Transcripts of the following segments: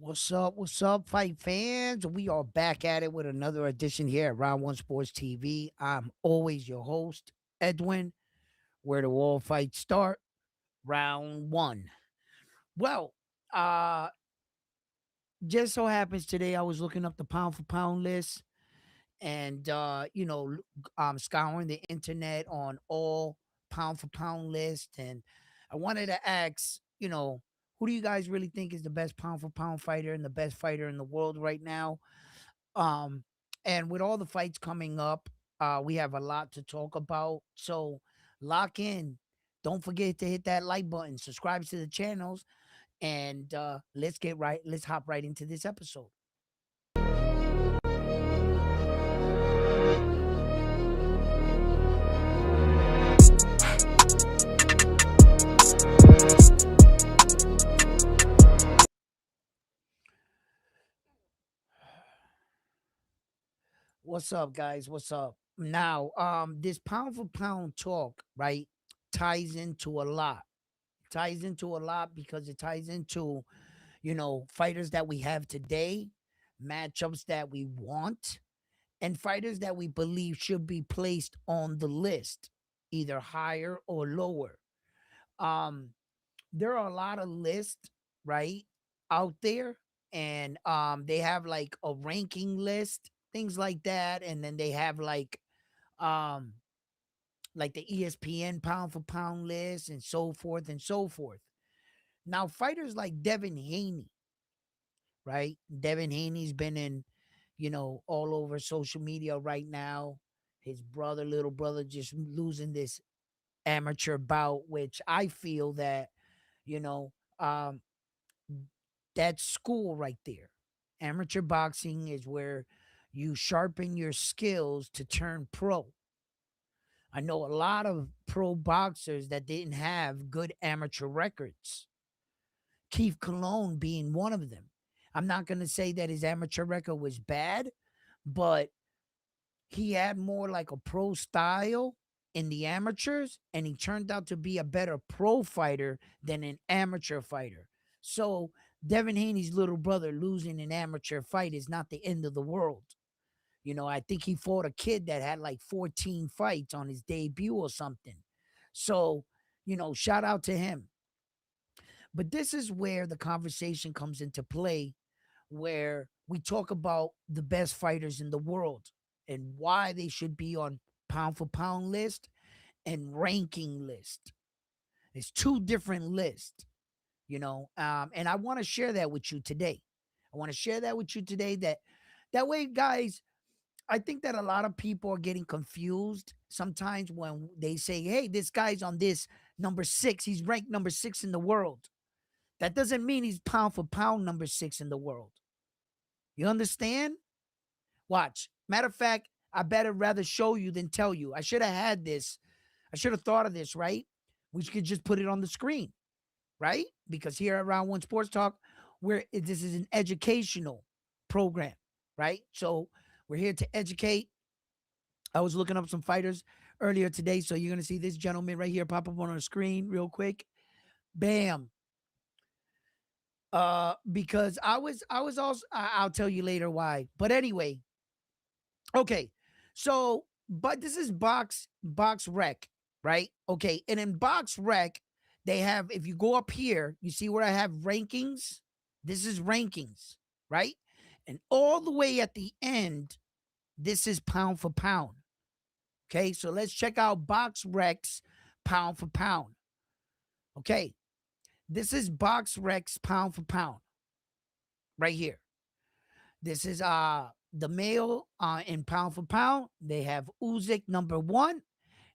What's up, fight fans? We are back at it with another edition here at Round One Sports TV. I'm always your host, Edwin, where the wall fights start. Round one. Well, uh, just so happens today I was looking up the pound for pound list and scouring the internet on all pound for pound list, and I wanted to ask, who do you guys really think is the best pound for pound fighter and the best fighter in the world right now? Um, and with all the fights coming up, we have a lot to talk about. So lock in. Don't forget to hit that like button, subscribe to the channels, and let's hop right into this episode. What's up, guys? What's up? Now, this pound for pound talk, right, ties into a lot. Ties into a lot because it ties into, fighters that we have today, matchups that we want, and fighters that we believe should be placed on the list, either higher or lower. Um, there are a lot of lists, right, out there, and they have like a ranking list, things like that, and then they have um like the ESPN pound for pound list and so forth and so forth. Now, fighters like Devin Haney, right? Devin Haney's been in, all over social media right now. His little brother, just losing this amateur bout, which I feel that, you know, um, that's school right there. Amateur boxing is where you sharpen your skills to turn pro. I know a lot of pro boxers that didn't have good amateur records. Keith Cologne being one of them. I'm not going to say that his amateur record was bad, but he had more like a pro style in the amateurs, and he turned out to be a better pro fighter than an amateur fighter. So Devin Haney's little brother losing an amateur fight is not the end of the world. I think he fought a kid that had like 14 fights on his debut or something. So, shout out to him. But this is where the conversation comes into play, where we talk about the best fighters in the world and why they should be on pound for pound list and ranking list. It's two different lists, and I want to share that with you today. I want to share that with you today. That way, guys, I think that a lot of people are getting confused sometimes when they say, "Hey, this guy's on this number 6. He's ranked number 6 in the world." That doesn't mean he's pound for pound number 6 in the world. You understand? Watch. Matter of fact, I better rather show you than tell you. I should have had this. I should have thought of this, right? We could just put it on the screen, right? Because here at Round One Sports Talk, this is an educational program, right? So we're here to educate. I was looking up some fighters earlier today, so you're gonna see this gentleman right here pop up on the screen real quick. Bam. Because I was also I'll tell you later why. But anyway, okay. So, but this is box rec, right? Okay. And in box rec, they have, if you go up here, you see where I have rankings? This is rankings, right? And all the way at the end, this is pound for pound. Okay. So let's check out box recs pound for pound. Okay. This is box recs pound for pound right here. This is the male in pound for pound. They have Usyk number 1,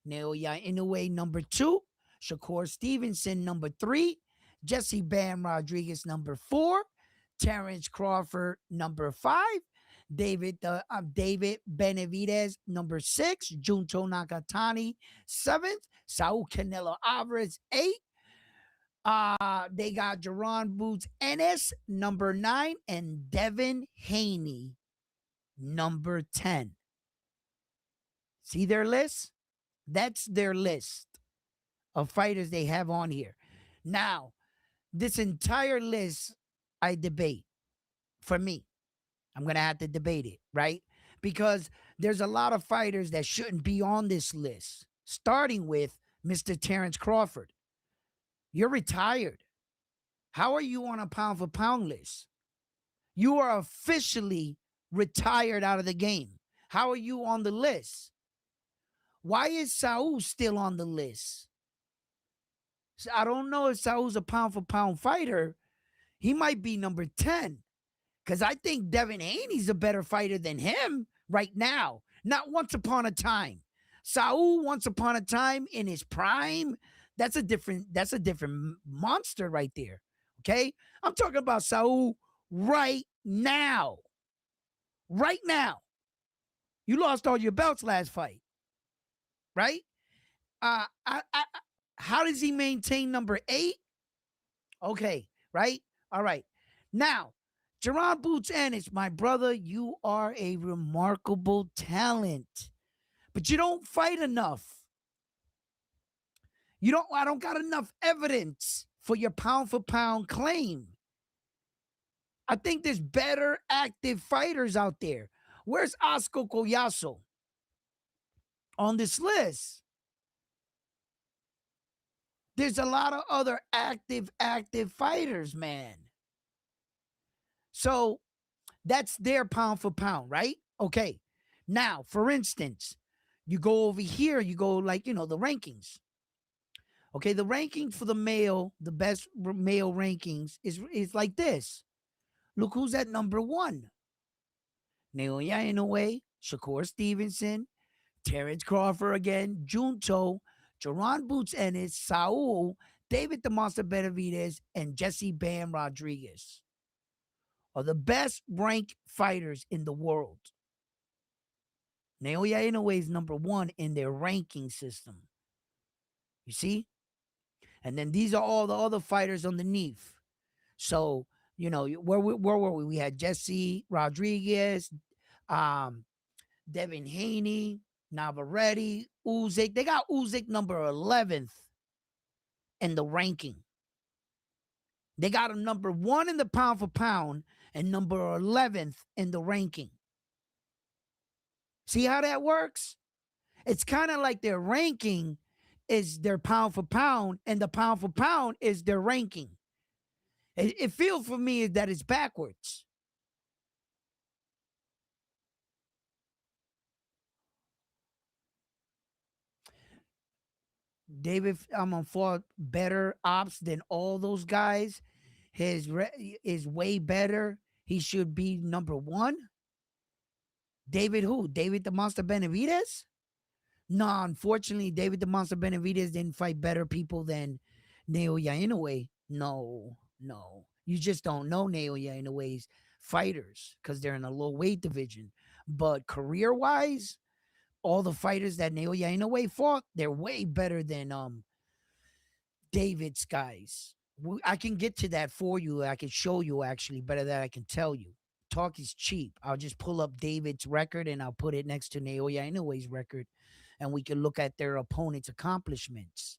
Naoya Inoue number 2, Shakur Stevenson number 3, Jesse Bam Rodriguez number 4, Terrence Crawford number 5, David Benavidez number 6, Junto Nakatani 7th, Saul Canelo Alvarez 8th. They got Jerron Boots Ennis number 9 and Devin Haney number 10. See their list? That's their list of fighters they have on here. Now, this entire list I debate. For me, I'm going to have to debate it, right? Because there's a lot of fighters that shouldn't be on this list, starting with Mr. Terrence Crawford. You're retired. How are you on a pound for pound list? You are officially retired out of the game. How are you on the list? Why is Saul still on the list? I don't know if Saul's a pound for pound fighter. He might be number 10 because I think Devin Haney's a better fighter than him right now. Not once upon a time. Saul, once upon a time in his prime, that's a different monster right there. Okay? I'm talking about Saul right now. Right now. You lost all your belts last fight, right? How does he maintain number 8? Okay, right? All right. Now, Jerron Boots Ennis, my brother, you are a remarkable talent, but you don't fight enough. I don't got enough evidence for your pound for pound claim. I think there's better active fighters out there. Where's Oscar Collazo on this list? There's a lot of other active fighters, man. So that's their pound for pound, right? Okay. Now, for instance, you go over here, you go like, the rankings. Okay, the rankings for the male, the best male rankings is like this. Look who's at number 1. Naoya Inoue, Shakur Stevenson, Terrence Crawford again, Junto, Jerron Boots Ennis, Saul, David the Monster Benavidez, and Jesse Bam Rodriguez are the best ranked fighters in the world. Naoya Inoue is number 1 in their ranking system. You see? And then these are all the other fighters underneath. So, where were we? We had Jesse Rodriguez, Devin Haney, Navarrete, Usyk. They got Usyk number 11th in the ranking. They got him number 1 in the pound for pound and number 11th in the ranking. See how that works? It's kind of like their ranking is their pound for pound, and the pound for pound is their ranking. It feels for me that it's backwards. David fought better ops than all those guys. His is way better. He should be number 1. David who? David the Monster Benavidez? No, unfortunately, David the Monster Benavidez didn't fight better people than Naoya Inoue. No. You just don't know Naoya Inoue's fighters because they're in a low weight division. But career-wise, all the fighters that Naoya Inoue fought, they're way better than David's guys. I can get to that for you. I can show you actually better than I can tell you. Talk is cheap. I'll just pull up David's record and I'll put it next to Naoya Inoue's record, and we can look at their opponent's accomplishments.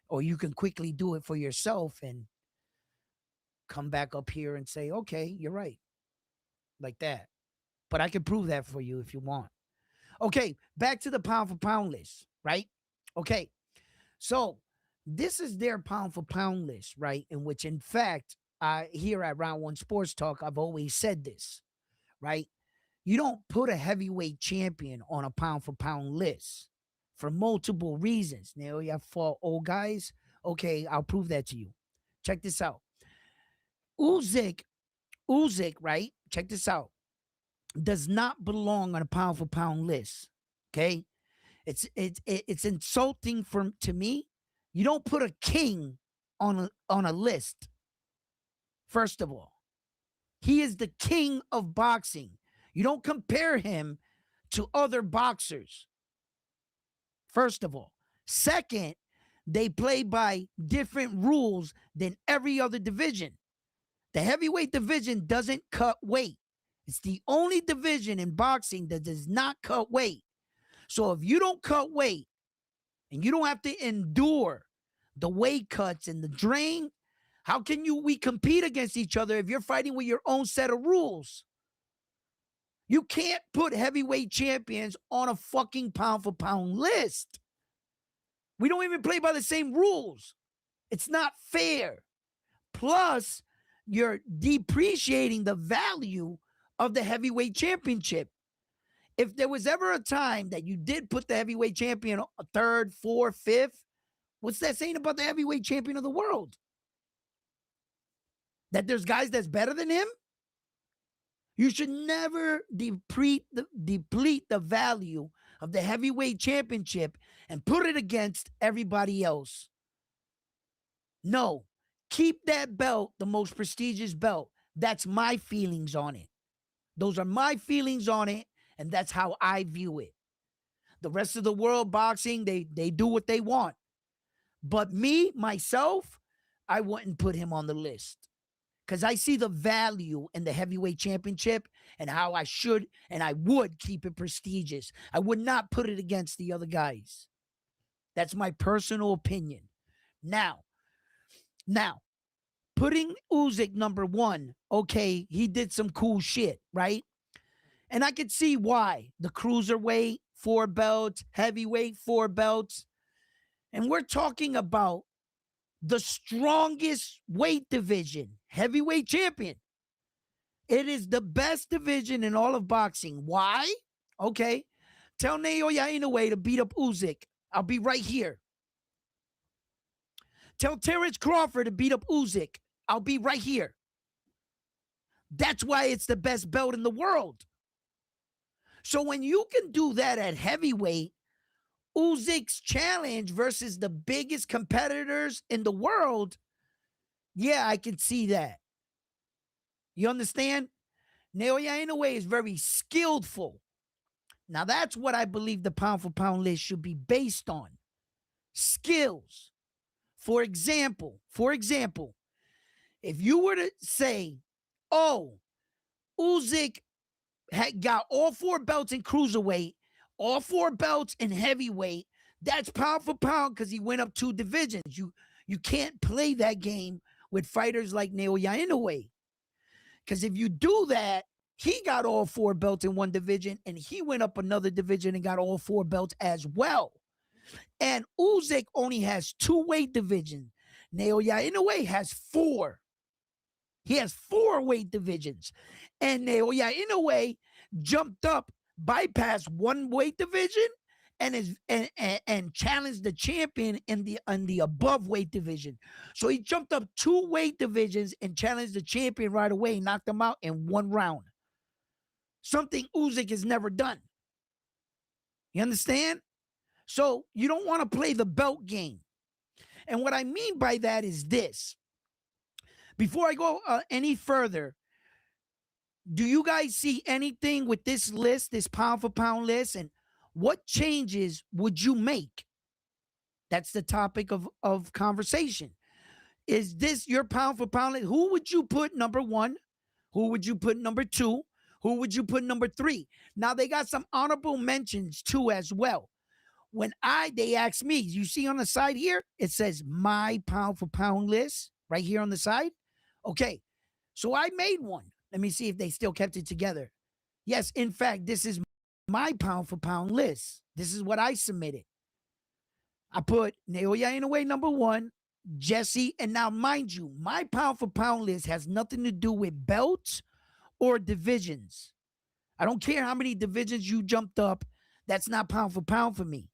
Or you can quickly do it for yourself and come back up here and say, okay, you're right. Like that. But I can prove that for you if you want. Okay, back to the pound for pound list, right? Okay, so this is their pound for pound list, right? In which, in fact, here at Round One Sports Talk, I've always said this, right? You don't put a heavyweight champion on a pound for pound list for multiple reasons. Now, you have fought old guys. Okay, I'll prove that to you. Check this out. Usyk, right? Check this out. Does not belong on a pound for pound list. Okay, it's insulting to me. You don't put a king on a list. First of all, he is the king of boxing. You don't compare him to other boxers. First of all, second, they play by different rules than every other division. The heavyweight division doesn't cut weight. It's the only division in boxing that does not cut weight. So if you don't cut weight and you don't have to endure the weight cuts and the drain, How can we compete against each other if you're fighting with your own set of rules? You can't put heavyweight champions on a fucking pound for pound list. We don't even play by the same rules. It's not fair. Plus, you're depreciating the value of the heavyweight championship. If there was ever a time that you did put the heavyweight champion third, fourth, fifth, what's that saying about the heavyweight champion of the world? That there's guys that's better than him? You should never deplete the value of the heavyweight championship and put it against everybody else. No, keep that belt the most prestigious belt. That's my feelings on it. Those are my feelings on it, and that's how I view it. The rest of the world, boxing, they do what they want. But me, myself, I wouldn't put him on the list. Because I see the value in the heavyweight championship and how I should and I would keep it prestigious. I would not put it against the other guys. That's my personal opinion. Now, putting Usyk number one, okay, he did some cool shit, right? And I could see why. The cruiserweight, 4 belts, heavyweight, 4 belts. And we're talking about the strongest weight division, heavyweight champion. It is the best division in all of boxing. Why? Okay. Tell Naoya Inoue to beat up Usyk. I'll be right here. Tell Terrence Crawford to beat up Usyk. I'll be right here. That's why it's the best belt in the world. So when you can do that at heavyweight, Usyk's challenge versus the biggest competitors in the world, yeah, I can see that. You understand? Naoya Inoue is very skillful. Now, that's what I believe the pound for pound list should be based on. Skills. For example, if you were to say, oh, Usyk had got all 4 belts in cruiserweight, all 4 belts in heavyweight, that's pound for pound because he went up 2 divisions. You can't play that game with fighters like Naoya Inoue. Because if you do that, he got all 4 belts in one division and he went up another division and got all 4 belts as well. And Usyk only has 2 weight divisions. Naoya Inoue has 4. He has 4 weight divisions. And Naoya Inoue jumped up, bypassed 1 weight division, and challenged the champion in the above weight division. So he jumped up 2 weight divisions and challenged the champion right away, knocked him out in 1 round. Something Usyk has never done. You understand? So you don't want to play the belt game. And what I mean by that is this. Before I go any further, do you guys see anything with this list, this pound for pound list, and what changes would you make? That's the topic of conversation. Is this your pound for pound list? Who would you put number 1? Who would you put number 2? Who would you put number 3? Now, they got some honorable mentions too as well. When they asked me, you see on the side here, it says my pound for pound list right here on the side. Okay, so I made one. Let me see if they still kept it together. Yes, in fact, this is my pound for pound list. This is what I submitted. I put Naoya Inoue number 1, Jesse, and now mind you, my pound for pound list has nothing to do with belts or divisions. I don't care how many divisions you jumped up. That's not pound for me.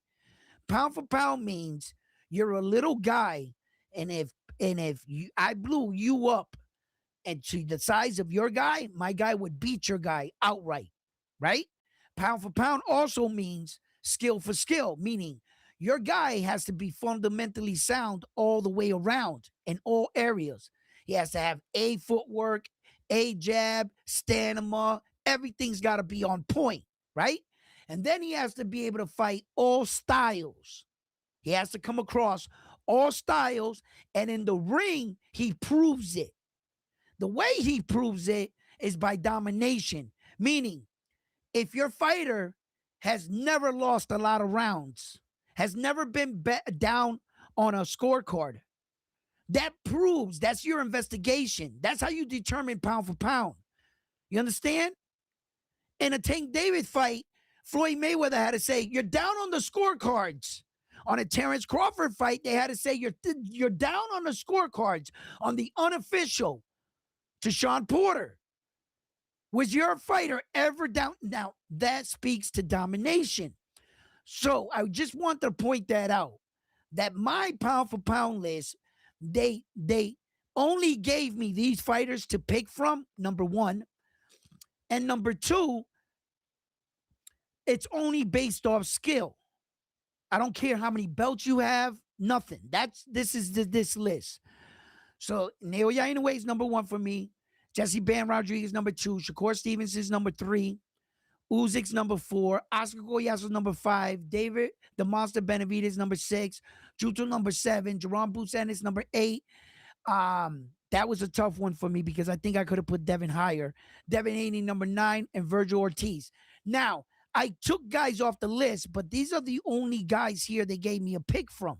Pound for pound means you're a little guy, and if I blew you up and to the size of your guy, my guy would beat your guy outright, right? Pound for pound also means skill for skill, meaning your guy has to be fundamentally sound all the way around in all areas. He has to have A footwork, A jab, stamina, everything's got to be on point, right? And then he has to be able to fight all styles. He has to come across all styles, and in the ring, he proves it. The way he proves it is by domination, meaning if your fighter has never lost a lot of rounds, has never been down on a scorecard, That proves that's your investigation. That's how you determine pound for pound. You understand? In a Tank David fight, Floyd Mayweather had to say, "You're down on the scorecards." On a Terrence Crawford fight, they had to say, "You're down on the scorecards." On the unofficial, to Sean Porter, was your fighter ever down? Now that speaks to domination. So I just want to point that out. That my pound for pound list, they only gave me these fighters to pick from. Number one, and number two, it's only based off skill. I don't care how many belts you have, nothing. This is this list. So Naoya Inoue is number one for me. Jesse Bam Rodriguez number two. Shakur Stevens is number three. Uzyk's number four. Oscar Goyaso's number five. David the Monster Benavidez number six. Juto number seven. Jerome Busan is number eight. That was a tough one for me because I think I could have put Devin higher. Devin Haney number nine and Virgil Ortiz. Now, I took guys off the list, but these are the only guys here they gave me a pick from.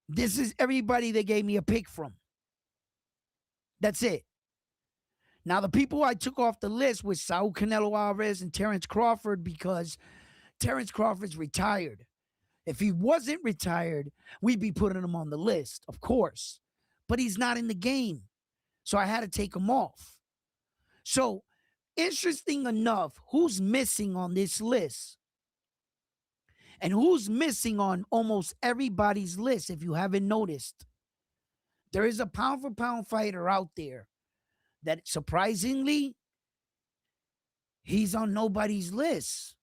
This is everybody they gave me a pick from. That's it. Now, the people I took off the list was Saul Canelo Alvarez and Terrence Crawford because Terrence Crawford's retired. If he wasn't retired, we'd be putting him on the list, of course. But he's not in the game. So I had to take him off. So, interesting enough, who's missing on this list? And who's missing on almost everybody's list, if you haven't noticed? There is a pound for pound fighter out there that surprisingly, he's on nobody's list.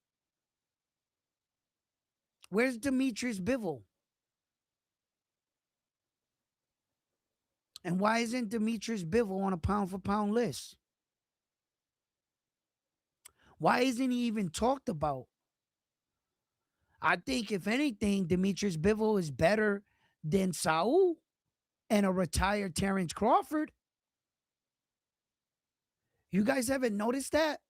Where's Demetrius Bivol? And why isn't Demetrius Bivol on a pound for pound list? Why isn't he even talked about? I think, if anything, Demetrius Bivol is better than Saul and a retired Terrence Crawford. You guys haven't noticed that?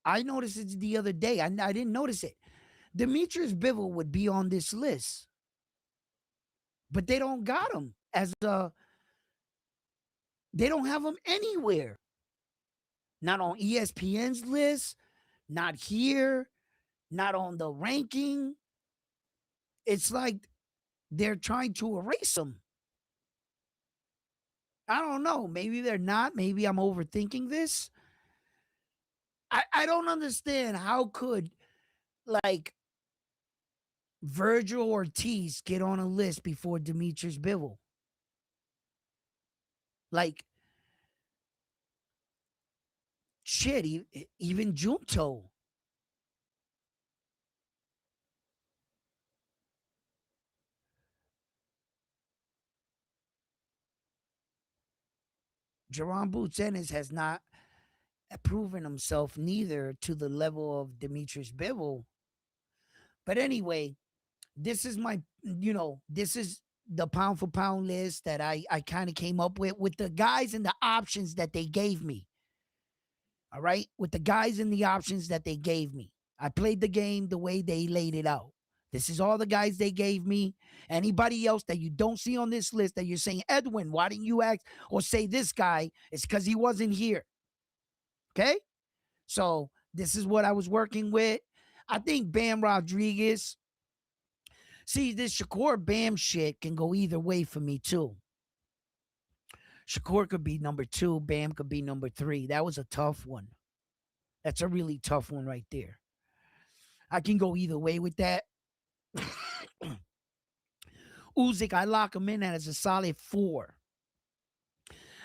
I noticed it the other day. I didn't notice it. Demetrius Bivol would be on this list, but they don't got him as a. They don't have him anywhere. Not on ESPN's list, not here, not on the ranking. It's like they're trying to erase him. I don't know. Maybe they're not. Maybe I'm overthinking this. I don't understand how could, like, Virgil Ortiz get on a list before Demetrius Bivol. Like, shit, even Junto. Jerome Boots Ennis has not proven himself neither to the level of Demetrius Bivol. But anyway, this is this is the pound for pound list that I kind of came up with the guys and the options that they gave me. All right. With the guys and the options that they gave me. I played the game the way they laid it out. This is all the guys they gave me. Anybody else that you don't see on this list that you're saying, Edwin, why didn't you act or say this guy? It's because he wasn't here. Okay. So this is what I was working with. I think Bam Rodriguez. See, this Shakur Bam shit can go either way for me, too. Shakur could be number two. Bam could be number three. That was a tough one. That's a really tough one right there. I can go either way with that. Usyk, I lock him in as a solid four.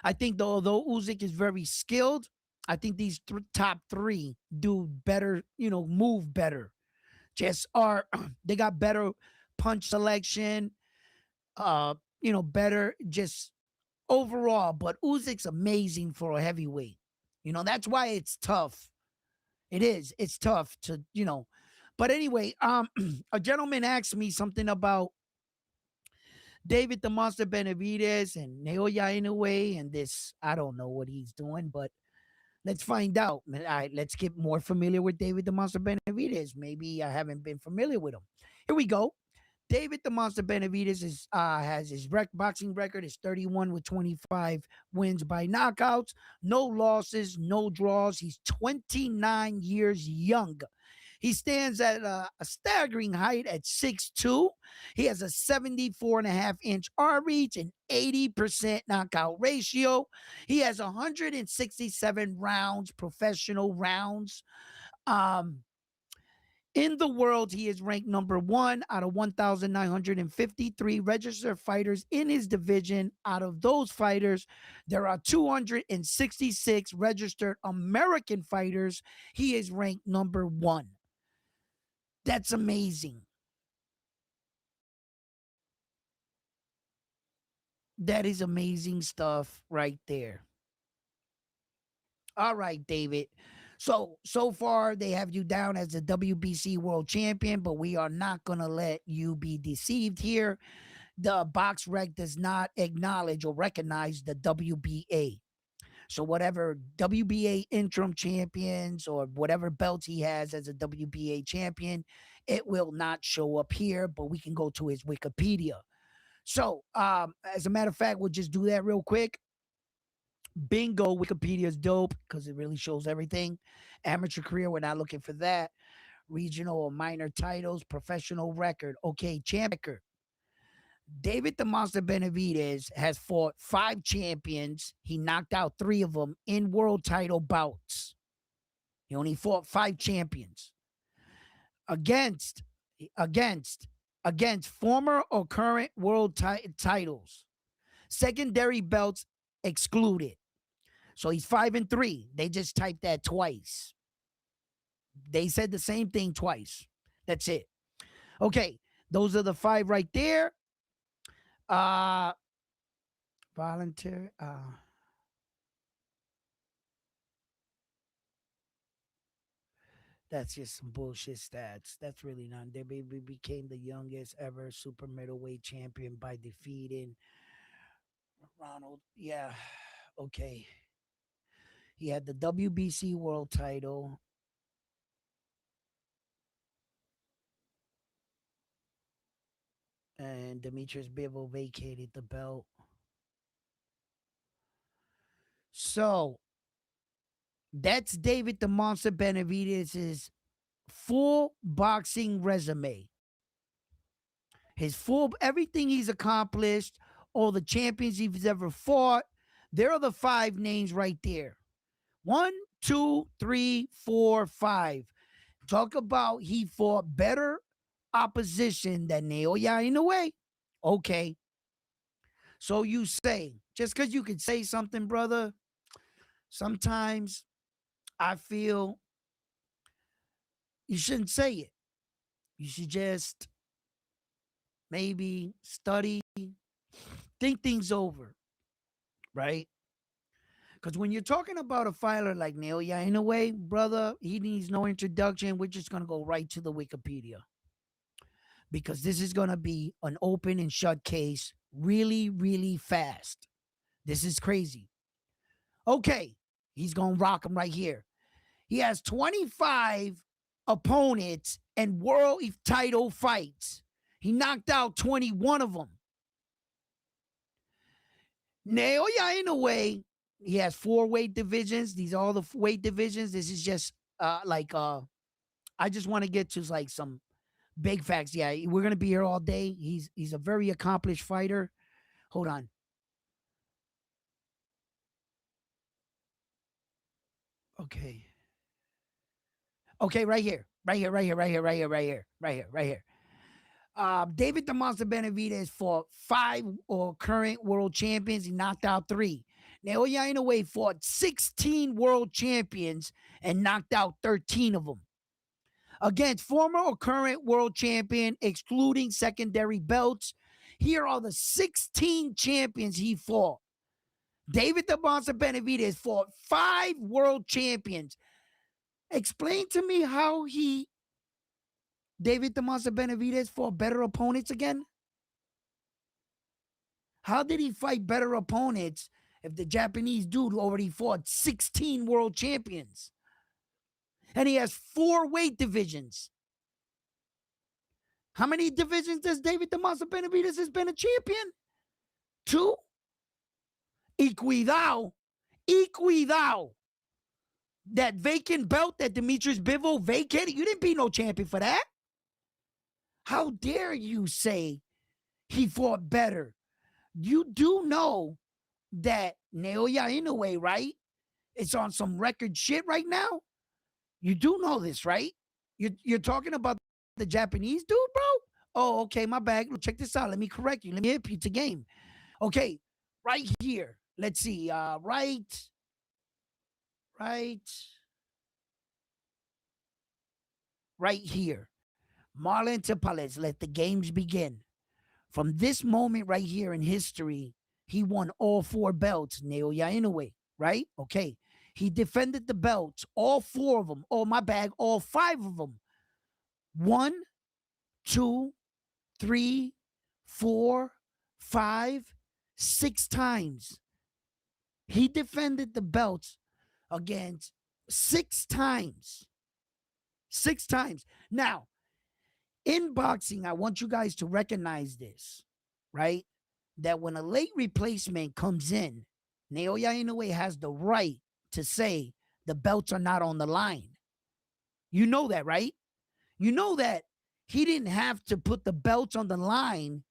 I think, although Usyk is very skilled, I think these top three do better, move better. Just are, they got better punch selection, better just overall. But Usyk's amazing for a heavyweight. That's why it's tough. It is. It's tough to. But anyway, a gentleman asked me something about David the Monster Benavidez and Naoya Inoue and this. I don't know what he's doing, but let's find out. All right, let's get more familiar with David the Monster Benavidez. Maybe I haven't been familiar with him. Here we go. David the Monster Benavidez has his boxing record is 31 with 25 wins by knockouts, no losses, no draws. He's 29 years young. He stands at a staggering height at 6'2". He has a 74.5-inch arm reach, an 80% knockout ratio. He has 167 rounds, professional rounds. Um, in the world, he is ranked number one out of 1,953 registered fighters in his division. Out of those fighters, there are 266 registered American fighters. He is ranked number one. That's amazing. That is amazing stuff right there. All right, David. So far they have you down as the WBC world champion, but we are not going to let you be deceived here. The box rec does not acknowledge or recognize the WBA. So whatever WBA interim champions or whatever belts he has as a WBA champion, it will not show up here, but we can go to his Wikipedia. So, as a matter of fact, we'll just do that real quick. Bingo, Wikipedia is dope because it really shows everything. Amateur career, we're not looking for that. Regional or minor titles, professional record. Okay, champ record. David the Monster Benavidez has fought 5 champions. He knocked out 3 of them in world title bouts. He only fought 5 champions against against against former or current world titles. Secondary belts excluded. So he's 5-3. They just typed that twice. They said the same thing twice. That's it. Okay, those are the 5 right there. Voluntary. That's just some bullshit stats. That's really none. They became the youngest ever super middleweight champion by defeating Ronald. Yeah. Okay. He had the WBC world title. And Demetrius Bivol vacated the belt. So that's David the Monster Benavidez's full boxing resume. His full everything he's accomplished, all the champions he's ever fought. There are the 5 names right there. 1, 2, 3, 4, 5. Talk about he fought better opposition than Naoya Inoue. Okay. So you say, just because you could say something, brother, sometimes I feel you shouldn't say it. You should just maybe study, think things over, right? Because when you're talking about a fighter like Naoya Inoue, brother, he needs no introduction. We're just going to go right to the Wikipedia. Because this is going to be an open and shut case really, really fast. This is crazy. Okay, he's going to rock him right here. He has 25 opponents and world title fights. He knocked out 21 of them. Naoya Inoue, he has 4 weight divisions. These are all the weight divisions. This is just I just want to get to like some big facts. Yeah, we're gonna be here all day. He's a very accomplished fighter. Hold on. Okay. Okay, right here. Right here, right here, right here, right here, right here, right here, right here. David the Monster Benavidez fought 5 or current world champions. He knocked out 3. Naoya Inoue fought 16 world champions and knocked out 13 of them. Against former or current world champion, excluding secondary belts, here are the 16 champions he fought. David the Monster Benavidez fought 5 world champions. Explain to me how David the Monster Benavidez fought better opponents again? How did he fight better opponents if the Japanese dude already fought 16 world champions? And he has 4 weight divisions. How many divisions does David DeMassa Benavides has been a champion? Two. Y cuidado, that vacant belt that Demetrius Bivol vacated, you didn't be no champion for that. How dare you say he fought better? You do know that Naoya Inoue, right? It's on some record shit right now. You do know this, right? You're talking about the Japanese dude, bro? Oh, okay, my bad. Check this out. Let me correct you. Let me hit pizza game. Okay, right here. Let's see. Right, right here. Marlon Tapales, let the games begin. From this moment right here in history, he won all four belts, Naoya Inoue, right? Okay. He defended the belts, all four of them. Oh, my bad, all five of them. One, two, three, four, five, six times. He defended the belts against six times. Six times. Now, in boxing, I want you guys to recognize this, right? That when a late replacement comes in, Naoya Inoue has the right to say the belts are not on the line. You know that, right? You know that he didn't have to put the belts on the line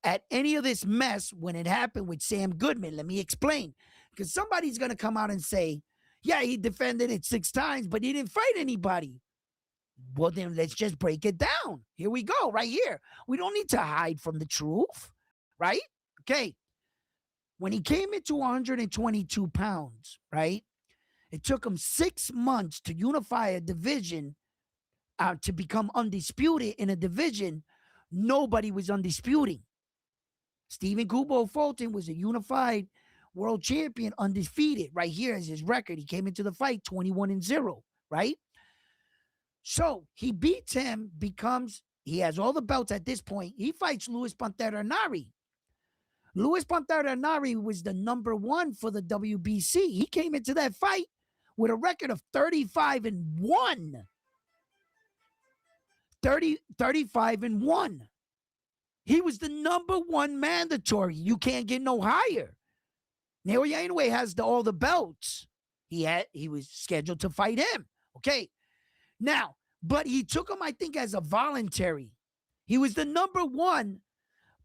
at any of this mess when it happened with Sam Goodman. Let me explain. Because somebody's going to come out and say, yeah, he defended it six times, but he didn't fight anybody. Well, then let's just break it down. Here we go, right here. We don't need to hide from the truth, right? Okay. When he came into 122 pounds, right? It took him 6 months to unify a division, to become undisputed in a division nobody was undisputing. Stephen Kubo Fulton was a unified world champion, undefeated. Right here is his record. He came into the fight 21-0, right? So he beats him, he has all the belts at this point. He fights Luis Pantera Nari. Luis Pantera Nari was the number one for the WBC. He came into that fight with a record of 35-1. 35-1. He was the number one mandatory. You can't get no higher. Naoya Inoue has all the belts. He was scheduled to fight him. Okay. Now, but he took him, I think, as a voluntary. He was the number one,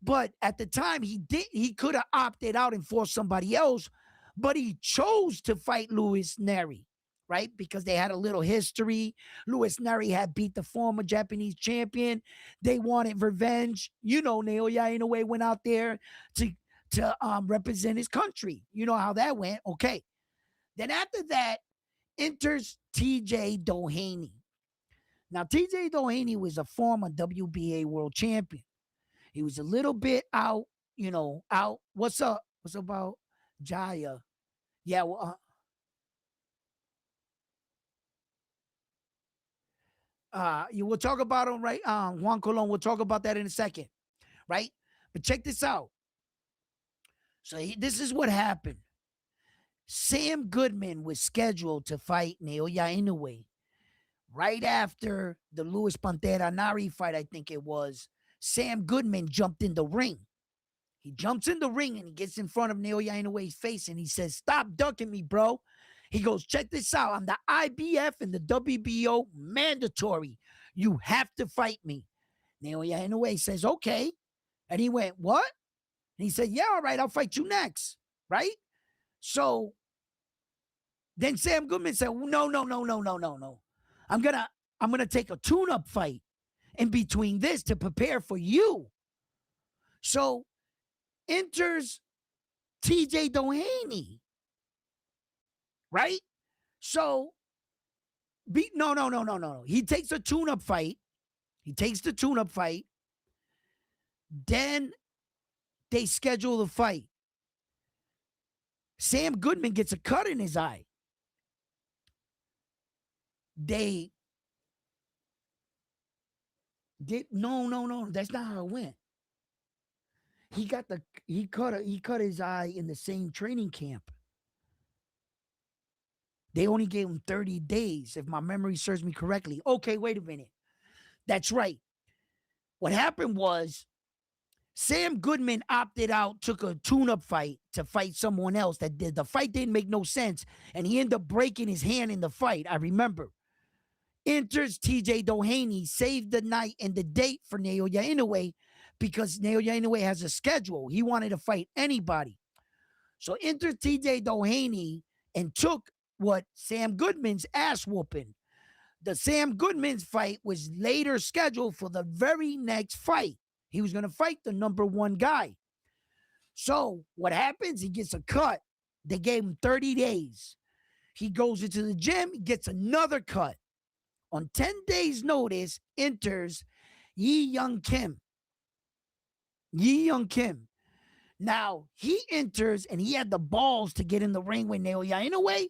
but at the time he could have opted out and forced somebody else, but he chose to fight Luis Neri, right? Because they had a little history. Luis Neri had beat the former Japanese champion. They wanted revenge. You know, Naoya Inoue went out there to represent his country. You know how that went. Okay. Then after that, enters TJ Doheny. Now, TJ Doheny was a former WBA world champion. He was a little bit out, out. What's up? What's about Jaya? Yeah, well, you will talk about him, right? Juan Colon, we'll talk about that in a second, right? But check this out. So this is what happened. Sam Goodman was scheduled to fight Naoya Inoue right after the Luis Pantera Nari fight, I think it was. Sam Goodman jumped in the ring. He jumps in the ring and he gets in front of Naoya Inoue's face and he says, "Stop ducking me, bro." He goes, "Check this out. I'm the IBF and the WBO mandatory. You have to fight me." Naoya Inoue says, "Okay." And he went, "What?" And he said, "Yeah, all right, I'll fight you next." Right? So then Sam Goodman said, "No, no, no, no, no, no, no. I'm gonna take a tune-up fight in between this to prepare for you." So enters TJ Doheny, right? So no. He takes a tune-up fight. He takes the tune-up fight. Then they schedule the fight. Sam Goodman gets a cut in his eye. They did no. That's not how it went. He cut his eye in the same training camp. They only gave him 30 days, if my memory serves me correctly. Okay, wait a minute. That's right. What happened was Sam Goodman opted out, took a tune-up fight to fight someone else. The fight didn't make no sense, and he ended up breaking his hand in the fight. I remember. Enters TJ Doheny, saved the night and the date for Naoya Inoue because Naoya Inoue has a schedule. He wanted to fight anybody. So enters TJ Doheny and took what Sam Goodman's ass whooping. The Sam Goodman's fight was later scheduled for the very next fight. He was going to fight the number one guy. So what happens? He gets a cut. They gave him 30 days. He goes into the gym, gets another cut. On 10 days' notice, enters Yi Young Kim. Yi Young Kim. Now, he enters and he had the balls to get in the ring with Naoya Inoue.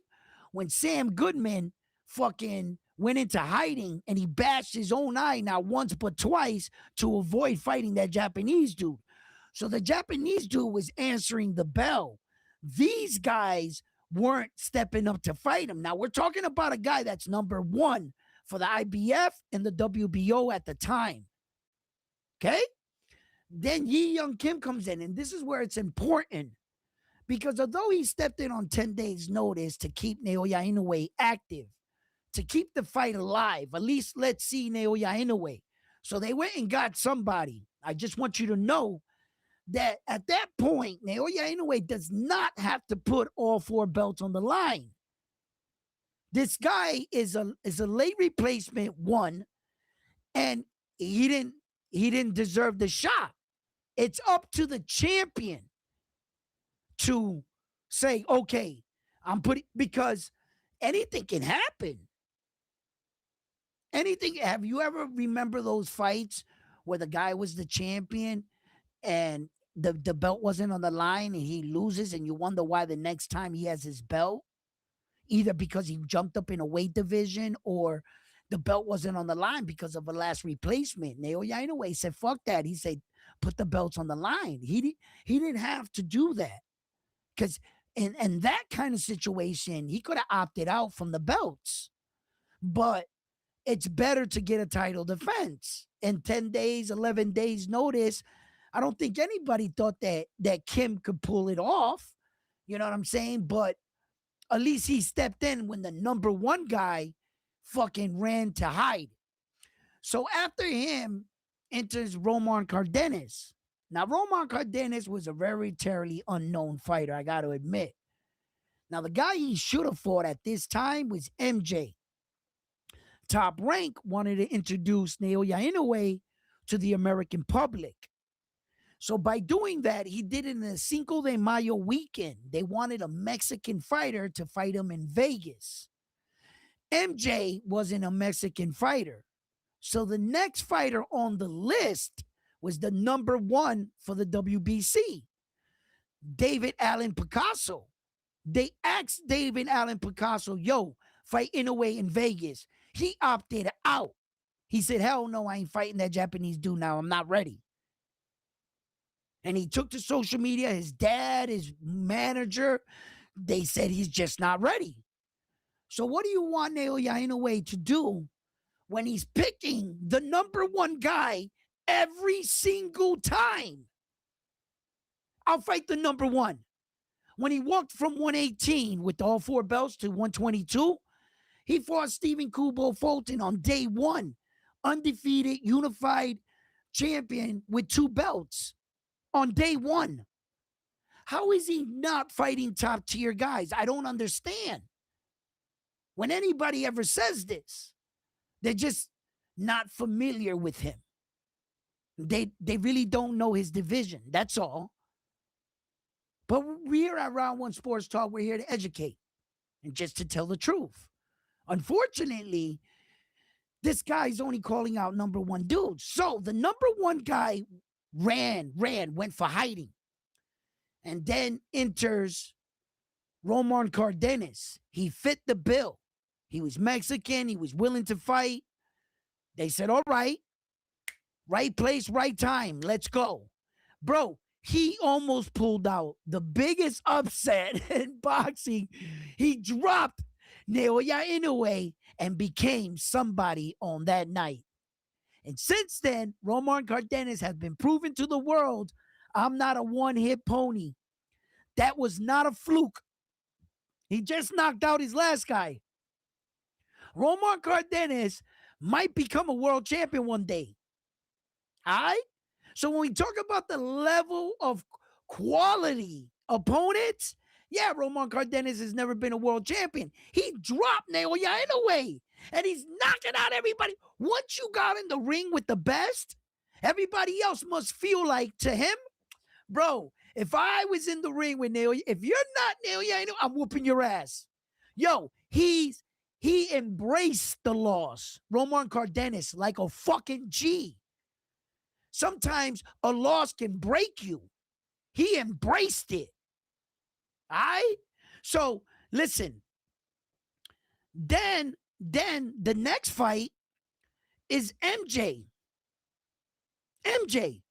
When Sam Goodman fucking went into hiding and he bashed his own eye not once but twice to avoid fighting that Japanese dude. So the Japanese dude was answering the bell. These guys weren't stepping up to fight him. Now, we're talking about a guy that's number one for the IBF and the WBO at the time. Okay? Then Yi Young Kim comes in, and this is where it's important. Because although he stepped in on 10 days' notice to keep Naoya Inoue active, to keep the fight alive, at least let's see Naoya Inoue. So they went and got somebody. I just want you to know that at that point, Naoya Inoue does not have to put all four belts on the line. This guy is a late replacement one, and he didn't deserve the shot. It's up to the champion to say, okay, I'm putting, because anything can happen. Anything. Have you ever remember those fights where the guy was the champion and the belt wasn't on the line and he loses and you wonder why the next time he has his belt? Either because he jumped up in a weight division or the belt wasn't on the line because of a last replacement. Naoya Inoue said, fuck that. He said, put the belts on the line. He didn't have to do that. Because in that kind of situation, he could have opted out from the belts. But it's better to get a title defense. In 10 days, 11 days notice, I don't think anybody thought that Kim could pull it off. You know what I'm saying? But at least he stepped in when the number one guy fucking ran to hide. So after him enters Roman Cardenas. Now, Roman Cardenas was a very terribly unknown fighter, I got to admit. Now, the guy he should have fought at this time was MJ. Top Rank wanted to introduce Naoya Inoue to the American public. So by doing that, he did it in a Cinco de Mayo weekend. They wanted a Mexican fighter to fight him in Vegas. MJ wasn't a Mexican fighter. So the next fighter on the list was the number one for the WBC, David Allen Picasso. They asked David Allen Picasso, yo, fight Inoue in Vegas. He opted out. He said, hell no, I ain't fighting that Japanese dude now. I'm not ready. And he took to social media, his dad, his manager, they said he's just not ready. So what do you want Naoya Inoue to do when he's picking the number one guy every single time? I'll fight the number one. When he walked from 118 with all four belts to 122, he fought Stephen Kubo Fulton on day one, undefeated, unified champion with two belts. On day one. How is he not fighting top tier guys? I don't understand. When anybody ever says this, they're just not familiar with him. They really don't know his division. That's all. But we're at Round One Sports Talk. We're here to educate and just to tell the truth. Unfortunately, this guy's only calling out number one dudes. So the number one guy went for hiding. And then enters Roman Cardenas. He fit the bill. He was Mexican. He was willing to fight. They said, all right place, right time. Let's go. Bro, he almost pulled out the biggest upset in boxing. He dropped Naoya Inoue and became somebody on that night. And since then, Roman Cardenas has been proven to the world, I'm not a one-hit pony. That was not a fluke. He just knocked out his last guy. Roman Cardenas might become a world champion one day. All right? So when we talk about the level of quality opponents, yeah, Roman Cardenas has never been a world champion. He dropped Naoya Inoue, and he's knocking out everybody. Once you got in the ring with the best, everybody else must feel like, to him, bro, if I was in the ring with Naoya, if you're not Naoya Inoue, I'm whooping your ass. Yo, he embraced the loss. Roman Cardenas like a fucking G. Sometimes a loss can break you. He embraced it. All right? So listen, then the next fight is MJ. MJ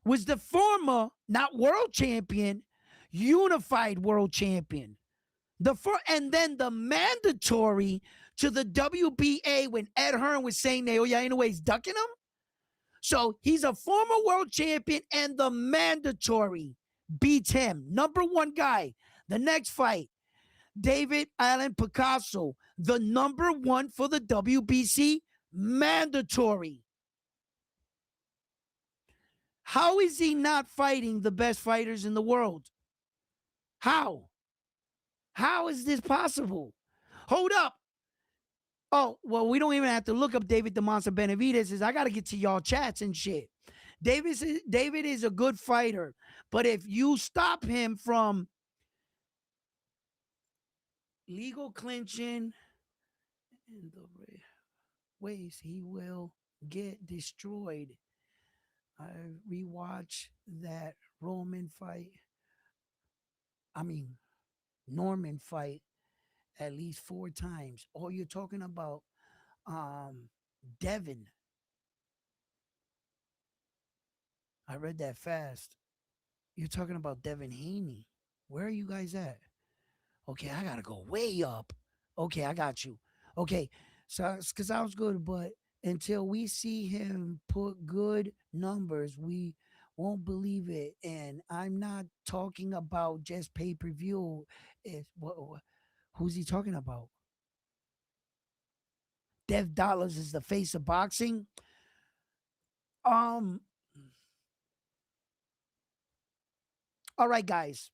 was the former, not world champion, unified world champion. And then the mandatory to the WBA when Ed Hearn was saying Naoya Inoue's ducking him. So he's a former world champion, and the mandatory beats him. Number one guy. The next fight, David Allen Picasso, the number one for the WBC mandatory. How is he not fighting the best fighters in the world? How? How is this possible? Hold up. Oh, well, we don't even have to look up David the Monster Benavidez. I got to get to y'all chats and shit. David is a good fighter, but if you stop him from legal clinching in the ways, he will get destroyed. I rewatched that Norman fight at least 4 times. Oh, you're talking about Devin. I read that fast. You're talking about Devin Haney. Where are you guys at? Okay, I gotta go way up. Okay, I got you. Okay, so because I was good, but until we see him put good numbers, we won't believe it. And I'm not talking about just pay-per-view. Who's he talking about? Dev Dollars is the face of boxing. All right, guys.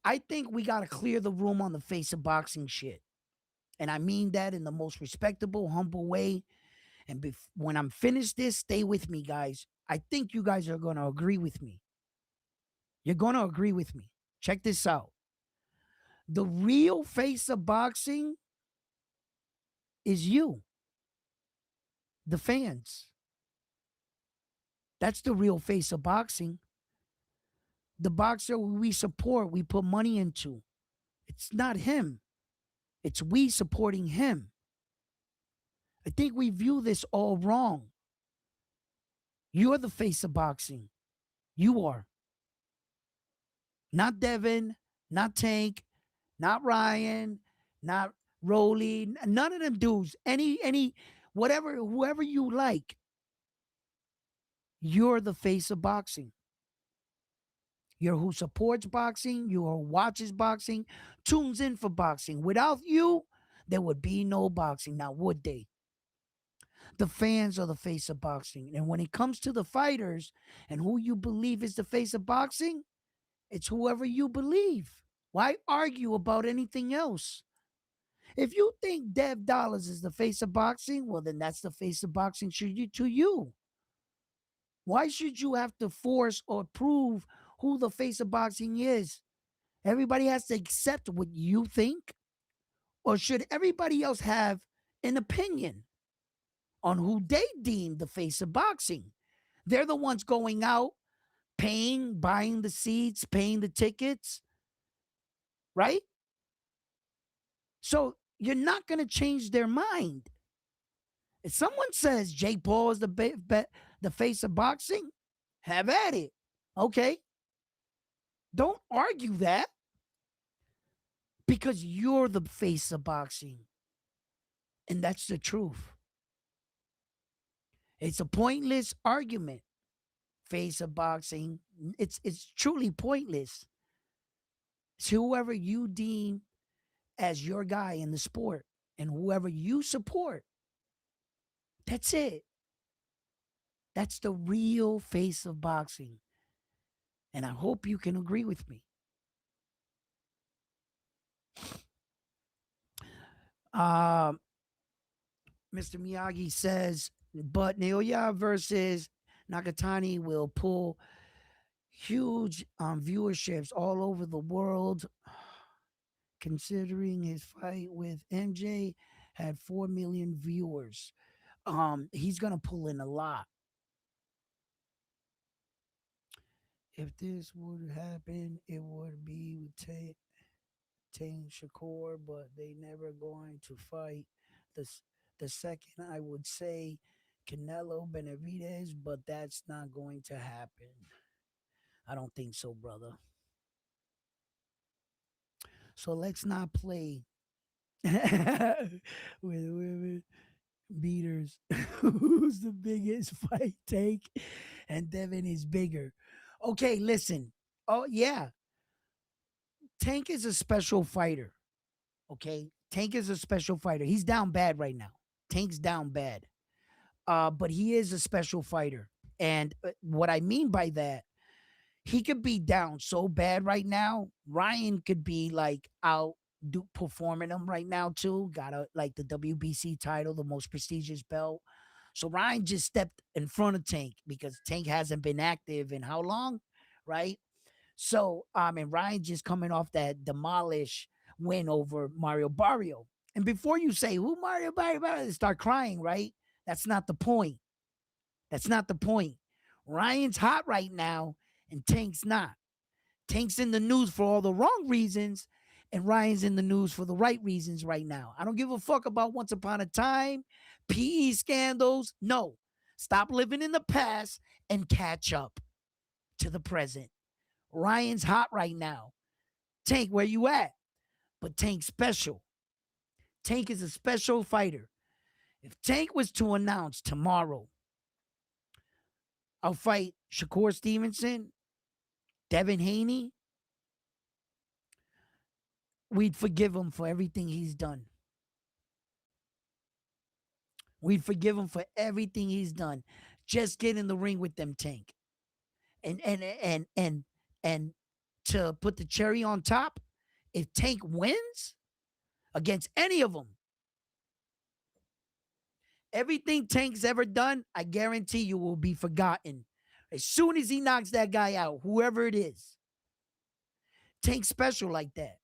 I think we got to clear the room on the face of boxing shit. And I mean that in the most respectable, humble way. And when I'm finished this, stay with me, guys. I think you guys are going to agree with me. You're going to agree with me. Check this out. The real face of boxing is you, the fans. That's the real face of boxing. The boxer we support, we put money into. It's not him. It's we supporting him. I think we view this all wrong. You're the face of boxing. You are. Not Devin, not Tank, not Ryan, not Rolly, none of them dudes. Whoever you like. You're the face of boxing. You're who supports boxing. You're who watches boxing, tunes in for boxing. Without you, there would be no boxing. Now, would they? The fans are the face of boxing. And when it comes to the fighters and who you believe is the face of boxing, it's whoever you believe. Why argue about anything else? If you think Dev Dollars is the face of boxing, well, then that's the face of boxing to you. Why should you have to force or prove who the face of boxing is? Everybody has to accept what you think? Or should everybody else have an opinion on who they deem the face of boxing? They're the ones going out, paying, buying the seats, paying the tickets, right? So you're not going to change their mind. If someone says Jake Paul is the face of boxing, have at it. Okay. Don't argue that because you're the face of boxing. And that's the truth. It's a pointless argument. Face of boxing. It's truly pointless. It's whoever you deem as your guy in the sport and whoever you support. That's it. That's the real face of boxing. And I hope you can agree with me. Um, Mr. Miyagi says, but Naoya versus Nakatani will pull huge viewerships all over the world, considering his fight with MJ had 4 million viewers. He's gonna pull in a lot. If this would happen, it would be with Tane Shakur, but they never going to fight. The the second I would say Canelo Benavidez, but that's not going to happen. I don't think so, brother. So let's not play with women beaters. Who's the biggest fight take? And Devin is bigger. Okay, listen. Oh yeah, Tank is a special fighter. Okay, Tank is a special fighter. He's down bad right now. Tank's down bad. But he is a special fighter. And what I mean by that, he could be down so bad right now. Ryan could be like out performing him right now too. Got a like the WBC title, the most prestigious belt. So Ryan just stepped in front of Tank because Tank hasn't been active in how long, right? So and Ryan just coming off that demolish win over Mario Barrio. And before you say who Mario Barrio, start crying, right? That's not the point. That's not the point. Ryan's hot right now, and Tank's not. Tank's in the news for all the wrong reasons, and Ryan's in the news for the right reasons right now. I don't give a fuck about once upon a time, PE scandals. No. Stop living in the past and catch up to the present. Ryan's hot right now. Tank, where you at? But Tank's special. Tank is a special fighter. If Tank was to announce tomorrow, I'll fight Shakur Stevenson, Devin Haney, we'd forgive him for everything he's done. We'd forgive him for everything he's done. Just get in the ring with them, Tank. And to put the cherry on top, if Tank wins against any of them, everything Tank's ever done, I guarantee you will be forgotten. As soon as he knocks that guy out, whoever it is, Tank's special like that.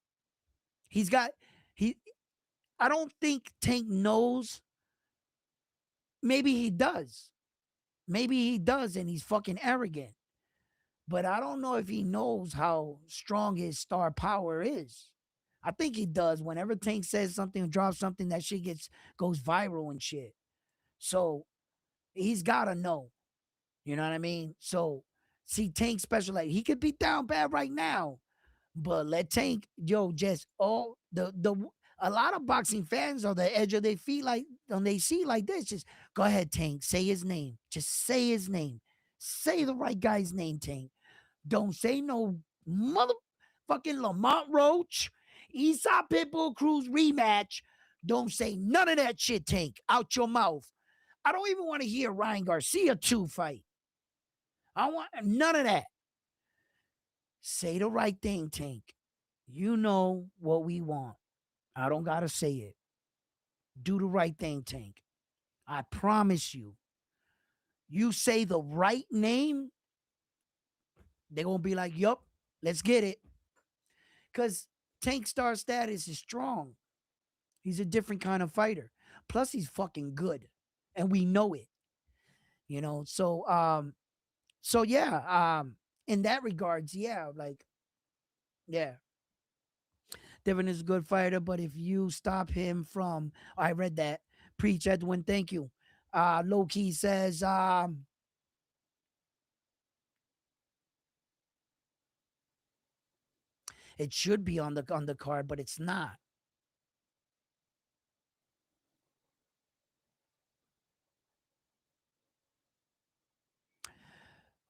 He's got he I don't think Tank knows. Maybe he does. Maybe he does and he's fucking arrogant. But I don't know if he knows how strong his star power is. I think he does. Whenever Tank says something or drops something, that shit goes viral and shit. So he's gotta know. You know what I mean? So see, Tank special like he could be down bad right now, but let Tank, yo, just all the a lot of boxing fans on the edge of their feet, like when they see like this, just go ahead, Tank, say his name. Just say his name. Say the right guy's name, Tank. Don't say no motherfucking Lamont Roach, Esau Pitbull Cruz rematch. Don't say none of that shit, Tank, out your mouth. I don't even want to hear Ryan Garcia 2 fight. I want none of that. Say the right thing, Tank. You know what we want. I don't got to say it. Do the right thing, Tank. I promise you. You say the right name, they're going to be like, yup, let's get it. Because Tank star status is strong. He's a different kind of fighter. Plus, he's fucking good. And we know it. You know, so yeah, in that regards, yeah, like, yeah, Devin is a good fighter, but if you stop him from, I read that. Preach, Edwin, thank you. Low key says, it should be on the card, but it's not.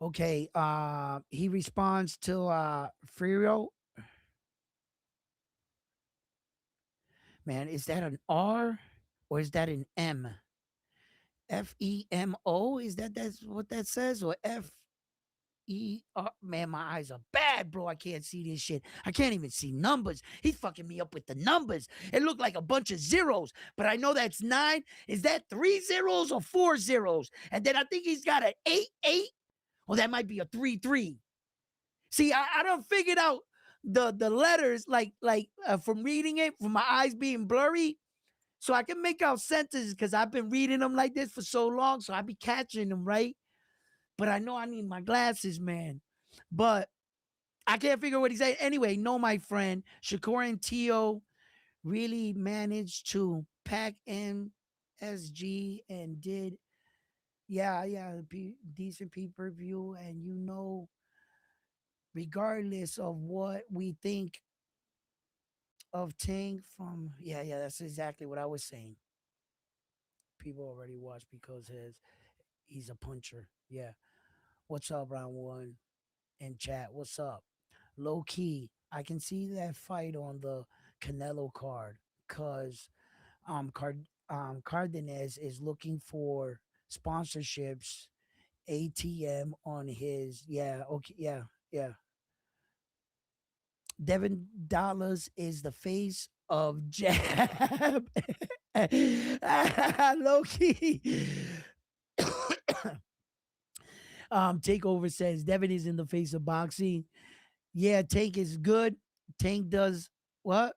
Okay. He responds to Furio. Man, is that an R or is that an M? FEMO? Is that's what that says? Or Man, my eyes are bad, bro. I can't see this shit. I can't even see numbers. He's fucking me up with the numbers. It looked like a bunch of zeros, but I know that's nine. Is that three zeros or four zeros? And then I think he's got an 8 8. Well, that might be a 3 3. See, I don't figured out the letters from reading it, from my eyes being blurry. So I can make out sentences because I've been reading them like this for so long. So I be catching them, right? But I know I need my glasses, man. But I can't figure what he said. Anyway, no, my friend, Shakur and Tio really managed to pack in SG and did, yeah, decent pay-per-view. And regardless of what we think of Tank from, yeah, that's exactly what I was saying. People already watch because he's a puncher. Yeah. What's up, round one? In chat, what's up? Low key, I can see that fight on the Canelo card because Cardenas is looking for sponsorships, ATM on his, yeah, okay, yeah. Devin Dollars is the face of jab. Low key. Takeover says Devin is in the face of boxing. Yeah, Tank is good. Tank does what?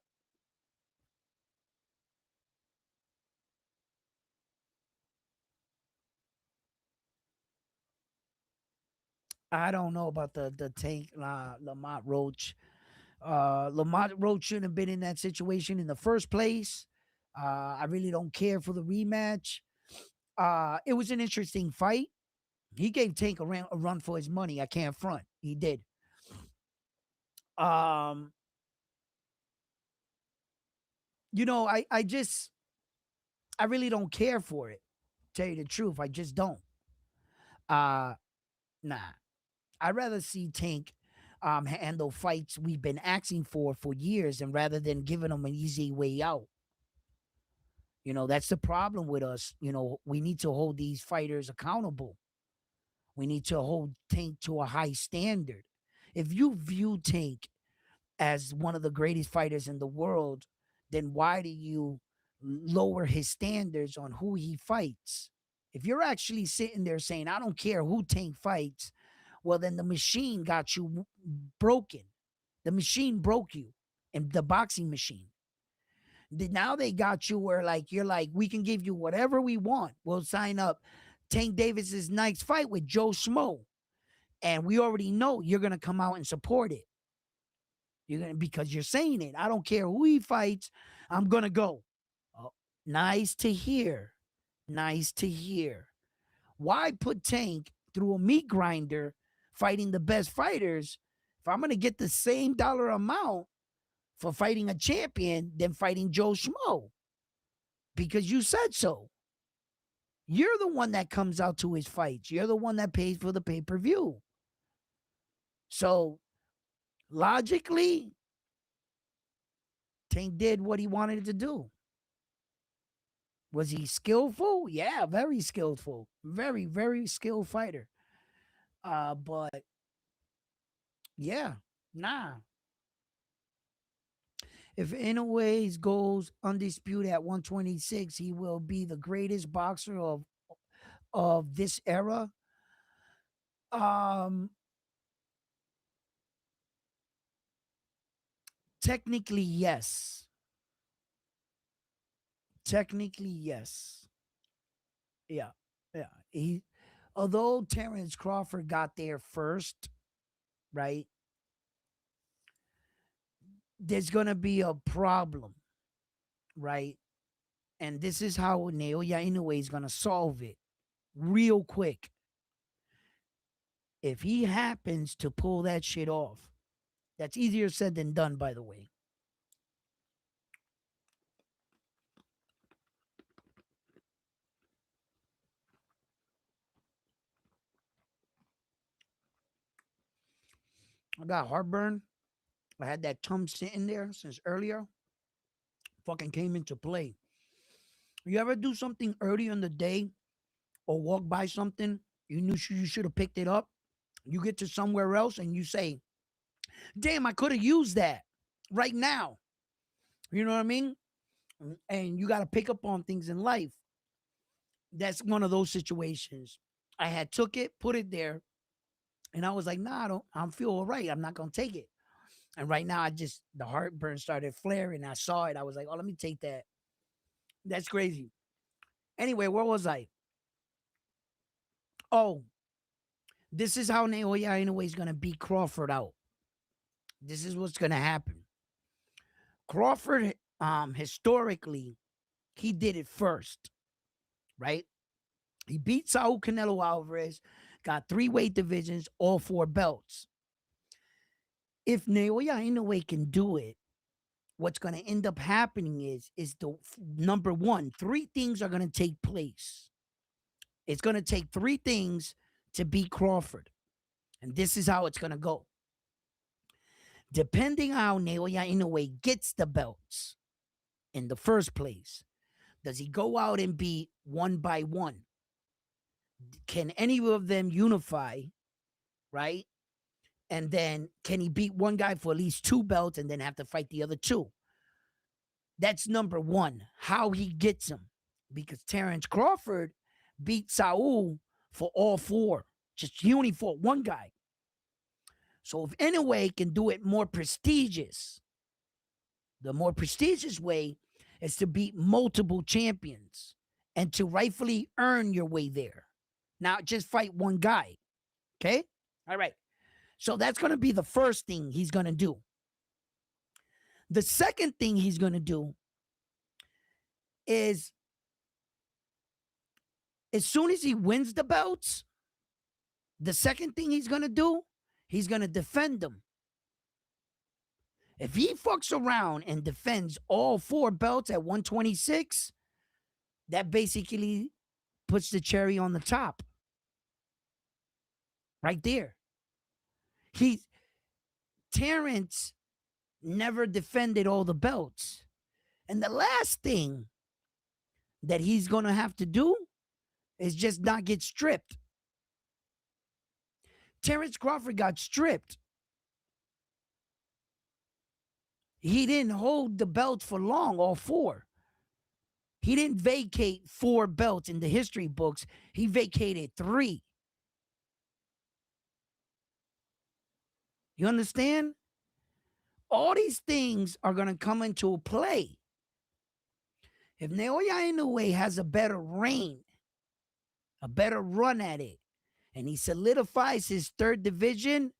I don't know about the Tank Lamont Roach. Lamont Roach shouldn't have been in that situation in the first place. I really don't care for the rematch. It was an interesting fight. He gave Tank a run for his money. I can't front. He did. Um, I really don't care for it. Tell you the truth, I just don't. Uh, nah. I'd rather see Tank handle fights we've been asking for years, and rather than giving them an easy way out. That's the problem with us. We need to hold these fighters accountable. We need to hold Tank to a high standard. If you view Tank as one of the greatest fighters in the world, then why do you lower his standards on who he fights? If you're actually sitting there saying, I don't care who Tank fights, well, then the machine got you broken. The machine broke you, and the boxing machine. Now they got you where you're like, we can give you whatever we want. We'll sign up Tank Davis's next fight with Joe Schmo. And we already know you're gonna come out and support it. You're gonna because you're saying it. I don't care who he fights, I'm gonna go. Oh, nice to hear. Nice to hear. Why put Tank through a meat grinder fighting the best fighters if I'm gonna get the same dollar amount for fighting a champion than fighting Joe Schmo? Because you said so. You're the one that comes out to his fights. You're the one that pays for the pay-per-view. So logically, Tank did what he wanted to do. Was he skillful? Yeah, very skillful. Very, very skilled fighter. But yeah, nah. If Inoue goes undisputed at 126, he will be the greatest boxer of this era. Um, technically, yes. Technically, yes. Yeah, yeah. Although Terrence Crawford got there first, right? There's gonna be a problem, right? And this is how Naoya Inoue is gonna solve it real quick. If he happens to pull that shit off, that's easier said than done, by the way. I got heartburn. I had that tum sitting there since earlier. Fucking came into play. You ever do something early in the day or walk by something you knew you should have picked it up? You get to somewhere else and you say, damn, I could have used that right now. You know what I mean? And you got to pick up on things in life. That's one of those situations. I had took it, put it there, and I was like, nah, I don't feel all right. I'm not gonna take it. And right now, the heartburn started flaring. I saw it. I was like, oh, let me take that. That's crazy. Anyway, where was I? Oh, this is how Naoya Inoue is gonna beat Crawford out. This is what's gonna happen. Crawford, historically, he did it first, right? He beat Saul Canelo Alvarez, got 3 weight divisions, all 4 belts. If Naoya Inoue can do it, what's going to end up happening is the number one, 3 things are going to take place. It's going to take 3 things to beat Crawford. And this is how it's going to go. Depending how Naoya Inoue gets the belts in the first place, does he go out and beat one by one? Can any of them unify, right? And then can he beat one guy for at least 2 belts and then have to fight the other 2? That's number one, how he gets him. Because Terrence Crawford beat Saul for all 4. Just he only fought one guy. So if Inoue can do it more prestigious, the more prestigious way is to beat multiple champions and to rightfully earn your way there. Not just fight one guy. Okay? All right. So that's going to be the first thing he's going to do. The second thing he's going to do is as soon as he wins the belts, the second thing he's going to do, he's going to defend them. If he fucks around and defends all 4 belts at 126, that basically puts the cherry on the top. Right there. Terrence never defended all the belts. And the last thing that he's going to have to do is just not get stripped. Terrence Crawford got stripped. He didn't hold the belts for long, all 4. He didn't vacate 4 belts in the history books. He vacated 3. You understand? All these things are going to come into play. If Naoya Inoue has a better reign, a better run at it, and he solidifies his 3rd division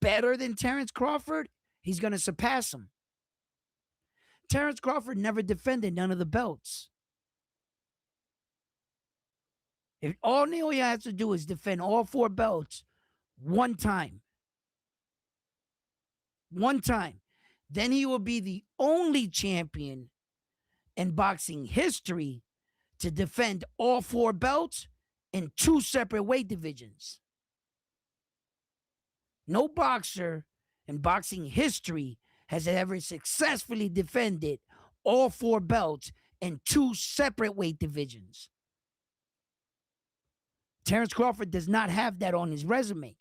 better than Terrence Crawford, he's going to surpass him. Terrence Crawford never defended none of the belts. If all Naoya has to do is defend all 4 belts one time, then he will be the only champion in boxing history to defend all 4 belts in 2 separate weight divisions. No boxer in boxing history has ever successfully defended all 4 belts in 2 separate weight divisions. Terrence Crawford does not have that on his resume.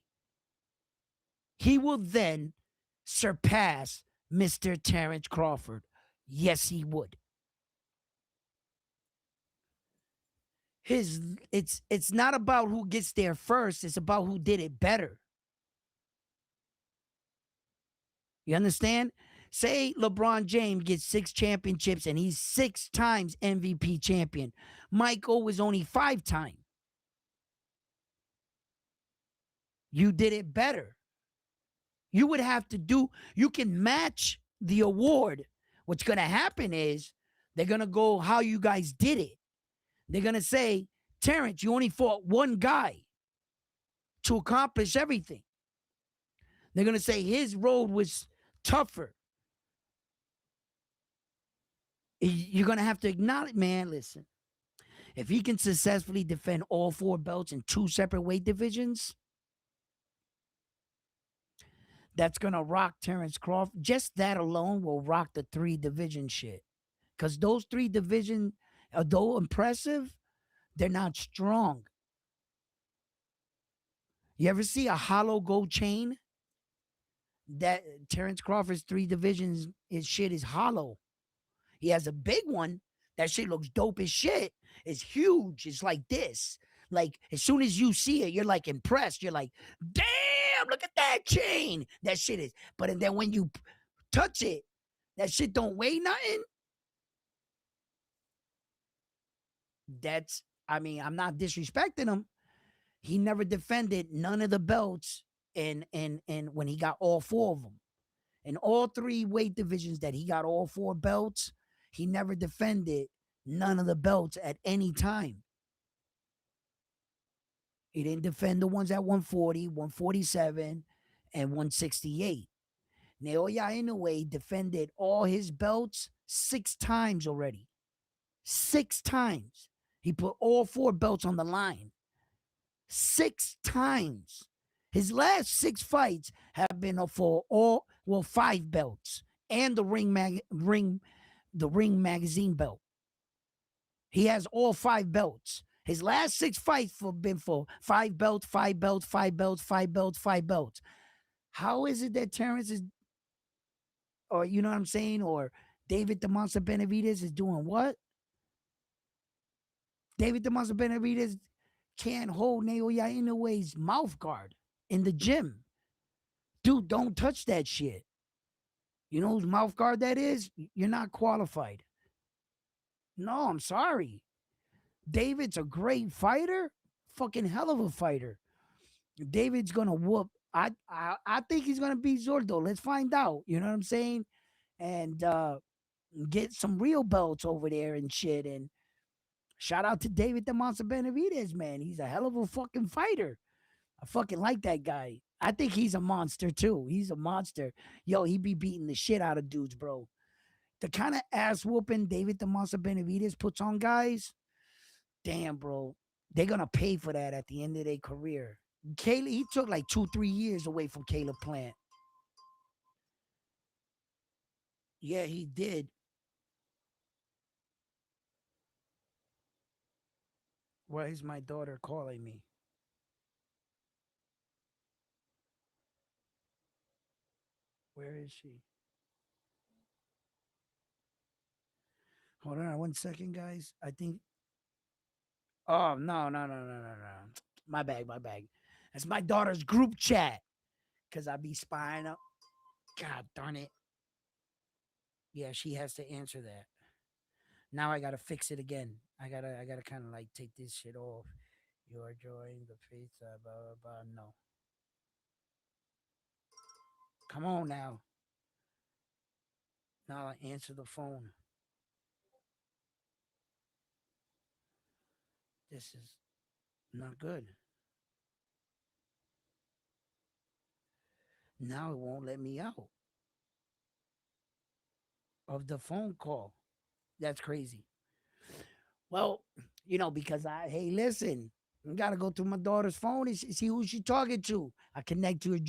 He will then surpass Mr. Terrence Crawford. Yes, he would. It's not about who gets there first. It's about who did it better. You understand? Say LeBron James gets 6 championships and he's 6 times MVP champion. Michael was only 5 times. You did it better. You would have to you can match the award. What's going to happen is they're going to go how you guys did it. They're going to say, Terrence, you only fought one guy to accomplish everything. They're going to say his road was tougher. You're going to have to acknowledge, man, listen. If he can successfully defend all 4 belts in 2 separate weight divisions, that's gonna rock Terrence Crawford. Just that alone will rock the three division shit. Cause those three divisions, although impressive, they're not strong. You ever see a hollow gold chain? That Terrence Crawford's three divisions, his shit is hollow. He has a big one. That shit looks dope as shit. It's huge. It's like this. Like as soon as you see it, you're like impressed. You're like, damn, look at that chain. That shit is. But then when you touch it, that shit don't weigh nothing. That's. I mean, I'm not disrespecting him. He never defended none of the belts, and when he got all four of them. In all three weight divisions that he got all four belts, he never defended none of the belts at any time. He didn't defend the ones at 140, 147, and 168. Naoya Inoue defended all his belts 6 times already. 6 times. He put all four belts on the line. 6 times. His last 6 fights have been for all, well, 5 belts and the ring magazine belt. He has all 5 belts. His last 6 fights been for 5 belts, 5 belts, 5 belts, 5 belts, 5 belts. How is it that Terrence is, or you know what I'm saying, or David the Monster Benavidez is doing what? David the Monster Benavidez can't hold Naoya Inoue's mouth guard in the gym. Dude, don't touch that shit. You know whose mouth guard that is? You're not qualified. No, I'm sorry. David's a great fighter, fucking hell of a fighter. David's gonna whoop. I think he's gonna beat Zordo. Let's find out. You know what I'm saying? And get some real belts over there and shit. And shout out to David the Monster Benavidez, man. He's a hell of a fucking fighter. I fucking like that guy. I think he's a monster too. He's a monster. Yo, he be beating the shit out of dudes, bro. The kind of ass whooping David the Monster Benavidez puts on guys, damn, bro. They're gonna pay for that at the end of their career. Caleb, he took like 2-3 years away from Caleb Plant. Yeah, he did. Why is my daughter calling me? Where is she? Hold on 1 second, guys. I think. Oh no, no, no, no, no, no. My bag, my bag. That's my daughter's group chat. Cause I be spying up. God darn it. Yeah, she has to answer that. Now I gotta fix it again. I gotta kind of like take this shit off. You are enjoying the pizza, blah blah blah. No, come on now. Now I answer the phone. This is not good. Now it won't let me out of the phone call. That's crazy. Well, because hey, listen, I gotta go through my daughter's phone and see who she talking to. I connect to her,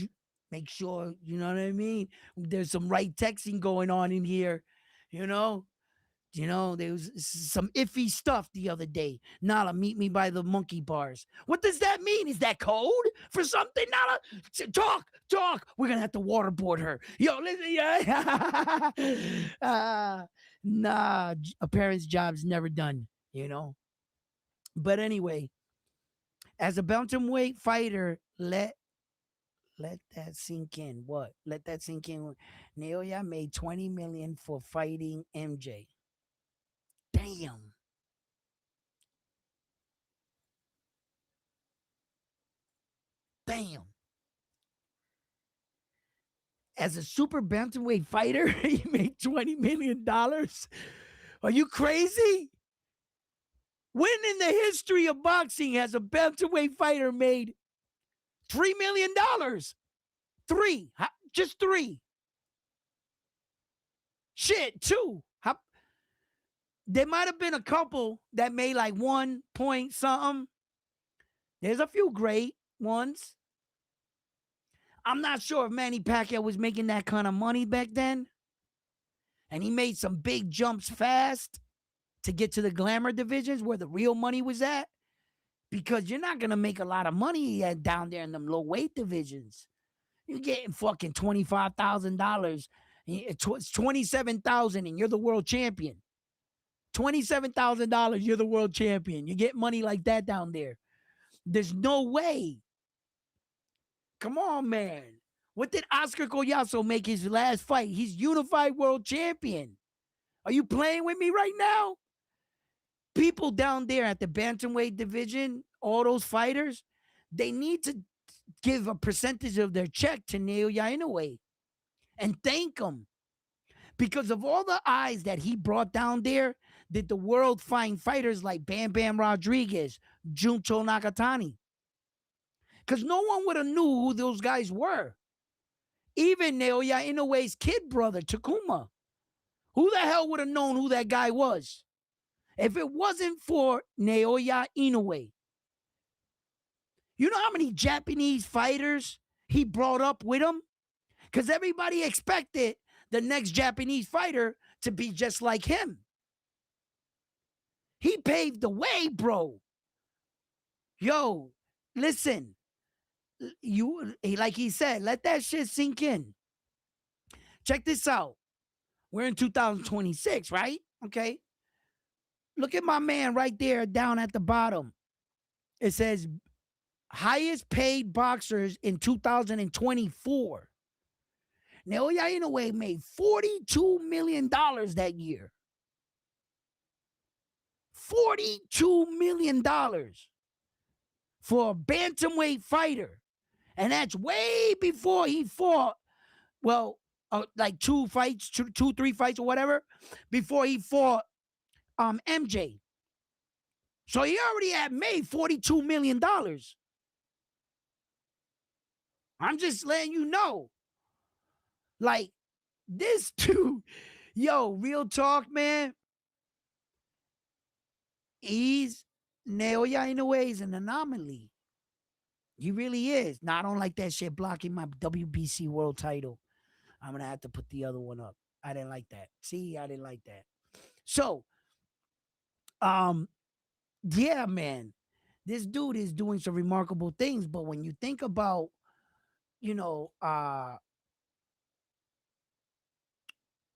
make sure, you know what I mean? There's some right texting going on in here, you know? There was some iffy stuff the other day. Nala, meet me by the monkey bars. What does that mean? Is that code for something? Nala, talk. We're gonna have to waterboard her. Yo, listen, yeah. Nah, a parent's job's never done, you know. But anyway, as a bantamweight fighter, let that sink in. What? Let that sink in. Naoya made 20 million for fighting MJ. Damn. Damn. As a super bantamweight fighter, he made $20 million. Are you crazy? When in the history of boxing has a bantamweight fighter made $3 million? Three, just three. Shit, two. There might have been a couple that made like 1 point something. There's a few great ones. I'm not sure if Manny Pacquiao was making that kind of money back then, and he made some big jumps fast to get to the glamour divisions where the real money was at, because you're not gonna make a lot of money down there in them low weight divisions. You're getting fucking $25,000. It's 27,000, and you're the world champion. $27,000, you're the world champion. You get money like that down there. There's no way. Come on, man. What did Oscar Collazo make his last fight? He's unified world champion. Are you playing with me right now? People down there at the bantamweight division, all those fighters, they need to give a percentage of their check to Naoya Inoue and thank him, because of all the eyes that he brought down there. Did the world find fighters like Bam Bam Rodriguez, Junto Nakatani? Because no one would have knew who those guys were. Even Naoya Inoue's kid brother, Takuma. Who the hell would have known who that guy was if it wasn't for Naoya Inoue? You know how many Japanese fighters he brought up with him? Because everybody expected the next Japanese fighter to be just like him. He paved the way, bro. Yo, listen. Like he said, let that shit sink in. Check this out. We're in 2026, right? Okay. Look at my man right there down at the bottom. It says highest paid boxers in 2024. Naoya Inoue made $42 million that year. $42 million for a bantamweight fighter. And that's way before he fought, well, like 3 fights or whatever, before he fought MJ. So he already had made $42 million. I'm just letting you know. Like, this dude, yo, real talk, man. Naoya Inoue is an anomaly. He really is. Now, I don't like that shit blocking my WBC world title. I'm going to have to put the other one up. I didn't like that. See, I didn't like that. So, yeah, man, this dude is doing some remarkable things. But when you think about,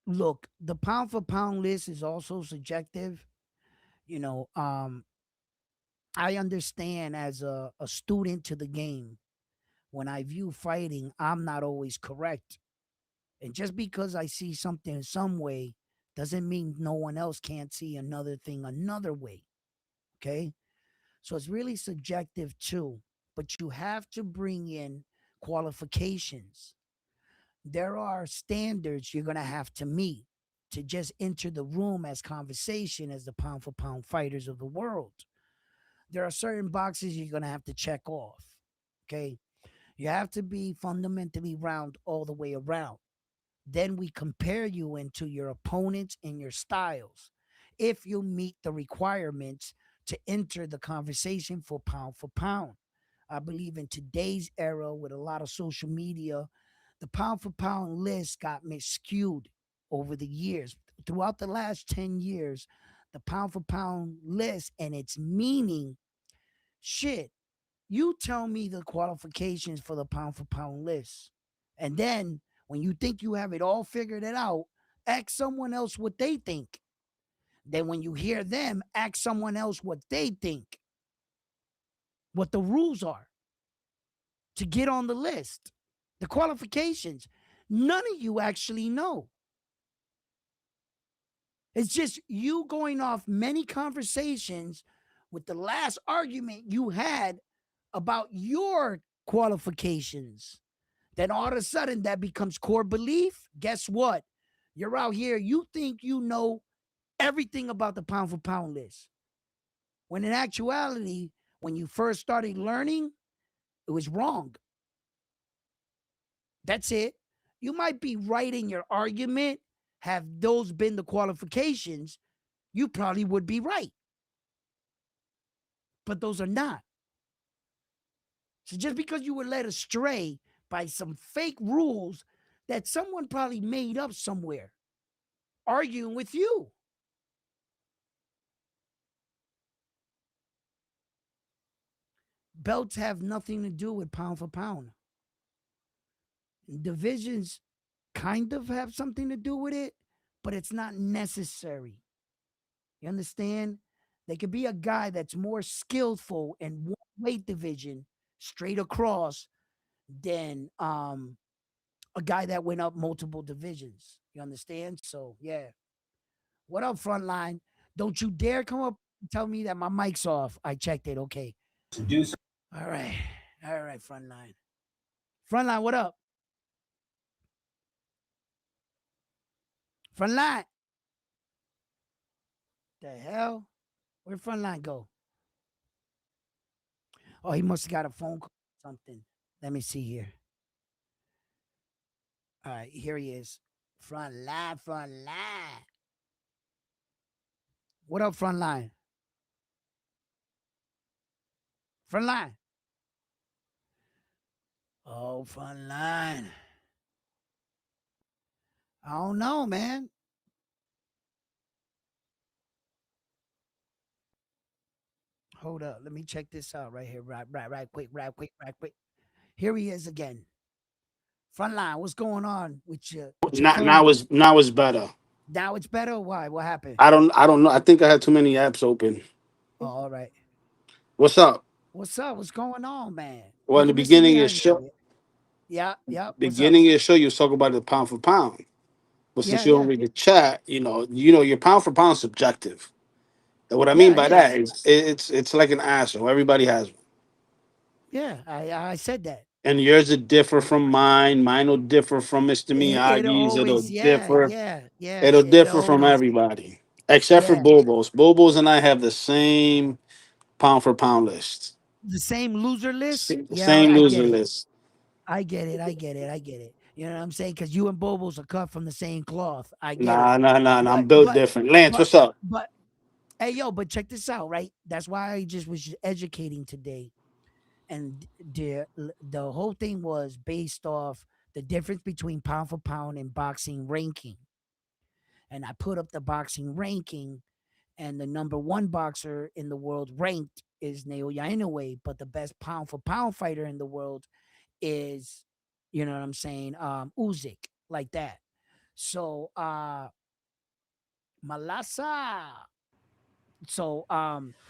look, the pound for pound list is also subjective. I understand as a student to the game, when I view fighting, I'm not always correct. And just because I see something some way doesn't mean no one else can't see another thing another way. Okay? So it's really subjective too. But you have to bring in qualifications. There are standards you're going to have to meet to just enter the room as conversation as the pound for pound fighters of the world. There are certain boxes you're going to have to check off. Okay? You have to be fundamentally round all the way around. Then we compare you into your opponents and your styles. If you meet the requirements to enter the conversation for pound, I believe in today's era with a lot of social media, the pound for pound list got miscued over the years. Throughout the last 10 years, the pound for pound list and its meaning, shit, you tell me the qualifications for the pound for pound list. And then when you think you have it all figured out, ask someone else what they think. Then when you hear them, ask someone else what they think, what the rules are to get on the list, the qualifications. None of you actually know. It's just you going off many conversations with the last argument you had about your qualifications. Then all of a sudden that becomes core belief. Guess what? You're out here, you think you know everything about the pound for pound list. When in actuality, when you first started learning, it was wrong. That's it. You might be right in your argument. Have those been the qualifications, you probably would be right. But those are not. So just because you were led astray by some fake rules that someone probably made up somewhere, arguing with you. Belts have nothing to do with pound for pound. Divisions kind of have something to do with it, but it's not necessary. You understand? There could be a guy that's more skillful in one weight division straight across than a guy that went up multiple divisions. You understand? So yeah. What up, frontline? Don't you dare come up and tell me that my mic's off. I checked it. Okay. To do so. All right. All right, frontline. Frontline, what up? Frontline. The hell? Where'd frontline go? Oh, he must have got a phone call or something. Let me see here. All right, here he is. Frontline, frontline. What up, frontline? Frontline. Oh, frontline. I don't know, man. Hold up. Let me check this out right here. Right quick, right quick, right quick. Here he is again. Frontline, what's going on with your Now, phone? now it's better. Now it's better? Why? What happened? I don't know. I think I had too many apps open. Oh, all right. What's up? What's up? What's going on, man? Well, You in the can miss me on here. Yeah. What's up? beginning of your show, you was talking about the pound for pound. But since Yeah, you don't yeah. read the chat, your pound for pound is subjective. And what I mean Yeah, by it that is. is it's like an asshole. Everybody has one. Yeah, I said that. And yours will differ from mine. Mine will differ from Mr. It Miyagi's. always, yeah, yeah, yeah. It'll It differ from always, everybody. Except for yeah. Bobos. Bobos and I have the same pound for pound list. The same loser list. Yeah, Same I loser get it. list. I get it. I get it. I get it. You know what I'm saying? Because you and Bobos are cut from the same cloth. I get it. Nah. But I'm built but different. Lance, but what's up? but hey yo, but check this out, right? That's why I just was educating today. And the whole thing was based off the difference between pound for pound and boxing ranking. And I put up the boxing ranking, and the number one boxer in the world ranked is Naoya Inoue, but the best pound for pound fighter in the world is, you know what I'm saying, Usyk, like that. So Malasa. So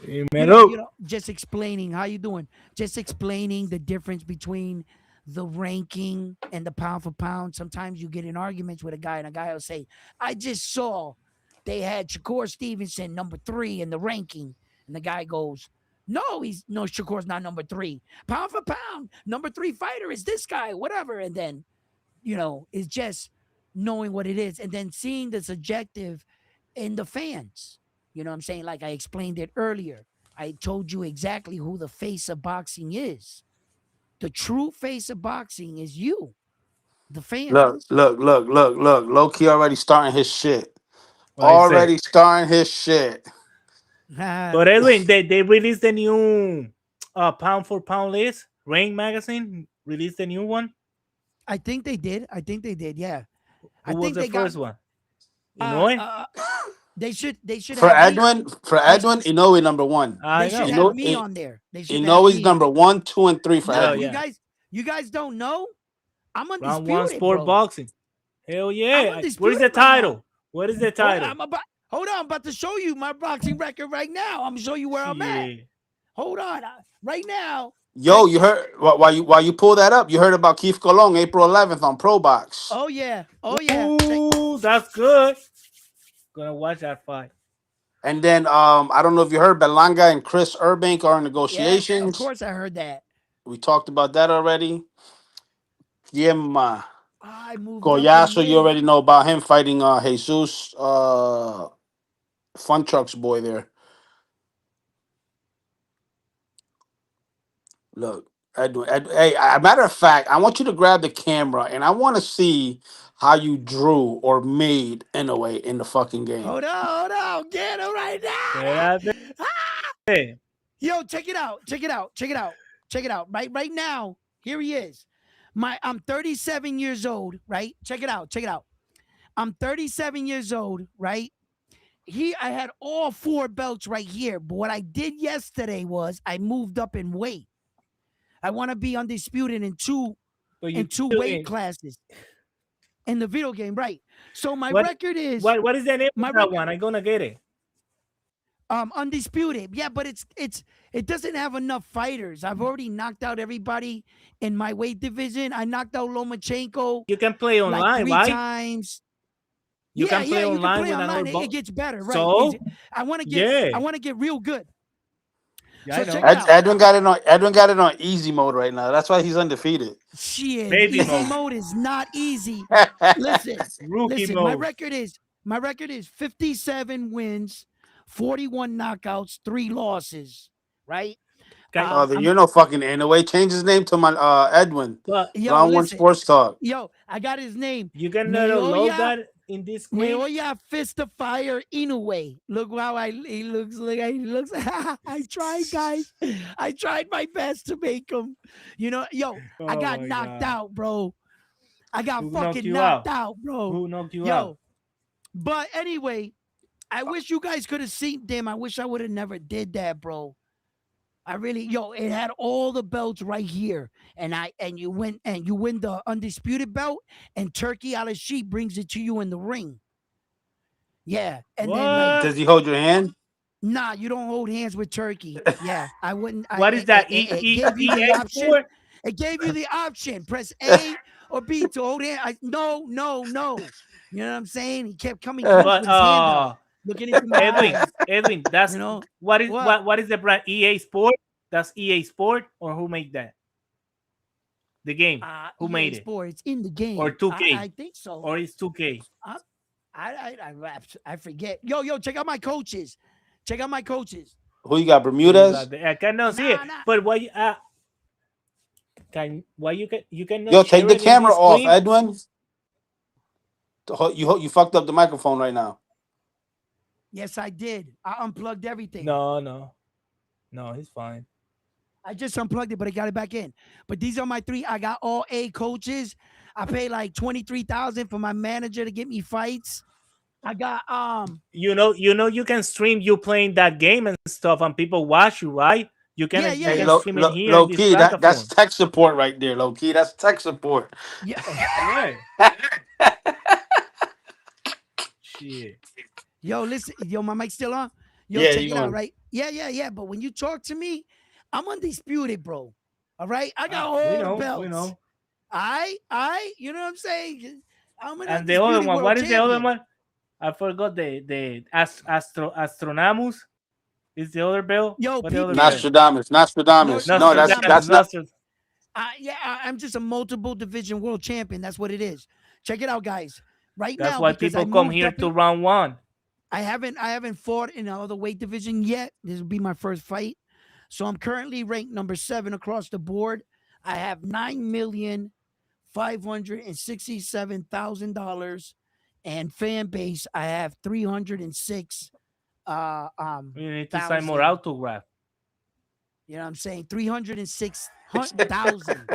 Dímelo. just explaining how you doing. Just explaining the difference between the ranking and the pound for pound. Sometimes you get in arguments with a guy, and a guy will say, "I just saw they had Shakur Stevenson number 3 in the ranking," and the guy goes, "No, Shakur's not number 3. Pound for pound, number 3 fighter is this guy, whatever." And then it's just knowing what it is and then seeing the subjective in the fans. You know what I'm saying? Like I explained it earlier. I told you exactly who the face of boxing is. The true face of boxing is you, the fan. Look. Loki already starting his shit. What I say. Already starting his shit. But Edwin, they released the new pound for pound list. Rain magazine released the new one. I think they did. I think they did. Yeah. I Who was think the they got first one? uh Illinois. uh they should For have me. Edwin, for They Edwin, Inoue number one. I they should know. have Inoue, me on there. They should have Inoue's me. number one, two, and three for Nah, Hell Edwin. you yeah. guys you guys don't know. I'm Round one undisputed, sport bro. boxing. Hell I'm yeah. What is undisputed the right now. title? What is the Hold title? on, I'm about to show you my boxing record right now. I'm gonna show you where I'm at. Shit. Hold on, right now. Yo, Check. you heard while you pull that up, you heard about Keith Colon, April 11th on Pro Box. Oh yeah. Check. Ooh, that's good. Gonna watch that fight. And then I don't know if you heard Belanga and Chris Urbank are in Yeah, of negotiations. course I heard that. We talked about that already. Yeah, ma. I moved up in Collazo, you weight. already know about him fighting Jesus Fun Trucks boy there. Look, hey, a matter of fact, I want you to grab the camera and I want to see how you drew or made Inoue in the fucking game. Hold on. Get him right Get out now. Ah! there. Yo, check it out. Check it out. Check it out. Check it out. Right now, here he is. I'm 37 years old, right? Check it out. Check it out. I'm 37 years old, right? I had all four belts right here. But what I did yesterday was I moved up in weight. I want to be undisputed But in you two still weight in. classes in the video game, right? So my What record is what is the name of my that record one? I'm gonna get it. undisputed. Yeah, but it doesn't have enough fighters. I've already knocked out everybody in my weight division. I knocked out Lomachenko You can play like online, three right? times. You Yeah, can yeah, play you can online play with online. another It ball. gets better, right? So I yeah, want to get real good. yeah, I So check know. it out. Edwin got it on easy mode right now. That's why he's undefeated. Shit, Baby easy mode, mode is not easy. Listen, rookie listen. mode. My record is 57 wins, 41 knockouts, 3 losses. Right? Okay, Oh, then I'm you're no fucking anyway. Change his name to my Edwin. but yo. Round one Listen, sports talk. yo. I got his name. you can load Naoya that in this screen. Naoya Fist of Fire Inoue. Look how he looks. Look how he looks. I tried, guys. I tried my best to make him. Yo, I Oh got my knocked god, out, bro. I got who knocked fucking you knocked out? out, bro. Who knocked you out? Yo, but anyway, I wish you guys could have seen them. I wish I would have never did that, bro. I really, it had all the belts right here, and you win the undisputed belt, and Turkey Al Sheep brings it to you in the ring. Yeah, and then like, What? Does he hold your hand? nah, you don't hold hands with Turkey. Yeah, I wouldn't. What is that? It gave you the EA option. Sport? It gave you the option. Press A or B to hold hand. No, no, no. You know what I'm saying? He kept coming close But with his hand out, looking into my Edwin, eyes. Edwin, You that's know what? what is the brand? EA Sport? That's EA Sport, or who made that? The game. Who EA made it? Sports in the Or game. I 2K? think so. Or it's 2K? I, I forget. Yo, check out my coaches. Check out my coaches. Who you got? Who you got Bermudez? there? I cannot see it. Nah, nah. But why why you cannot Yo, take share the it in camera this off, screen? Edwin. You fucked up the microphone right now. Yes, I did. I unplugged everything. No, no. No, he's fine. I just unplugged it, but I got it back in. But these are my three. I got all A coaches. I paid like 23,000 for my manager to get me fights. I got You can stream you playing that game and stuff and people watch you, right? yeah, You yeah, Hey, can yeah. stream it here in low this key, that's platform. tech support right there. Low key, that's tech support. Yeah. What? Shit. Yo, listen, my mic's still on. Yo, Yeah, check you it out, on? right? Yeah. But when you talk to me, I'm undisputed, bro. All right, I got We all the know, we belts. know. You know what I'm saying? I'm an And the other undisputed one, world what is the other champion. one? I forgot Astronamus is the other bell. Yo, What the peep other game. bell? Nostradamus. No, Nostradamus, that's Nostradamus. Nostradamus. Yeah, I'm just a multiple division world champion. That's what it is. Check it out, guys. Right That's now, why because I people come moved here up to in, round one. I haven't fought in another weight division yet. This will be my first fight. So I'm currently ranked number 7 across the board. I have $9,567,000 and fan base. I have 306 You need to sign more thousand. autograph. You know what I'm saying? 306,000.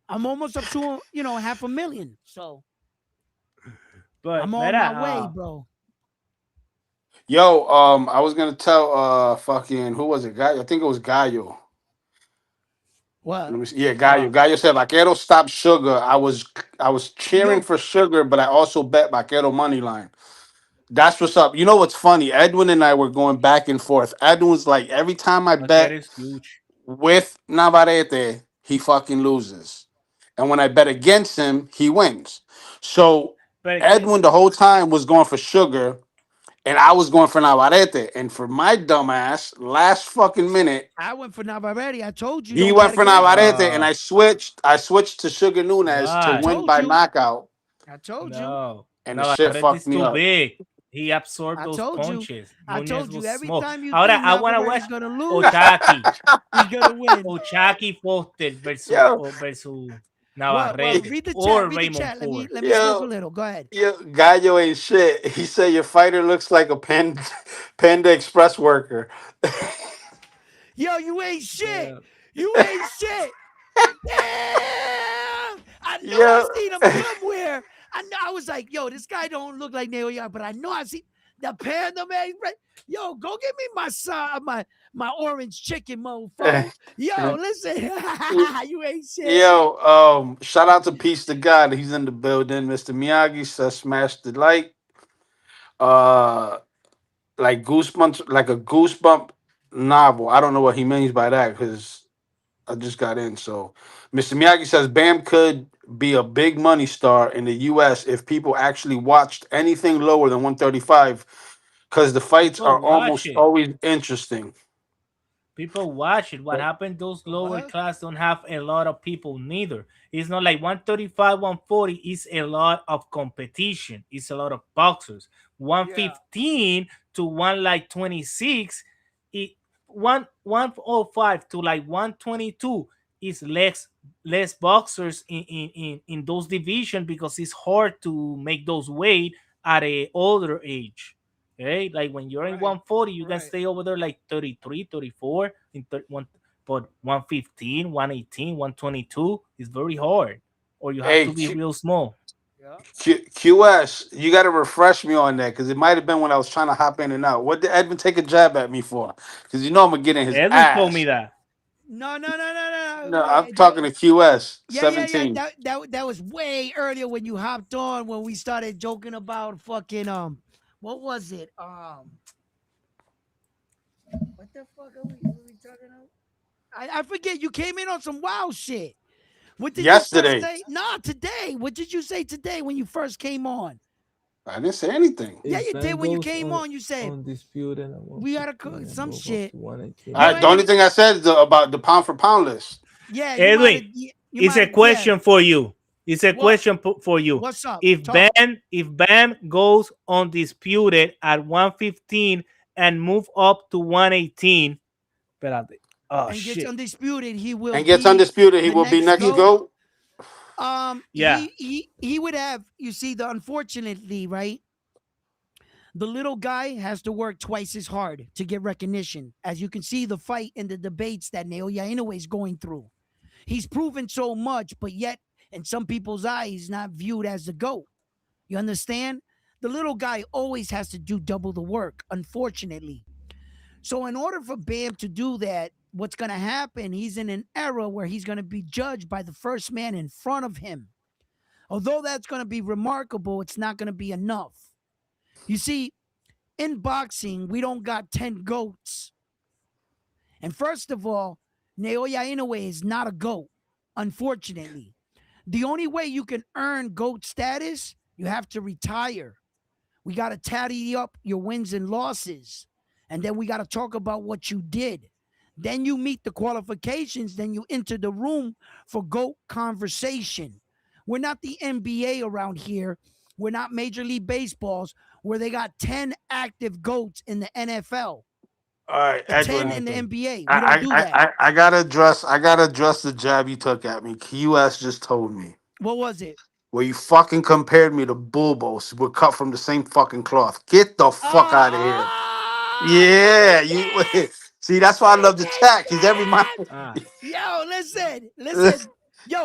I'm almost up to 500,000. So But I'm on mira, my way, bro. Yo. I was gonna tell fucking who was it? Guy, I think it was Gallo. Let What? me see. Yeah, Gallo. uh, Gallo said Vaquero stop Sugar. I was cheering Yo, for Sugar, but I also bet Vaquero money line. That's what's up. You know what's funny? Edwin and I were going back and forth. Edwin's like, every time I Vaquero bet is huge. with Navarrete, he fucking loses. And when I bet against him, he wins. So But Edwin the whole time was going for Sugar, and I was going for Navarrete. And for my dumbass, last fucking minute, I went for Navarrete. I told you he don't went bet for against him. Navarrete, and I switched. I switched to Sugar Nunez to I why? win told by you. knockout, I told you. No. and the shit Navarrete is fucked me too up. big. He absorbed I those told you. punches. I Nunez told you. was Every small. time you Ahora, think I want to watch Navarrete's gonna lose, Ochaki. he's gonna win. Ochaki Foster Yo, versus Well, Navarrete read the chat. or Read the Raymond chat. Let me Ford. let me smoke a yo, little. Go ahead. Gallo ain't shit. He said your fighter looks like a Panda Express worker. Yo, you ain't shit. Yeah. You ain't shit. Damn. I know I Yeah. seen him somewhere. I was like, yo, this guy don't look like Neil Young, but I know I see the Panda Man. Right? Yo, go get me my orange chicken, mofo. Yo, listen, you ain't shit. Yo, shout out to Peace to God. He's in the building. Mr. Miyagi says smash the like. Uh like goosebumps, like a goosebump novel. I don't know what he means by that because I just got in. So Mr. Miyagi says Bam could be a big money star in the US if people actually watched anything lower than 135 because the fights People are watch almost it. always interesting. People watch it. What But happened? Those lower What? class don't have a lot of people neither. It's not like 135, 140 is a lot of competition. It's a lot of boxers. Yeah. 115 to 126, it 105 to like 122 is less boxers in those division because it's hard to make those weight at a older age. Okay, like when you're in Right. 140, you can Right. stay over there like 33, 34 in one, but 115, 118, 122 is very hard, or you have hey, to be real small. Yeah. QS, you got to refresh me on that because it might have been when I was trying to hop in and out. What did Edmund take a jab at me for? Because you know I'm gonna get in his Edwin told me ass. that. No, no, no, no, no. No, I'm talking to QS Yeah, yeah, yeah. 17. That was way earlier when you hopped on when we started joking about fucking what was it? What the fuck are we talking about? I forget. You came in on some wild shit. What did you first Yesterday, say? Nah, today. What did you say today when you first came on? I didn't say anything. Yeah, If you did Ben when you goes came on. You said undisputed at we gotta cook 115 and some move up shit. to 118, Yo, The only any thing I said is about the pound for pound list. yeah, you might have Edwin, you it's might a have yeah. question for you. It's a What? question for you. What's up? If Talk. Bam goes undisputed at 115 and move up to 118, espérate. Oh And gets shit. undisputed, he will And gets be undisputed, he the will be next next GOAT. GOAT. Yeah. He would have, you see, the unfortunately, right? The little guy has to work twice as hard to get recognition. As you can see, the fight and the debates that Naoya Inoue is going through. He's proven so much, but yet, in some people's eyes, he's not viewed as the GOAT. You understand? The little guy always has to do double the work, unfortunately. So, in order for Bam to do that, what's going to happen? He's in an era where he's going to be judged by the first man in front of him. Although that's going to be remarkable, it's not going to be enough. You see, in boxing, we don't got 10 goats. And first of all, Naoya Inoue is not a goat, unfortunately. The only way you can earn GOAT status, you have to retire. We got to tally up your wins and losses. And then we got to talk about what you did. Then you meet the qualifications. Then you enter the room for GOAT conversation. We're not the NBA around here. We're not Major League Baseballs where they got 10 active GOATs in the NFL All right, or 10 Edwin. in the exactly. NBA. We don't I, do I, that. I, I gotta address. I gotta address the jab you took at me. QS just told me What was it? where you fucking compared me to Bulbos. We're cut from the same fucking cloth. Get the fuck out of here. Oh, Yeah, you. yes! See, that's why I He love the did chat. He's every mind. that! Ah, Yo, listen.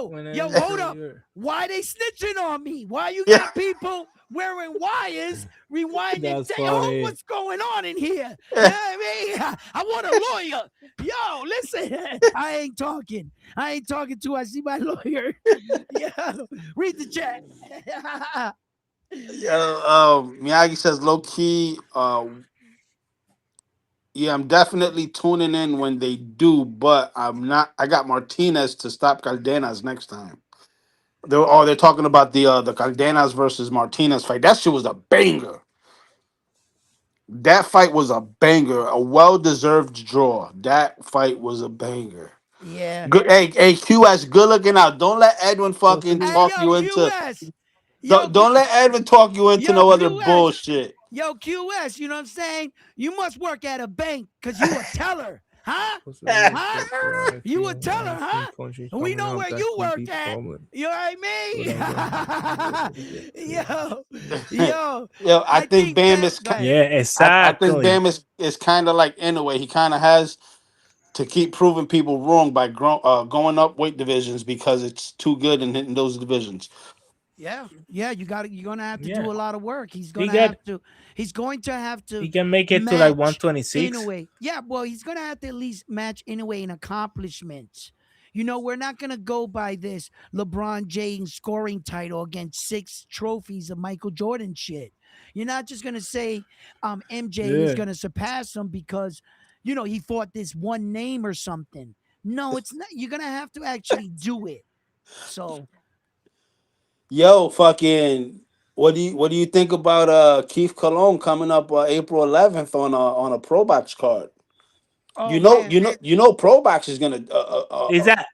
when I Yo, hold listen, up. you're Why they snitching on me? Why you Yeah. got people wearing wires, rewinding that's tape? Oh, funny. what's going on in here? You know what I mean? I want a lawyer. Yo, listen. I ain't talking to. I see my lawyer. Yo, read the chat. Yeah, Miyagi says low key. Yeah, I'm definitely tuning in when they do, but I'm not. I got Martinez to stop Caldenas next time. They're talking about the Caldenas versus Martinez fight. That shit was a banger. That fight was a banger, a well deserved draw. That fight was a banger. Yeah. Good, hey, QS, good looking out. Don't let Edwin fucking Wasn't it? Hey, talk yo, you into. QS. Yo, Don't let Edwin talk you into yo, no other QS. bullshit. Yo, QS, you know what I'm saying? You must work at a bank because you a teller, huh? Possibilities Huh? that 118 You a and teller, 118 huh? punches And we coming know up, where that you could work be at. problem. You know what But I'm gonna have to wait I till we get mean? to it. Yo, Yo, I I think think Bam Bam, is. go ahead. Yeah, I think exactly. Bam is kind of like in a way. He kind of has to keep proving people wrong by going up weight divisions because it's too good in hitting those divisions. Yeah, yeah, you got you're gonna have to Yeah, do a lot of work. he got He's going to have he to can make it to like match in a 126. way. Yeah, well, he's gonna have to at least match in a way in accomplishments. You know, we're not gonna go by this LeBron James scoring title against 6 trophies of Michael Jordan shit. You're not just gonna say MJ is Yeah. gonna surpass him because he fought this one name or something. No, it's not. You're gonna have to actually do it. So Yo, fucking, what do you think about Keith Cologne coming up April 11th on a Pro Box card? oh man, Pro Box is gonna Is that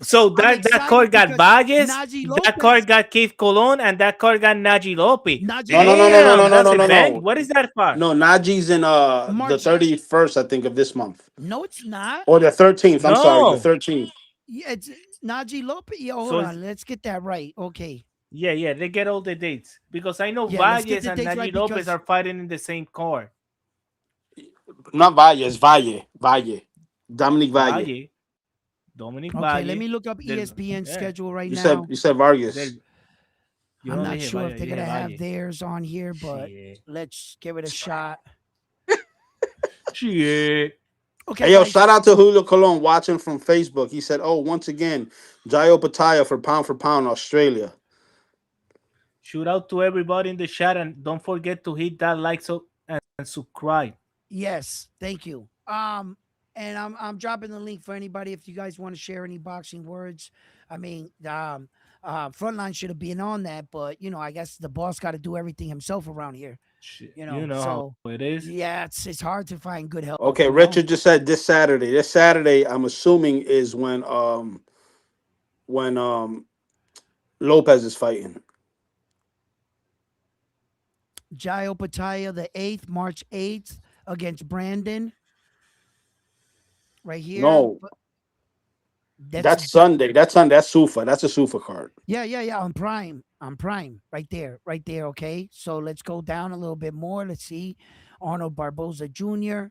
so? I'm That card excited got because Valles, Najee that card Lopez, got Keith Colon, and that card got Najee Lopez. Najee no no no no Lopez no Damn, no is no that's no a no bang. no What is that for? no. Najee's in the March. 31st, I think, of this month, No, it's not. or the 13th. I'm sorry, the No. 13th. Yeah, it's Najee Lopez. Yo, So hold it's, on. Let's get that right. Okay. yeah, yeah, they get all the dates because I know Yeah, let's get Valles the and dates right Najee Lopez because are fighting in the same card. Not Valle, it's Valle, Dominic Valle. Valle, Dominic okay, let Valle, me look up del ESPN yeah, schedule right You said now. you said Vargas. del yo I'm no not dije sure Valle, if they're dije gonna have Valle. theirs on here, but Shit, let's give it a shot. shit. Okay, Hey yo, guys. shout out to Julio Colon watching from Facebook. He said, "Oh, once again, Jayo Pataya for pound, Australia." Shout out to everybody in the chat and don't forget to hit that like so and subscribe. Yes, thank you. And I'm dropping the link for anybody if you guys want to share any boxing words. I mean, Frontline should have been on that, but I guess the boss got to do everything himself around here. Shit, you know how So it is. yeah, it's hard to find good help. Okay, Richard just said this Saturday. This Saturday, I'm assuming, is when Lopez is fighting. Jai Opataya the 8th, March 8th against Brandon right here. No, That's that's Sunday. That's Sunday. That's Sufa. That's a Sufa card. yeah, on Prime, right there, right there. Okay, so let's go down a little bit more. Let's see, Arnold Barboza Jr.,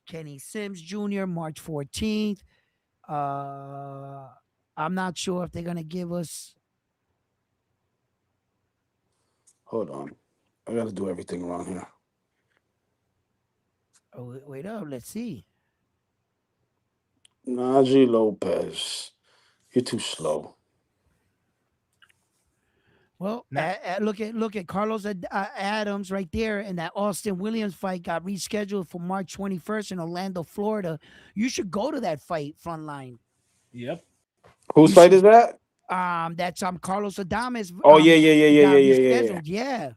Kenny Sims Jr., March 14th. Uh, I'm not sure if they're gonna give us. Hold on, I gotta do everything wrong here. Oh, wait up, let's see. Najee Lopez, you're too slow. Well, Nah, look at Carlos Adams right there, and that Austin Williams fight got rescheduled for March 21st in Orlando, Florida. You should go to that fight, Frontline. yep. Whose You fight should. is that? That's Carlos Adames. Oh yeah, yeah, yeah, yeah, Got yeah, yeah, yeah, yeah. rescheduled. Yeah,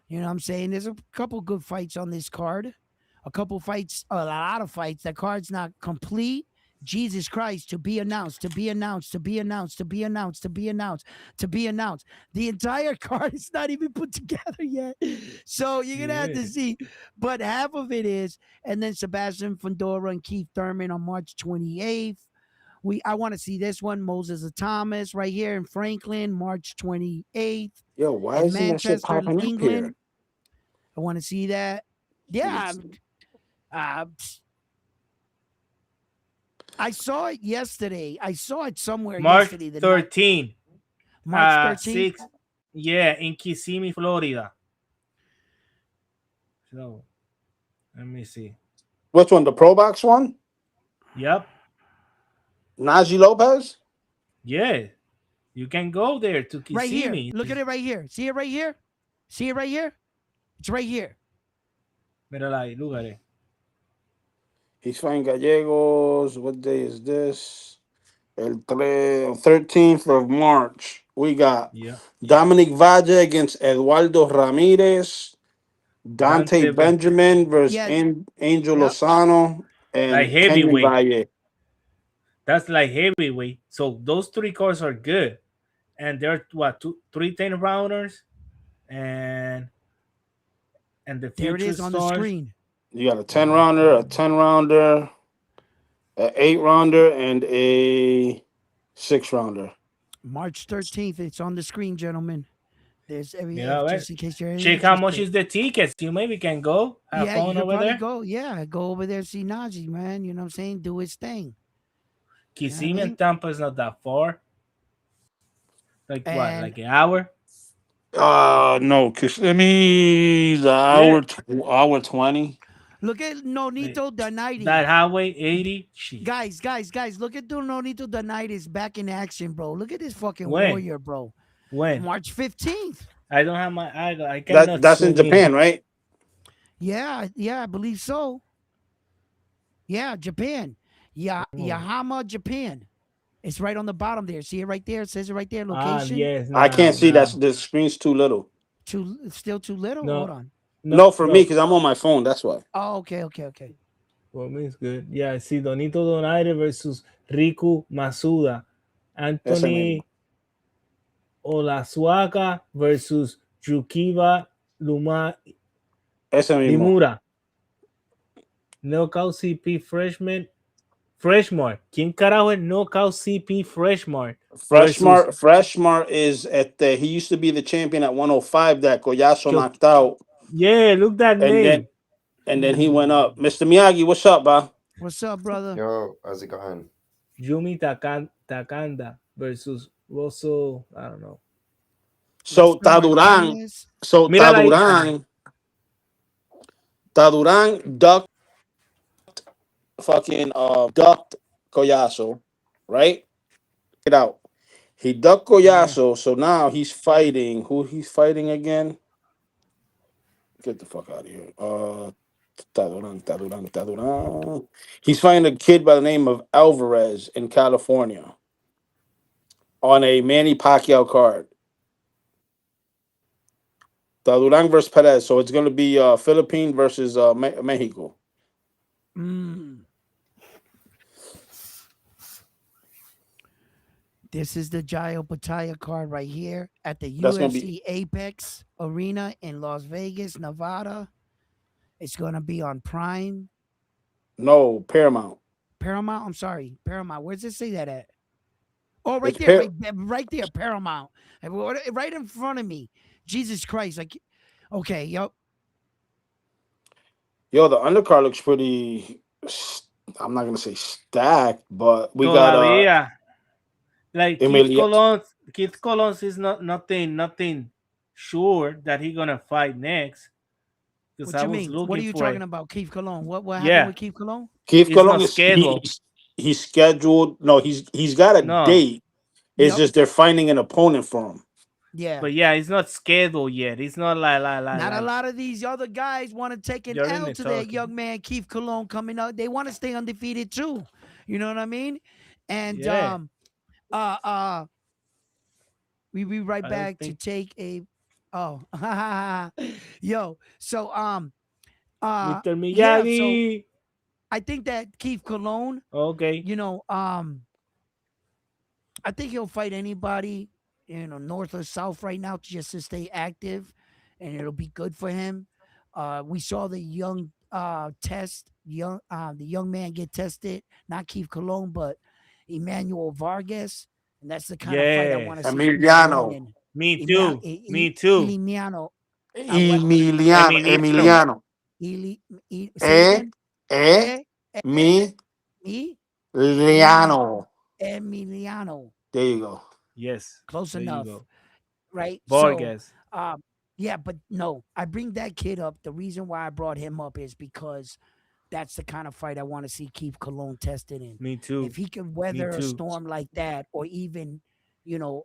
you know what I'm saying. There's a couple good fights on this card. A couple fights, a lot of fights. That card's not complete. Jesus Christ, to be announced, to be announced, to be announced, to be announced, to be announced, to be announced. The entire card is not even put together yet. So you're gonna have Yeah. to see. But half of it is, and then Sebastian Fondora and Keith Thurman on March 28th. I want to see this one, Moses Thomas, right here in Franklin, March 28th, Yo, why in isn't that shit Manchester, popping up here? England. I want to see that. Yeah, uh, I saw it yesterday. I saw it somewhere March yesterday. The night 13, March 13th. 6, yeah, in Kissimmee, Florida. So let me see. Which one? The Pro Box one? Yep, Najee Lopez? yeah, you can go there to Right here. Kissimmee. Look at it right here. See it right here? See it right here? It's right here. Mira ahí, look at it. He's fighting Gallegos. What day is this? 13th of March. We got Yeah, Dominic Valle against Eduardo Ramirez. Dante Dante, Benjamin versus Yeah. Angel Yep. Lozano like and Kenyon heavyweight. Valle. That's like heavyweight. So those three cards are good, and they're what three 10 rounders, and the There it future is on the stars. screen. You got a 10 rounder, a 10 rounder, an 8 rounder, and a 6 rounder. March 13th. It's on the screen, gentlemen. There's every Yeah, if well, just in case you're check how much interested. is the tickets. You maybe can go have Yeah, you fun could over probably there. go. Yeah, go over there see Najee, man. You know what I'm saying? Do his thing. You know what I Kissimmee and mean? Tampa is not that far. Like what? And Like an hour? No, Kissimmee, the Yeah. hour 20. look at Like, Nonito that Donaire. highway 80. Shit. Guys, look at Nonito Donaire is back in action, bro. Look at this fucking When? warrior, bro. When? March 15th. I don't have my eye. I cannot That's in zoom in. Japan, right? Yeah, I believe so. Yeah, Japan. Yeah, Oh. Yahama, Japan. It's right on the bottom there. See it right there? It says it right there. Ah, Location. yes. I can't Now, see that. now. The screen's too little. Too it's still too little. Hold No, on. No, no, for me, no. because I'm on my phone. That's why. Oh, okay. For me, it's good. Yeah, I see Donito Donaire versus Riku Masuda. Ese mismo. Anthony Olasuaka versus Yukiba Ese mismo. Limura. Knockout CP freshman. Freshman. ¿Quién carajo es Knockout CP freshman? Versus. Freshmart is at the. He used to be the champion at 105 that Collazo Cho- knocked out, yeah, look that and name. then he went up. Mr. Miyagi, what's up, ba? What's up, brother? Yo, how's it going? Yumi Takanda versus Rosso. I don't know. So Lester Taduran, Martinez. so Mírala ahí. Ah, Taduran ducked fucking ducked Collazo, right? Get out. He ducked Yeah. Collazo, so now he's fighting. Who he's fighting again? Get the fuck out of here. Taduran. He's fighting a kid by the name of Alvarez in California on a Manny Pacquiao card. Taduran versus Perez. So it's going to be Philippines versus Mexico. Mm. This is the Jayo Pataya card right here at the That's going to be UFC Apex Arena in Las Vegas, Nevada. It's gonna be on Prime. no Paramount. Paramount. I'm sorry, Paramount. Where's it say that at? Oh, right It's there, Par- right there, Paramount. Right in front of me. Jesus Christ! Like, okay, yep. Yo, the undercard looks pretty. I'm not gonna say stacked, but we got todavía. Like Emilia. Keith Colons is nothing sure that he gonna fight next. Because What I you was mean? What are looking you for talking it. about, Keith Cologne? What happened Yeah, with Keith Cologne? Keith it's Colon not is scheduled. he's scheduled. No, he's got a No, date. It's Yep. just they're finding an opponent for him. Yeah. but yeah, it's not scheduled yet. It's not Not a like lot of these other guys want to take an you're in L the to that talking. young man Keith Cologne coming out. They want to stay undefeated too. You know what I mean? And Yeah, uh uh we be right I don't back to think take a oh yo. So Mr. yeah, so Miyagi. I think that Keith Cologne, Okay, you know, I think he'll fight anybody, you know, north or south right now just to stay active, and it'll be good for him. We saw the young the young man get tested, not Keith Cologne, but Emmanuel Vargas, and that's the kind of fight I want to yes, see Keith Cologne Emiliano, in. me too, me too. Emiliano, what? Emiliano, Emiliano. Say it E again. E Eh, me, me, Emiliano. Emiliano. There you go. yes, Close there you enough. go. Right? So, Vargas, yeah, but no, I bring that kid up. The reason why I brought him up is because that's the kind of fight I want to see Keith Cologne tested in. me too, If he can me weather a too. storm like that, or even, you know,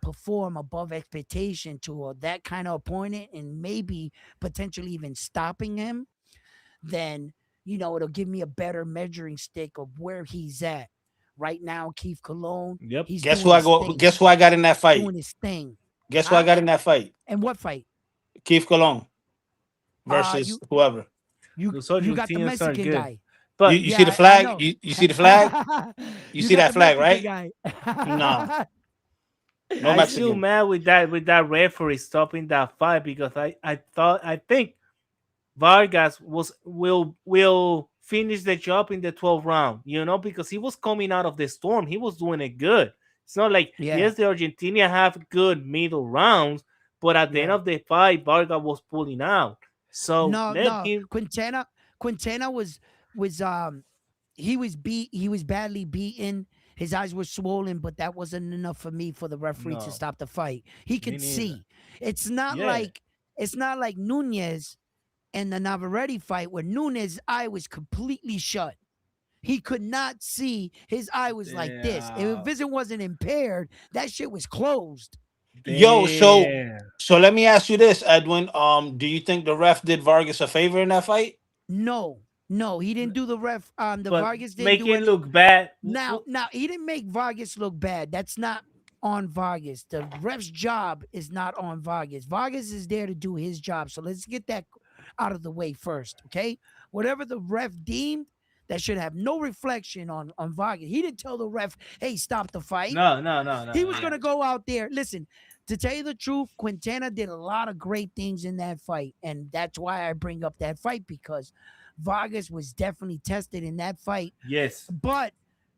perform above expectation to that kind of opponent, and maybe potentially even stopping him, then you know it'll give me a better measuring stick of where he's at right now. Keith Cologne, Yep, he's doing his thing. Guess who I got in that fight? Doing his thing. Guess who I Huh? got in that fight? And what fight? Keith Colon Uh versus you whoever. you those you got the Argentinians are Mexican good. guy. But You see the Yeah, I flag? know. You see the flag? You You see got that the flag, Mexican right? guy. No, no I still Mexican. mad with that referee stopping that fight because I think Vargas will finish the job in the 12th round, you know, because he was coming out of the storm. He was doing it good. It's not like Yeah. yes, the Argentina have good middle rounds, But at the end Yeah. of the fight, Vargas was pulling out. So No, let no. him. Quintana was he was badly beaten. His eyes were swollen, but that wasn't enough for me for the referee to No, stop the fight. He me could neither. see. It's not Yeah, like it's not like Nunez and the Navarrete fight where Nunez's eye was completely shut. He could not see. His eye was like this. If his damn, vision wasn't impaired, that shit was closed. Yo, damn. so let me ask you this, Edwin. Do you think the ref did Vargas a favor in that fight? No, no, he didn't do the ref. The But Vargas didn't make do it any. look bad. Now he didn't make Vargas look bad. That's not on Vargas. The ref's job is not on Vargas. Vargas is there to do his job. So let's get that out of the way first, okay? Whatever the ref deemed, that should have no reflection on Vargas. He didn't tell the ref, "Hey, stop the fight." No, no, no, no, He no. was Yeah. gonna go out there. Listen, to tell you the truth, Quintana did a lot of great things in that fight, and that's why I bring up that fight because Vargas was definitely tested in that fight. Yes. But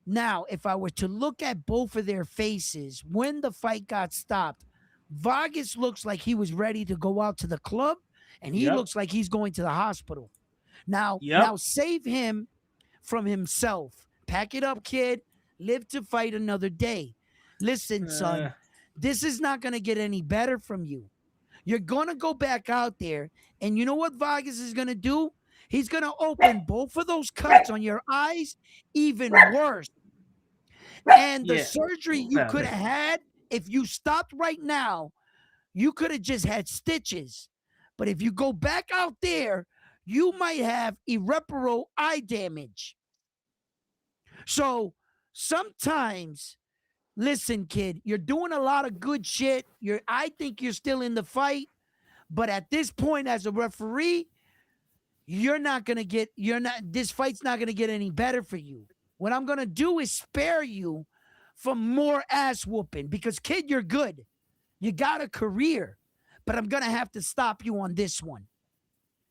now, if I were to look at both of their faces when the fight got stopped, Vargas looks like he was ready to go out to the club, and he Yep. looks like he's going to the hospital. Now Yep. save him from himself. Pack it up, kid. Live to fight another day. Listen, Uh, son, this is not going to get any better from you. You're going to go back out there, and you know what Vargas is going to do? He's going to open both of those cuts on your eyes even worse. And the yeah. surgery you Well, could have had, if you stopped right now, you could have just had stitches. But if you go back out there, you might have irreparable eye damage. So sometimes, listen, kid, you're doing a lot of good shit. I think you're still in the fight, but at this point, as a referee, you're not. This fight's not gonna get any better for you. What I'm gonna do is spare you from more ass whooping because, kid, you're good. You got a career, but I'm gonna have to stop you on this one.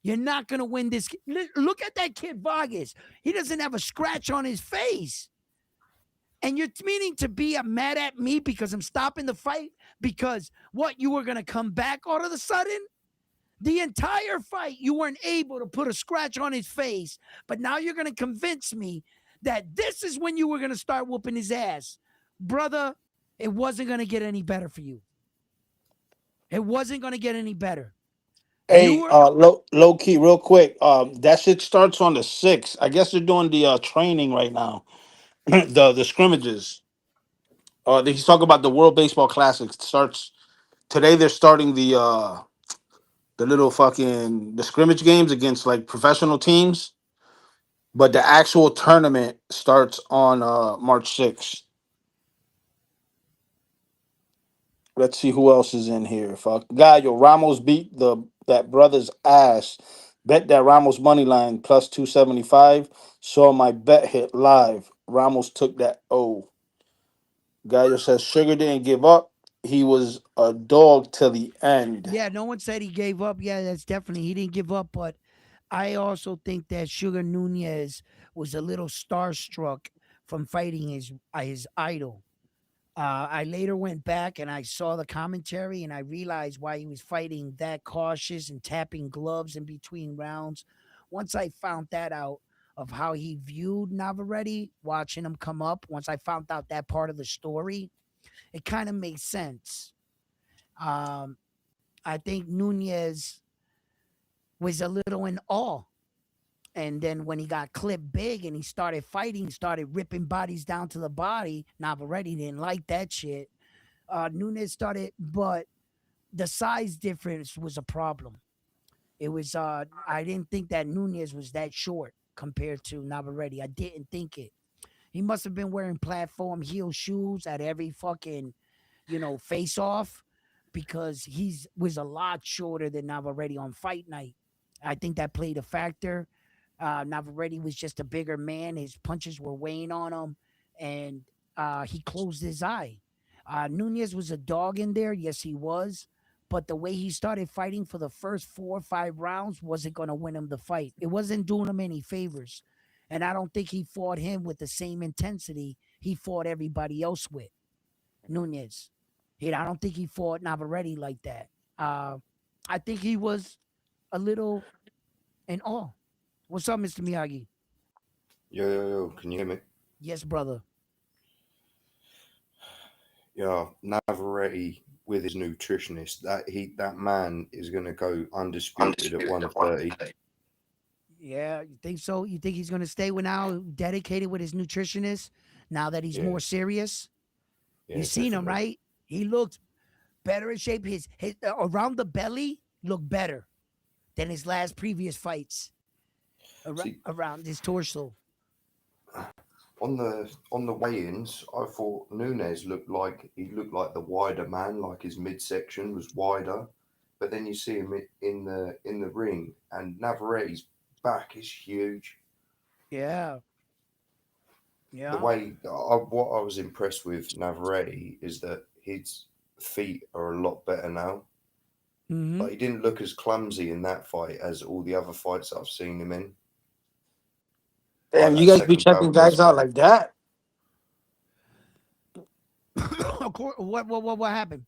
You're not gonna win this. Look at that kid Vargas. He doesn't have a scratch on his face. And you're meaning to be mad at me because I'm stopping the fight because what you were gonna come back all of a sudden? The entire fight, you weren't able to put a scratch on his face, but now you're gonna convince me that this is when you were gonna start whooping his ass, brother. It wasn't gonna get any better for you. It wasn't gonna get any better. You Hey, were low key, real quick. That shit starts on the 6th. I guess they're doing the training right now. The scrimmages. He's talking about the World Baseball Classic. Starts today. They're starting the little fucking the scrimmage games against like professional teams, but the actual tournament starts on March 6th. Let's see who else is in here. Fuck, yo, Ramos beat the that brother's ass. Bet that Ramos money line plus 275. Saw my bet hit live. Ramos took that. Oh, Gallo says Sugar didn't give up. He was a dog till the end. Yeah, no one said he gave up. Yeah, that's definitely he didn't give up, but I also think that Sugar Nunez was a little starstruck from fighting his idol. I later went back and I saw the commentary and I realized why he was fighting that cautious and tapping gloves in between rounds. Once I found that out of how he viewed Navarrete, watching him come up, once I found out that part of the story, it kind of makes sense. Um, I think Nunez was a little in awe. And then when he got clipped big and he started fighting, he started ripping bodies down to the body. Navarrete didn't like that shit. Nunez started, but the size difference was a problem. It was I didn't think that Nunez was that short compared to Navarrete. I didn't think it. He must have been wearing platform heel shoes at every fucking, face off because he's was a lot shorter than Navarrete on fight night. I think that played a factor. Navarrete was just a bigger man. His punches were weighing on him, and he closed his eye. Nunez was a dog in there. Yes, he was. But the way he started fighting for the first 4 or 5 rounds wasn't going to win him the fight. It wasn't doing him any favors. And I don't think he fought him with the same intensity he fought everybody else with. Nunez. I don't think he fought Navarrete like that. Uh, I think he was a little in awe. What's up, Mr. Miyagi? Yo, yo, yo, can you hear me? Yes, brother. Yeah, Navarrete with his nutritionist. That man is gonna go undisputed at 130. Yeah, you think so? You think he's gonna stay with now dedicated with his nutritionist now that he's Yeah, more serious? You yeah, seen him, definitely. right? He looked better in shape. His around the belly looked better than his last previous fights See, around his torso. on the weigh-ins, I thought Nunes looked like the wider man, like his midsection was wider. But then you see him in the ring, and Navarrete's back is huge. Yeah, The yeah. way what I was impressed with Navarrete is that his feet are a lot better now. Mm-hmm. Like he didn't look as clumsy in that fight as all the other fights I've seen him in. Like Damn, you that guys be second checking bout guys out yesterday. like that? What happened?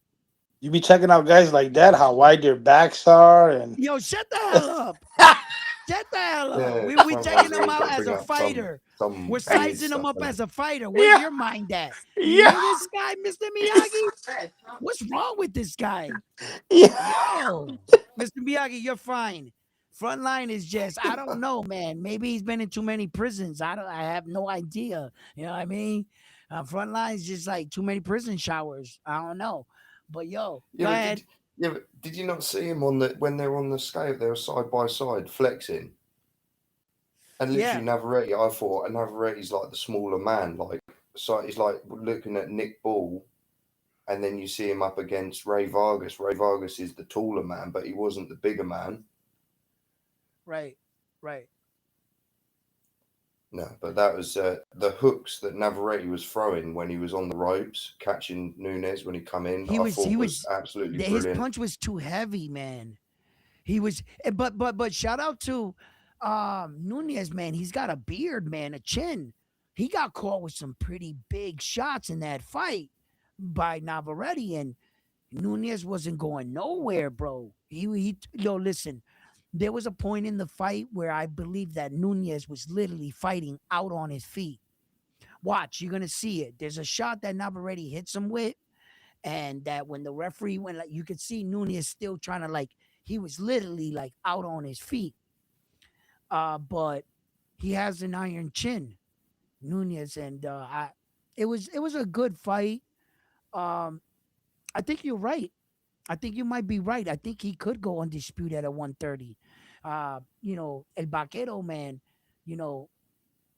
You be checking out guys like that? How wide their backs are, and Yo, shut the hell up. Shut the hell up. Yeah, We checking sometimes him always got out to as bring a up some fighter. some We're weird sizing him stuff up in it. as a fighter. Where's yeah, your mind at? You yeah, hear this guy, Mr. Miyagi? What's wrong with this guy? yeah. Yo, Mr. Miyagi, you're fine. Frontline is just, I don't know, man. Maybe he's been in too many prisons. I have no idea. You know what I mean? Frontline is just like too many prison showers. I don't know. But yo, Yeah, go but ahead. did you not see him on the when they're on the scale? They're side by side flexing, and Yeah, literally Navarrete. I thought and Navarrete's like the smaller man, like so he's like looking at Nick Ball, and then you see him up against Ray Vargas. Ray Vargas is the taller man, but he wasn't the bigger man. right, right. No, but that was the hooks that Navarrete was throwing when he was on the ropes, catching Nunes when he come in. He I was, he thought was was, absolutely his brilliant. punch was too heavy, man. He was, but shout out to Nunez, man. He's got a beard, man, a chin. He got caught with some pretty big shots in that fight by Navarrete, and Nunez wasn't going nowhere, bro. Yo, listen. There was a point in the fight where I believe that Nunez was literally fighting out on his feet. Watch, you're gonna see it. There's a shot that Navarrete hits him with, and that when the referee went, like you could see Nunez still trying to like he was literally like out on his feet. But he has an iron chin, Nunez, and it was a good fight. Um, I think you're right. I think you might be right. I think he could go undisputed at 130. El Vaquero man, you know,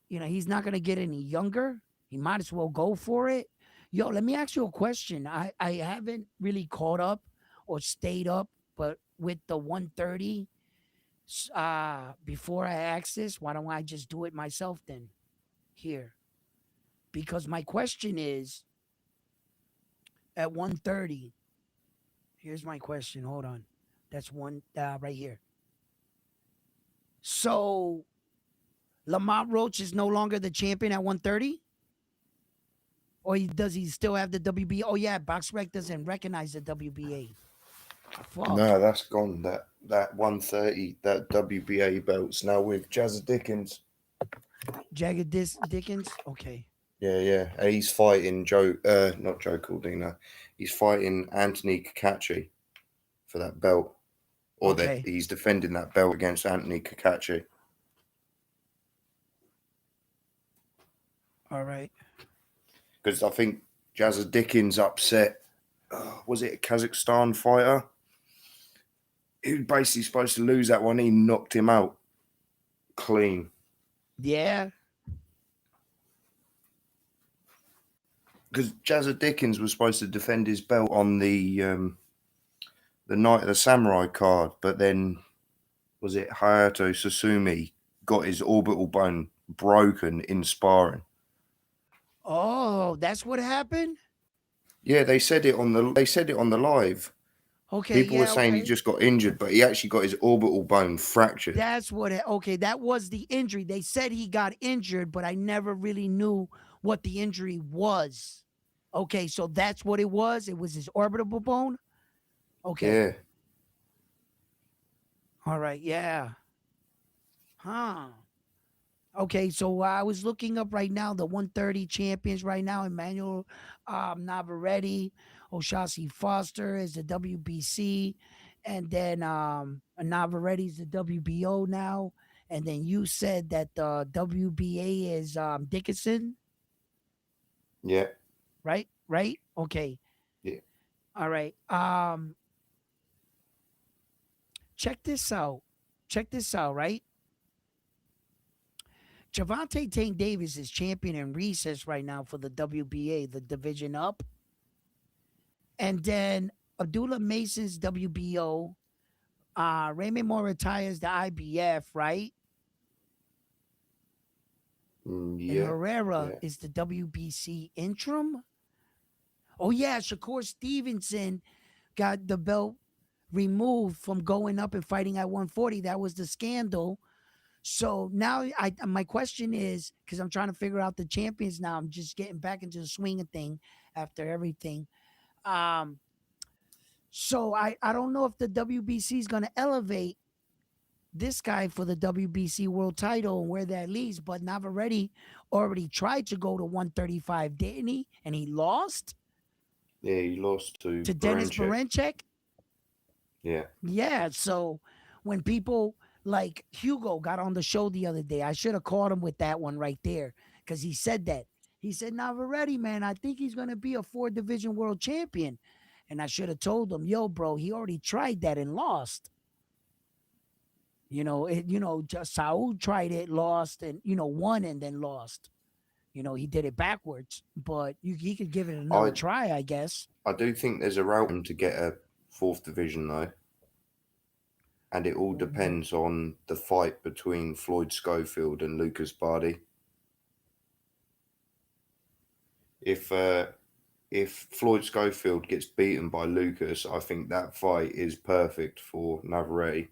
he's not gonna get any younger. He might as well go for it. Yo, let me ask you a question. I haven't really caught up or stayed up, but with the 130, before I ask this, why don't I just do it myself then? Here, because my question is at 130. Here's my question. Hold on. That's one right here. So Lamont Roach is no longer the champion at 130? Or does he still have the WBA? Oh yeah, BoxRec doesn't recognize the WBA. Fuck. No, that's gone. That 130, that WBA belt's now with Jazza Dickens. Jagged Dickens? Okay. Yeah, yeah. And he's fighting not Joe Caldina. He's fighting Anthony Kakachi for that belt, or that Okay. he's defending that belt against Anthony Kakachi. All right. Because I think Jazza Dickens upset. Was it a Kazakhstan fighter? He was basically supposed to lose that one. He knocked him out clean. Yeah. Because Jazza Dickens was supposed to defend his belt on the Night of the Samurai card, but then was it Hayato Susumi got his orbital bone broken in sparring? Oh, that's what happened? Yeah, they said it on the live. Okay, People were yeah, saying he okay. just got injured, but he actually got his orbital bone fractured. Okay, that was the injury. They said he got injured, but I never really knew what the injury was. Okay, so that's what it was. It was his orbital bone. Okay. Yeah. All right. Yeah. Huh. Okay, so I was looking up right now the 130 champions right now. Emmanuel Navarrete, Oshasi Foster is the WBC, and then Navarrete is the WBO now. And then you said that the WBA is Dickinson, Yeah, right? Right? Okay. yeah. All right. Check this out. Check this out, right? Javante Tank Davis is champion in recess right now for the WBA, the division up. And then Abdullah Mason's WBO, Raymond Moritaya's the IBF, right? And Yeah, Herrera yeah. is the WBC interim. Oh yeah, Shakur Stevenson got the belt removed from going up and fighting at 140. That was the scandal. So now my question is, because I'm trying to figure out the champions now. I'm just getting back into the swing of thing after everything. Um, so I don't know if the WBC is gonna elevate this guy for the WBC world title and where that leads. But Navarrete already tried to go to 135, didn't he? And he lost Yeah, he lost to to Dennis Baranchek. Baranchek. Yeah. Yeah. So when people like Hugo got on the show the other day, I should have caught him with that one right there because he said that. He said, Navarrete, man, I think he's going to be a 4 division world champion. And I should have told him, yo, bro, he already tried that and lost. Just Saul tried it, lost, and won and then lost. He did it backwards, but he could give it another I try, I guess. I do think there's a route for him to get a fourth division though, and it all depends on the fight between Floyd Schofield and Lucas Bardi. If if Floyd Schofield gets beaten by Lucas, I think that fight is perfect for Navarrete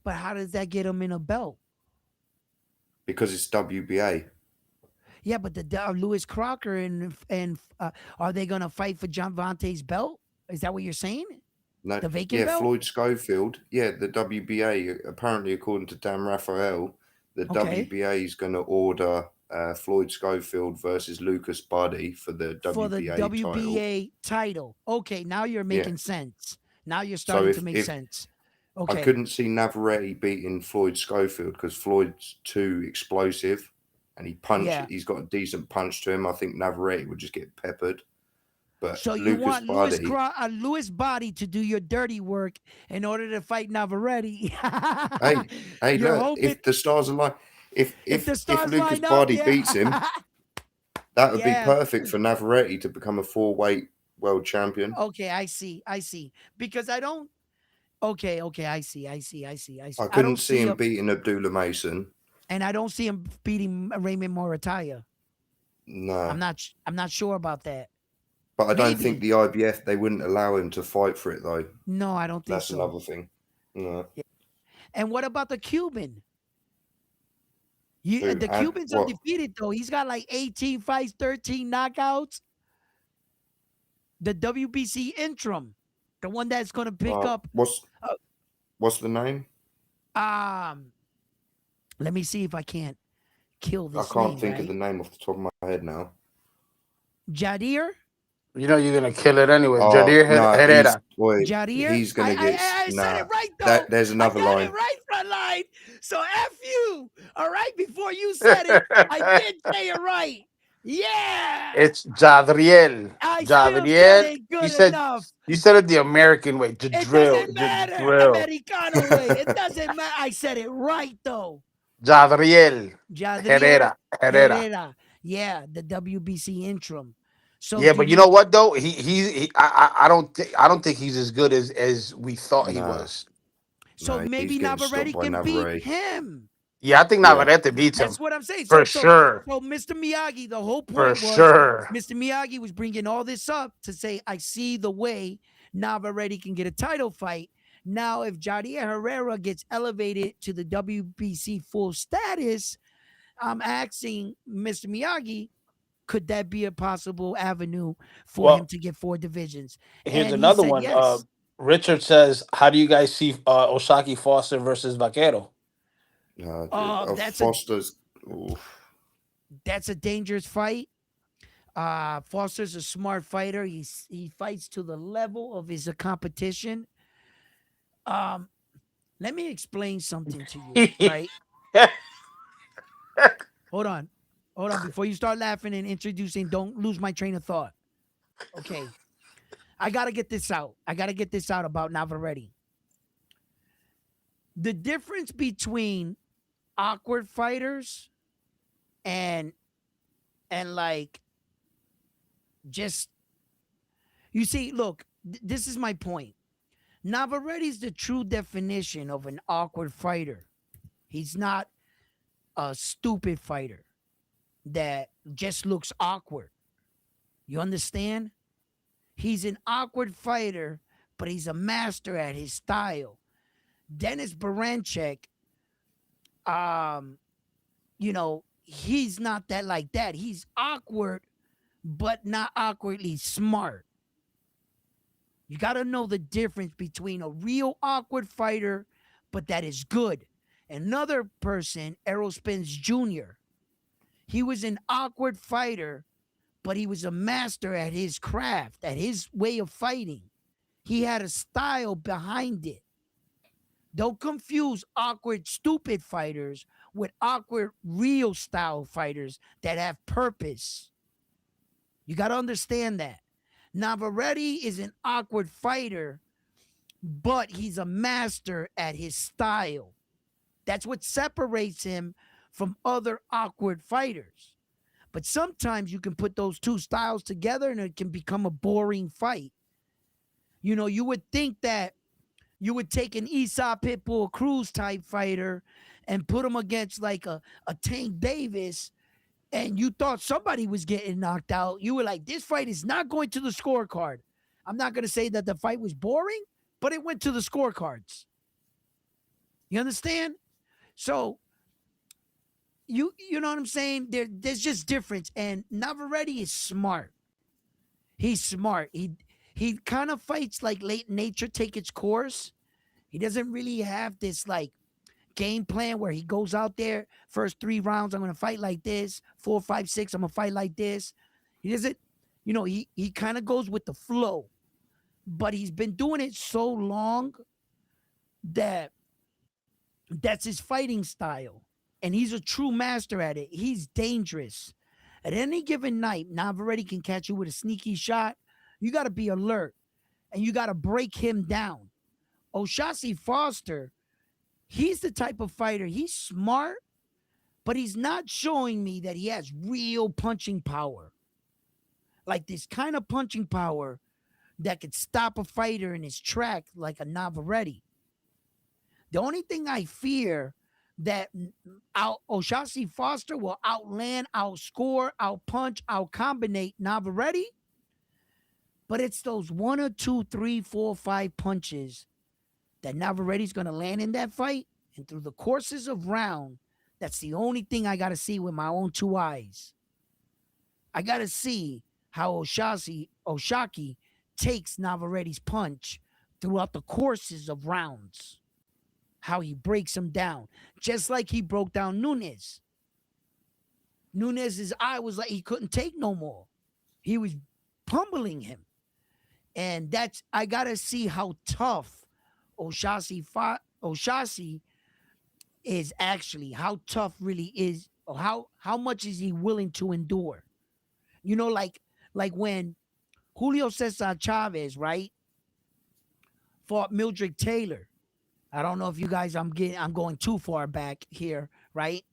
But how does that get him in a belt? because it's WBA. Yeah, but the Lewis Crocker and are they gonna fight for John Vante's belt? Is that what you're saying? No, The vacant yeah, belt? Floyd Schofield. Yeah, the WBA. Apparently, according to Dan Raphael, the Okay. WBA is going to order Floyd Schofield versus Lucas Buddy for the For the WBA title. WBA title. Okay, now you're Yeah. making sense. Now you're So starting to make if sense. I Okay. couldn't see Navarrete beating Floyd Schofield because Floyd's too explosive, and Yeah. he's got a decent punch to him. I think Navarrete would just get peppered. But So you Lucas want Lewis Buddy, Lewis Body to do your dirty work in order to fight Navarrete. hey, hey, You're look, hoping if the stars align, if the if stars Lucas line up, Buddy yeah. beats him, that would be Yeah. perfect for Navarrete to become a four-weight world champion. Okay, I see. I see. Because I don't okay, I see. I see. I see. I see. I I couldn't don't see see him him beating Abdullah Mason. and I don't see him beating Raymond Morataya. No, I'm not sure about that. but I don't think Maybe. the IBF they wouldn't allow him to fight for it though. No, I don't think That's so. another thing. No, Yeah. And what about the Cuban? who The and Cuban's what? undefeated though. He's got like 18 fights, 13 knockouts. The WBC interim, the one that's going to pick Uh, up. what's Uh, what's the name? um, let me see if I can't kill I this can't name. think of the Right, name off the top of my head now. Jadir. You know you're gonna kill it anyway. Oh Jadir no, Herrera. Jadir. he's gonna get I said it nah. right though. That there's I another got it line. right, Frontline. So F you. All right. Before you said it, I did say it right. Yeah. It's Jadriel. I still said Jadriel. it good enough. You said it the American way. It Jadrill. doesn't matter. Jadrill. Americano way. It doesn't matter. I said it right though. Jadriel Jadrier Herrera. Herrera. Herrera. Yeah, the WBC interim. So Yeah, do but you you know what though? I don't think he's as good as we thought he Nah, was. so he's maybe getting stopped Navarrete by can beat Navarrete. him. Yeah, I think Yeah, Navarrete beats him That's what I'm saying. for So sure. Mr. Miyagi, the whole For point was sure. Mr. Miyagi was bringing all this up to say, I see the way Navarrete can get a title fight. Now, if Jadir Herrera gets elevated to the WBC full status, I'm asking Mr. Miyagi, could that be a possible avenue for him Well, to get 4 divisions? here's And he another said one. yes. Richard says, "How do you guys see Osaki Foster versus Vaquero?" That's a Foster's. Oof. dangerous fight. Foster's a smart fighter. He fights to the level of his competition. Um, Let me explain something to you, right? Hold on. Hold on. Before you start laughing and introducing, don't lose my train of thought. Okay. I got to get this out. I got to get this out about Navarrete. The difference between awkward fighters and like just you see, look, this is my point. Navarrete's the true definition of an awkward fighter. He's not a stupid fighter that just looks awkward. You understand? He's an awkward fighter, but he's a master at his style. Dennis Baranchek, um, he's not that like that. He's awkward, but not awkwardly smart. You got to know the difference between a real awkward fighter, but that is good. Another person, Errol Spence Jr., he was an awkward fighter, but he was a master at his craft, at his way of fighting. He had a style behind it. Don't confuse awkward, stupid fighters with awkward, real style fighters that have purpose. You got to understand that. Navarrete is an awkward fighter, but he's a master at his style. That's what separates him from other awkward fighters. But sometimes you can put those two styles together and it can become a boring fight. You would think that you would take an Esau Pitbull Cruz type fighter and put him against like a Tank Davis, and you thought somebody was getting knocked out. You were like, this fight is not going to the scorecard. I'm not going to say that the fight was boring, but it went to the scorecards. You understand? So you know what I'm saying? There's just difference. And Navarrete is smart. He's smart. He kind of fights like late nature take its course. He doesn't really have this like game plan where he goes out there first 3 rounds. I'm gonna fight like this. 4, 5, 6. I'm gonna fight like this. He doesn't. He kind of goes with the flow. But he's been doing it so long that that's his fighting style. And he's a true master at it. He's dangerous. At any given night, Navarrete can catch you with a sneaky shot. You got to be alert and you got to break him down. Oshasi Foster, he's the type of fighter, he's smart, but he's not showing me that he has real punching power. Like this kind of punching power that could stop a fighter in his track like a Navarrete. The only thing I fear that Oshasi Foster will outland, outscore, outpunch, outcombinate Navarrete, but it's those 1 or 2, 3, 4, 5 punches that Navarrete's going to land in that fight. And through the courses of round, that's the only thing I got to see with my own 2 eyes. I got to see how Oshaki takes Navarrete's punch throughout the courses of rounds. How he breaks him down, just like he broke down Nunes. Nunes's eye was like he couldn't take no more. He was pummeling him. And I got to see how tough Oshasi is actually, how tough really is, or how much is he willing to endure? Like when Julio Cesar Chavez, right, fought Mildred Taylor. I don't know if you guys, I'm going too far back here, right?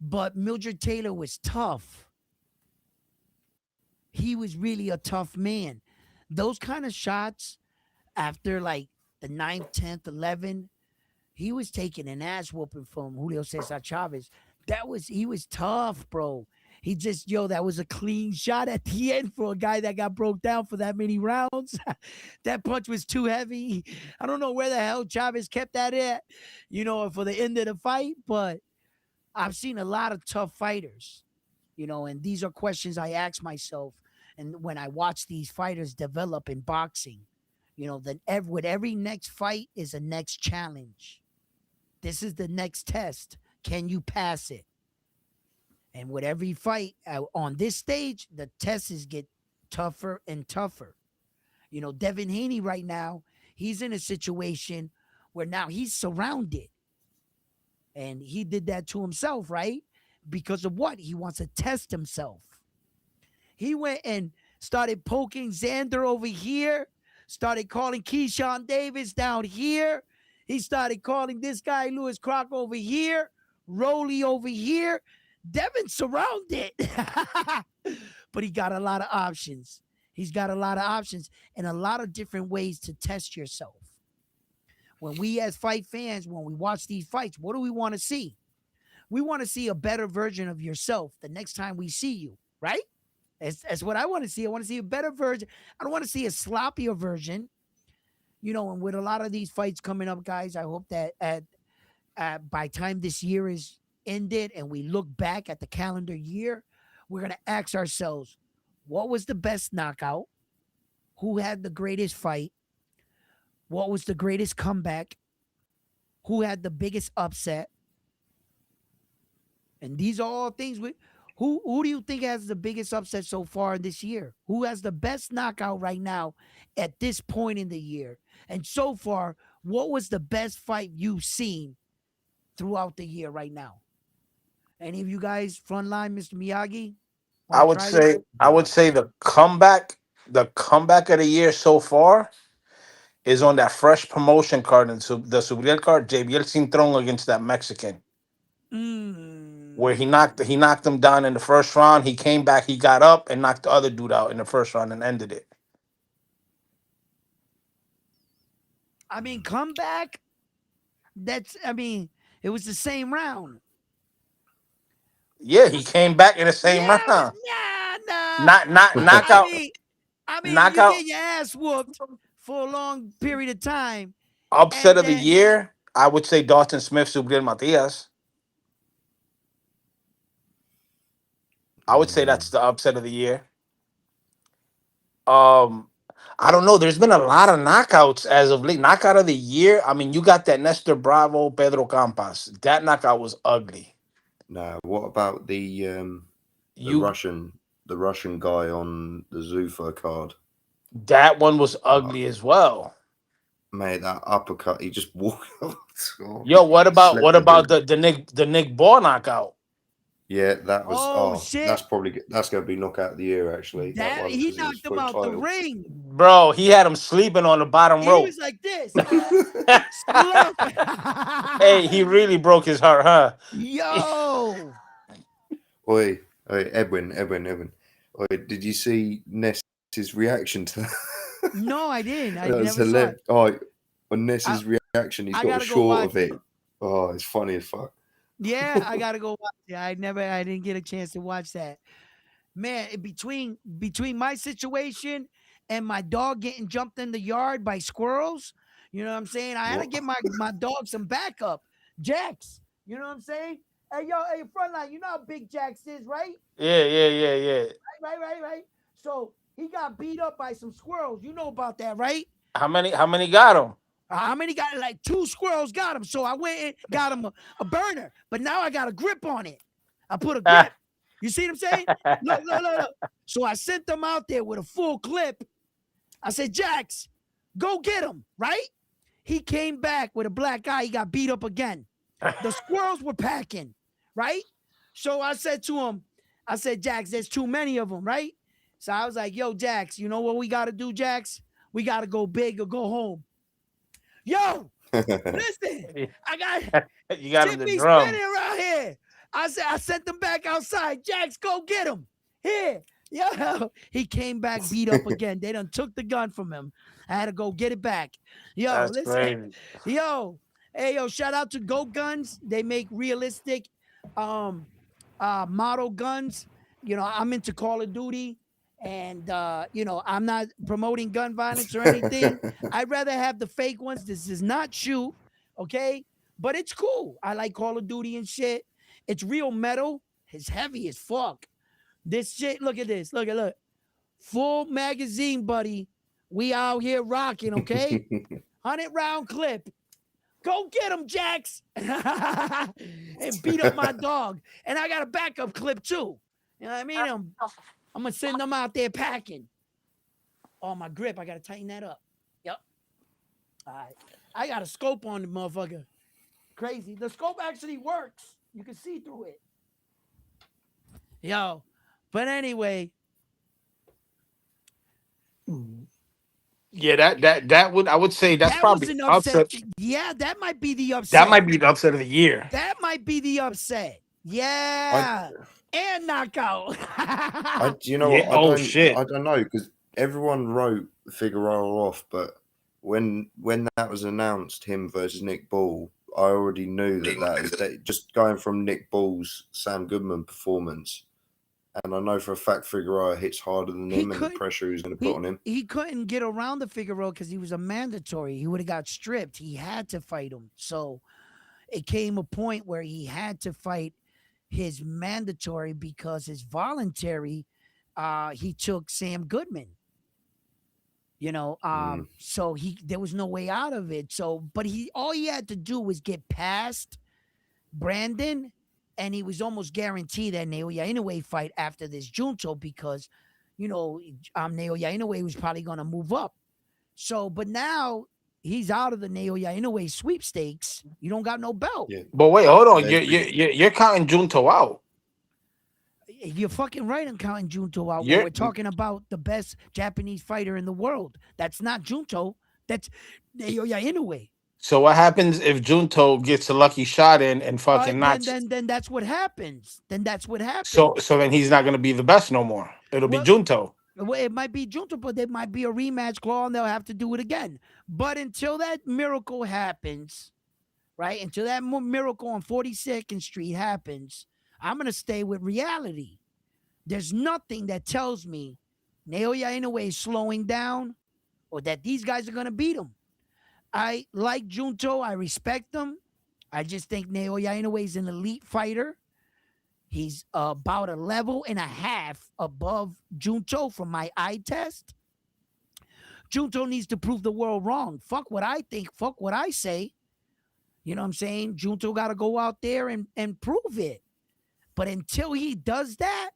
But Mildred Taylor was tough. He was really a tough man. Those kind of shots after like the 9th, 10th, 11th, he was taking an ass whooping from Julio Cesar Chavez. He was tough, bro. That was a clean shot at the end for a guy that got broke down for that many rounds. That punch was too heavy. I don't know where the hell Chavez kept that at, for the end of the fight, but I've seen a lot of tough fighters, and these are questions I ask myself. And when I watch these fighters develop in boxing, Then with every next fight is a next challenge. This is the next test. Can you pass it? And with every fight on this stage, the tests get tougher and tougher. Devin Haney right now, he's in a situation where now he's surrounded. And he did that to himself, right? Because of what? He wants to test himself. He went and started poking Xander over here, started calling Keyshawn Davis down here. He started calling this guy Lewis Crock over here, Rolly over here. Devin's surrounded. But he got a lot of options. He's got a lot of options and a lot of different ways to test yourself. When we as fight fans, when we watch these fights, what do we want to see? We want to see a better version of yourself the next time we see you, right? That's what I want to see. I want to see a better version. I don't want to see a sloppier version. And with a lot of these fights coming up, guys, I hope that by time this year is ended and we look back at the calendar year, we're going to ask ourselves, what was the best knockout? Who had the greatest fight? What was the greatest comeback? Who had the biggest upset? And these are all things who do you think has the biggest upset so far this year? Who has the best knockout right now at this point in the year? And so far, what was the best fight you've seen throughout the year right now? Any of you guys, frontline, Mr. Miyagi? I would say the comeback of the year so far is on that fresh promotion card and the Subriel card, JBL Cintrón against that Mexican, where he knocked him down in the first round. He came back, he got up and knocked the other dude out in the first round and ended it. I mean, comeback. It was the same round. Yeah, he came back in the same Yeah, round. nah. Not I knockout. mean, you Knockout get your ass whooped for a long period of time, upset and of the then year. I would say Dalton Smith, Subriel Matias. I would say that's the upset of the year. Um, I don't know. There's been a lot of knockouts as of late. Knockout of the year. I mean, you got that Nestor Bravo, Pedro Campas. That knockout was ugly. Now, what about the You Russian guy on the Zuffa card? That one was Oh, ugly as well. mate, that uppercut, he just walked out. Yo, what about Slept with him. the Nick Ball knockout? Yeah, that was. oh Oh, shit, that's going to be knockout of the year actually. That that one he because it was knocked him for a out the title. ring. Bro, he had him sleeping on the bottom He rope. was like this, slump. Hey, he really broke his heart, huh? Yo, Oi, Edwin. Oi, did you see Ness's reaction to that? no, I didn't. I That was never saw it. hilarious. Oh, on Ness's I, reaction, he's I got a gotta go short watch of it. it. Oh, it's funny as fuck. Yeah, I gotta go watch it. I didn't get a chance to watch that. Man, between my situation and my dog getting jumped in the yard by squirrels, you know what I'm saying? I had to What? get my dog some backup. Jax, you know what I'm saying? Hey, yo, hey, frontline, you know how big Jax is, right? Yeah. Right. So he got beat up by some squirrels. You know about that, right? How many got him? How many got like 2 squirrels got him? So I went and got him a burner, but now I got a grip on it. I put a grip. You see what I'm saying? Look. So I sent them out there with a full clip. I said, Jax, go get him, right? He came back with a black eye. He got beat up again. The squirrels were packing, right? So I said to him, Jax, there's too many of them, right? So I was like, yo, Jax, you know what we got to do, Jax? We got to go big or go home. Yo, listen, I got You got him shit the be drum. spinning around here. I said, I sent them back outside. Jax, go get him. Here. Yo, he came back beat up again. They done took the gun from him. I had to go get it back. Yo, That's listen. crazy. Yo, shout out to Go Guns. They make realistic model guns. I'm into Call of Duty, and I'm not promoting gun violence or anything. I'd rather have the fake ones. This does not shoot, okay? But it's cool. I like Call of Duty and shit. It's real metal. It's heavy as fuck. This shit, look at this. Look. Full magazine, buddy, We out here rocking, okay? 100-round clip. Go get him, Jax. And beat up my dog. And I got a backup clip too. You know what I mean? I'm gonna send them out there packing. Oh, my grip. I gotta tighten that up. Yep. All right. I got a scope on the motherfucker. Crazy. The scope actually works. You can see through it. Yo. But anyway, Yeah, that would, I would say that's that was probably an upset. upset. Yeah, that might be the upset. That might be the upset of the year. That might be the upset. Yeah. And knockout. You know Yeah. what? Oh shit. I don't know because everyone wrote Figueroa off, but when that was announced, him versus Nick Ball, I already knew that just going from Nick Ball's Sam Goodman performance, and I know for a fact Figueroa hits harder than him, and the pressure he's going to put on him. He couldn't get around the Figueroa because he was a mandatory. He would have got stripped. He had to fight him. So it came a point where he had to fight his mandatory because his voluntary, he took Sam Goodman. You know, so there was no way out of it. So, but all he had to do was get past Brandon, and he was almost guaranteed that Naoya Inoue fight after this Junto because, you know, Naoya Inoue was probably going to move up. So, but now he's out of the Naoya Inoue sweepstakes. You don't got no belt. Yeah. But wait, hold on. You're counting Junto out. You're fucking right. I'm counting Junto out. We're talking about the best Japanese fighter in the world. That's not Junto. That's Naoya Inoue. So what happens if Junto gets a lucky shot in and fucking knocks? Then that's what happens. So then he's not gonna be the best no more. It'll be Junto. Well, it might be Junto, but there might be a rematch clause and they'll have to do it again. But until that miracle happens, right? Until that miracle on 42nd Street happens, I'm gonna stay with reality. There's nothing that tells me Naoya Inoue is slowing down or that these guys are gonna beat him. I like Junto. I respect him. I just think Naoya Inoue is an elite fighter. He's about a level and a half above Junto from my eye test. Junto needs to prove the world wrong. Fuck what I think. Fuck what I say. You know what I'm saying? Junto got to go out there and prove it. But until he does that,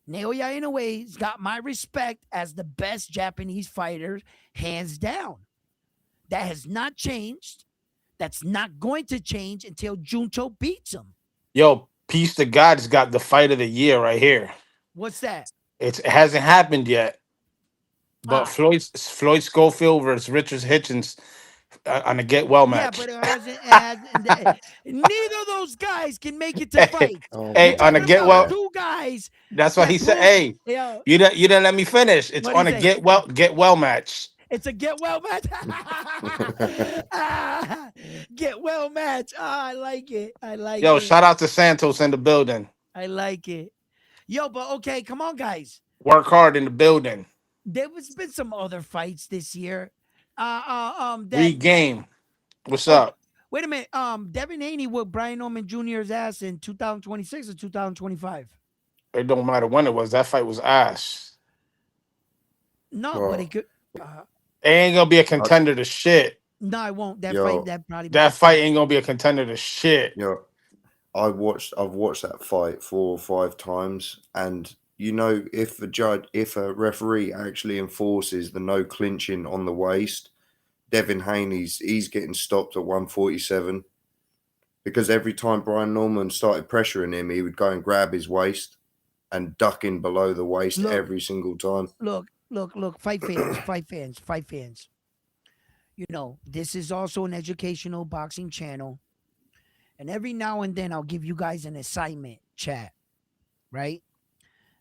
Naoya Inoue's got my respect as the best Japanese fighter, hands down. That has not changed. That's not going to change until Junto beats him. Yo, Peace to God's got the fight of the year right here. What's that? It hasn't happened yet. But Floyd Schofield versus Richard Hitchens on a get well match. Yeah, but it hasn't. Neither of those guys can make it to fight. Hey, on a get well, two guys. That's why he said, "Hey, you didn't let me finish. It's on a get well match. It's a get well match. Get well match. I like it. Yo, shout out to Santos in the building. I like it. Yo, but okay, come on, guys. Work hard in the building. There's been some other fights this year. Game. What's up? Wait a minute. Devin Haney with Brian Norman Jr.'s ass in 2026 or 2025? It don't matter when it was. That fight was ass. No, but it could. It ain't gonna be a contender to shit. No, I won't. That fight ain't gonna be a contender to shit. Yo, I've watched that fight 4 or 5 times, and you know, if a referee actually enforces the no clinching on the waist, Devin Haney's he's getting stopped at 147 because every time Brian Norman started pressuring him, he would go and grab his waist and duck in below the waist every single time. Look, fight fans. You know, this is also an educational boxing channel. And every now and then I'll give you guys an assignment, chat, right?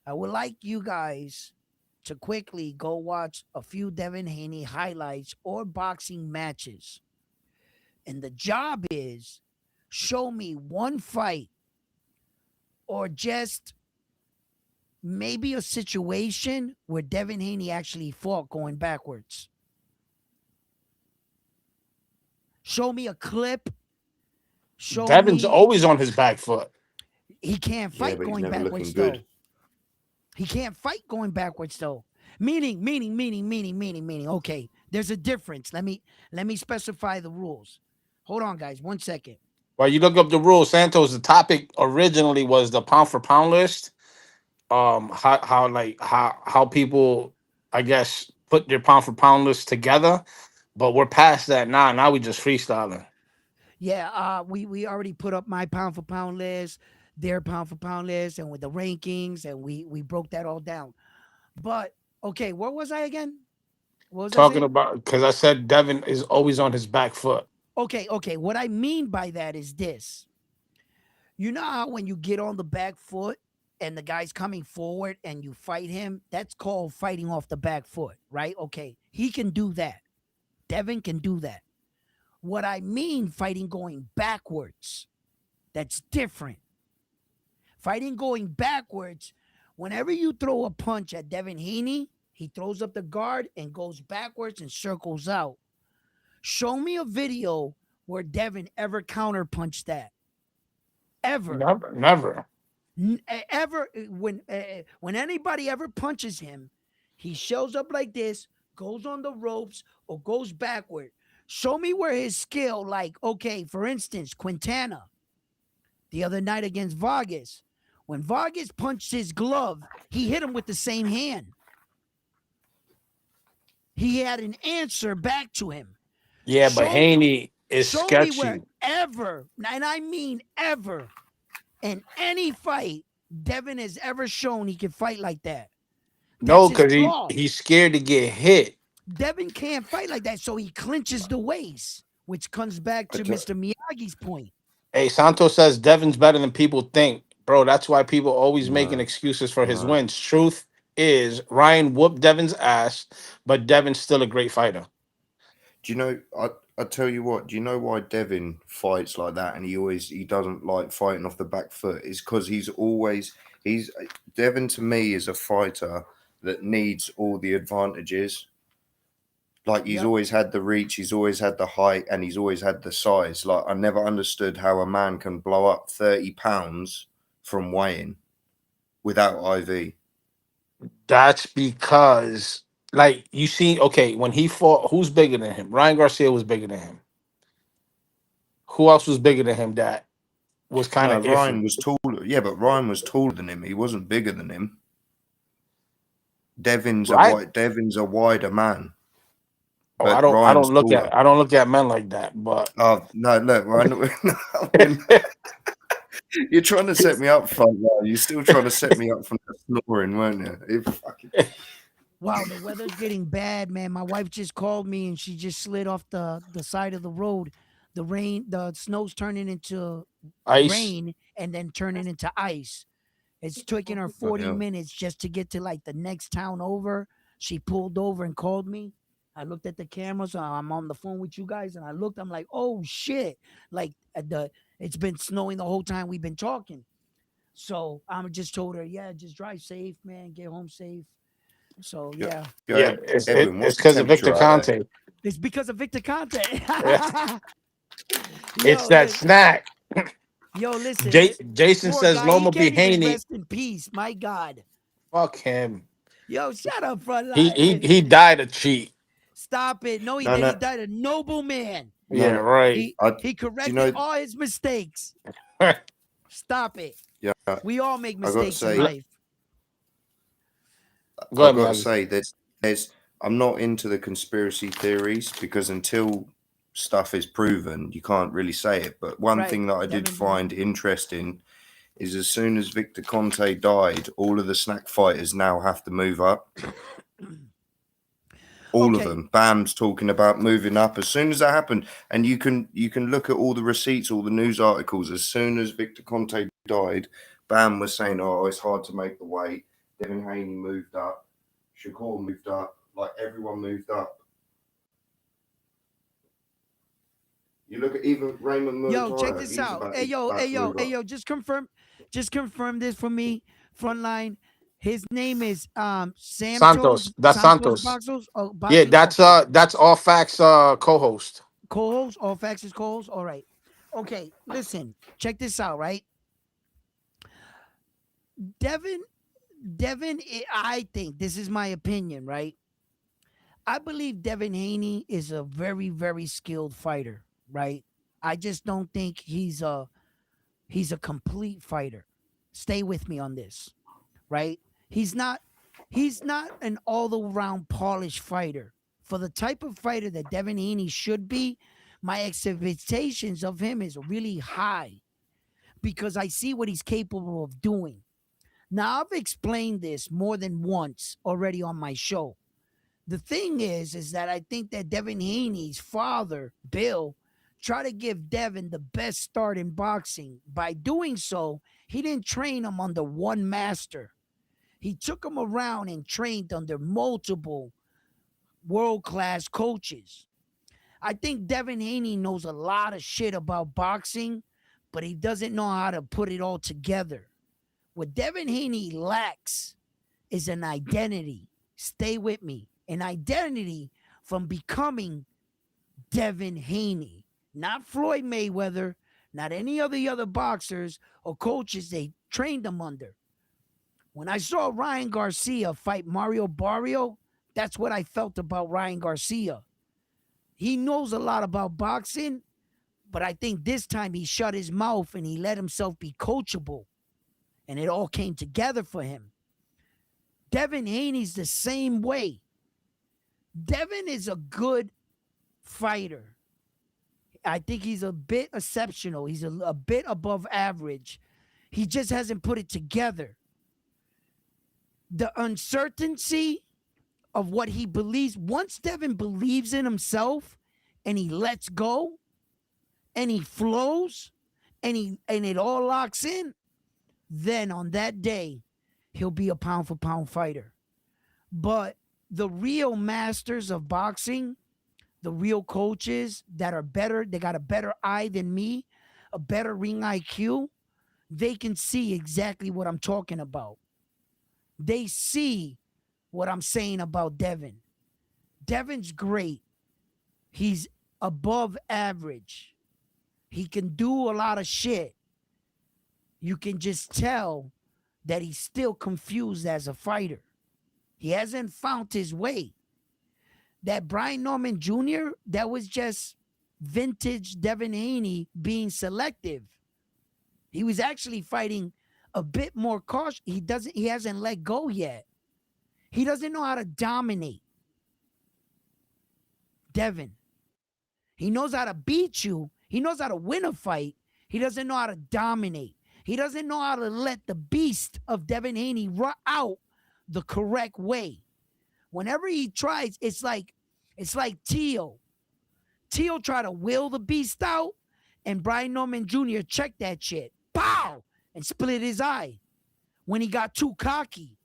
I would like you guys to quickly go watch a few Devin Haney highlights or boxing matches. And the job is show me one fight or just maybe a situation where Devin Haney actually fought going backwards. Show me a clip. Devin's always on his back foot. He can't fight going backwards, though. He can't fight going backwards, though. Meaning. Okay, there's a difference. Let me specify the rules. Hold on, guys. 1 second. While you look up the rules, Santos, the topic originally was the pound for pound list. How people, I guess, put their pound for pound list together, but we're past that now. Now we just freestyling. Yeah, we already put up my pound for pound list, their pound for pound list, and with the rankings, and we broke that all down. But okay, what was I again? What was I Talking saying? about, because I said Devin is always on his back foot. Okay. What I mean by that is this. You know how when you get on the back foot and the guy's coming forward and you fight him, that's called fighting off the back foot, right? Okay, he can do that. Devin can do that. What I mean, fighting going backwards, that's different. Fighting going backwards, whenever you throw a punch at Devin Haney, he throws up the guard and goes backwards and circles out. Show me a video where Devin ever counterpunched that. Ever. Never, never. Ever when anybody ever punches him, he shows up like this, goes on the ropes, or goes backward. Show me where his skill, like, okay, for instance, Quintana the other night against Vargas. When Vargas punched his glove, he hit him with the same hand. He had an answer back to him. Yeah, but Show Haney is show me sketchy. where ever, and I mean ever, in any fight, Devin has ever shown he can fight like that. That's No, his because flaw. he's scared to get hit. Devin can't fight like that, so he clinches the waist, which comes back to But Mr. Miyagi's point. Hey, Santos says Devin's better than people think. Bro, that's why people always making no, excuses for his no. wins. Truth is, Ryan whooped Devin's ass, but Devin's still a great fighter. Do you know? I tell you what. Do you know why Devin fights like that, and he doesn't like fighting off the back foot? Is because he's Devin to me is a fighter that needs all the advantages. Like he's Yep. always had the reach, he's always had the height, and he's always had the size. Like I never understood how a man can blow up 30 pounds from weighing without IV. That's because, like, you see, okay, when he fought, who's bigger than him? Ryan Garcia was bigger than him. Who else was bigger than him that was kind No, of iffy? Ryan was taller. Yeah, but Ryan was taller than him. He wasn't bigger than him. Right? Devin's a wider man, Oh, I but don't I Ryan's don't look taller. at I don't look at men like that, but Oh no, look, Ryan, you're trying to set me up front now. You're still trying to set me up from the snoring, weren't you? Wow, the weather's getting bad, man. My wife just called me and she just slid off the side of the road. The snow's turning into ice. rain and then turning into ice. It's taking her Bloody 40 hell. minutes just to get to like the next town over. She pulled over and called me. I looked at the cameras. I'm on the phone with you guys, and I looked. I'm like, oh shit! Like it's been snowing the whole time we've been talking. So I just told her, yeah, just drive safe, man. Get home safe. So Yeah, yeah, Yeah, Edwin, what's it's the because of Victor temperature out there? Conte. it's because of Victor Conte. Yeah. It's yo, that li- snack. yo, listen, Jason poor says guy. He Loma be can't even Haney. rest in peace. My God. Fuck him. Yo, shut up, He frontline. he he died a cheat. Stop it. No, he No, did. He no, died a noble man. Yeah, no. right. He Do you corrected know? all his mistakes. Stop it. Yeah, We all make I got to mistakes in say, life. Go I ahead, got to Maggie. say that I'm not into the conspiracy theories because until stuff is proven, you can't really say it. But one Right. thing that I did Devin Boomer. find interesting is as soon as Victor Conte died, all of the snack fighters now have to move up. All of Okay. them. Bam's talking about moving up as soon as that happened, and you can look at all the receipts, all the news articles. As soon as Victor Conte died, Bam was saying, "Oh, it's hard to make the weight." Devin Haney moved up, Shakur moved up, like everyone moved up. You look at even Raymond Yo, check Muay, this out. Hey, he's yo, hey, about to yo, move hey, up. yo. Just confirm this for me. Frontline. His name is Santos. That's Santos Santos. Boxos. Oh, Yeah, Boxos. Okay. that's all facts co-host. Co-host. All facts is co-host. All right. Okay. Listen. Check this out. Right. Devin I think this is my opinion, right? I believe Devin Haney is a very, very skilled fighter, right? I just don't think he's a complete fighter. Stay with me on this, right? He's not he's not an all-around polished fighter. For the type of fighter that Devin Haney should be, my expectations of him is really high because I see what he's capable of doing. Now I've explained this more than once already on my show. The thing is that I think that Devin Haney's father, Bill, tried to give Devin the best start in boxing. By doing so, he didn't train him under one master. He took him around and trained under multiple world class coaches. I think Devin Haney knows a lot of shit about boxing, but he doesn't know how to put it all together. What Devin Haney lacks is an identity. Stay with me. An identity from becoming Devin Haney, not Floyd Mayweather, not any of the other boxers or coaches they trained him under. When I saw Ryan Garcia fight Mario Barrio, that's what I felt about Ryan Garcia. He knows a lot about boxing, but I think this time he shut his mouth and he let himself be coachable, and it all came together for him. Devin Haney's the same way. Devin is a good fighter. I think he's a bit exceptional. He's a bit above average. He just hasn't put it together. The uncertainty of what he believes, once Devin believes in himself and he lets go and he flows and it all locks in, then on that day, he'll be a pound for pound fighter. But the real masters of boxing, the real coaches that are better, they got a better eye than me, a better ring IQ, they can see exactly what I'm talking about. They see what I'm saying about Devin. Devin's great. He's above average. He can do a lot of shit. You can just tell that he's still confused as a fighter. He hasn't found his way. That Brian Norman Jr., that was just vintage Devin Haney being selective. He was actually fighting a bit more cautious. He hasn't let go yet. He doesn't know how to dominate. Devin. He knows how to beat you. He knows how to win a fight. He doesn't know how to dominate. He doesn't know how to let the beast of Devin Haney run out the correct way. Whenever he tries, it's like Teal. Teal tried to will the beast out, and Brian Norman Jr. checked that shit. Pow! And split his eye when he got too cocky.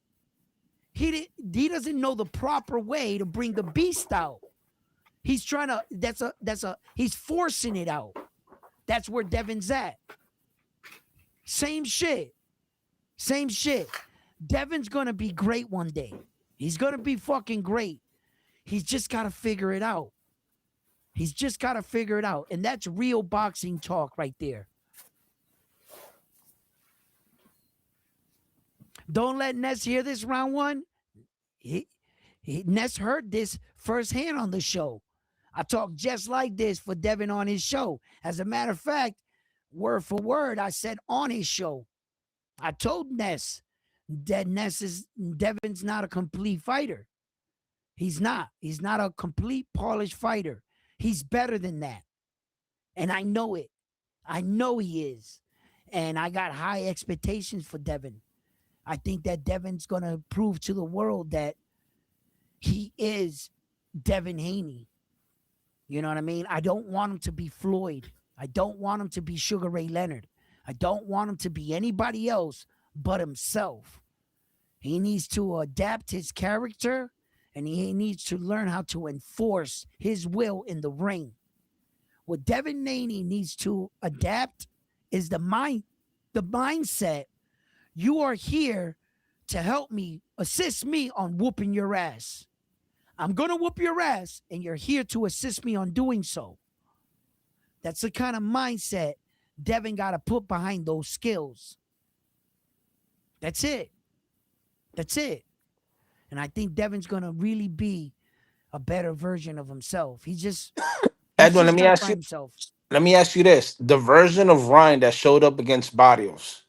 He doesn't know the proper way to bring the beast out. He's trying to, he's forcing it out. That's where Devin's at. Same shit. Same shit. Devin's gonna be great one day. He's gonna be fucking great. He's just gotta figure it out. He's just gotta figure it out. And that's real boxing talk right there. Don't let Ness hear this round one. Ness heard this firsthand on the show. I talk just like this for Devin on his show. As a matter of fact, word for word, I said on his show, I told Ness that Devin's not a complete fighter. He's not. He's not a complete polished fighter. He's better than that. And I know it. I know he is. And I got high expectations for Devin. I think that Devin's going to prove to the world that he is Devin Haney. You know what I mean? I don't want him to be Floyd. I don't want him to be Sugar Ray Leonard. I don't want him to be anybody else but himself. He needs to adapt his character, and he needs to learn how to enforce his will in the ring. What Devin Haney needs to adapt is the mindset. You are here to help me, assist me on whooping your ass. I'm going to whoop your ass, and you're here to assist me on doing so. That's the kind of mindset Devin got to put behind those skills. That's it. That's it. And I think Devin's gonna really be a better version of himself. He's Edwin, just gotta find himself. let me ask you this: the version of Ryan that showed up against Barrios,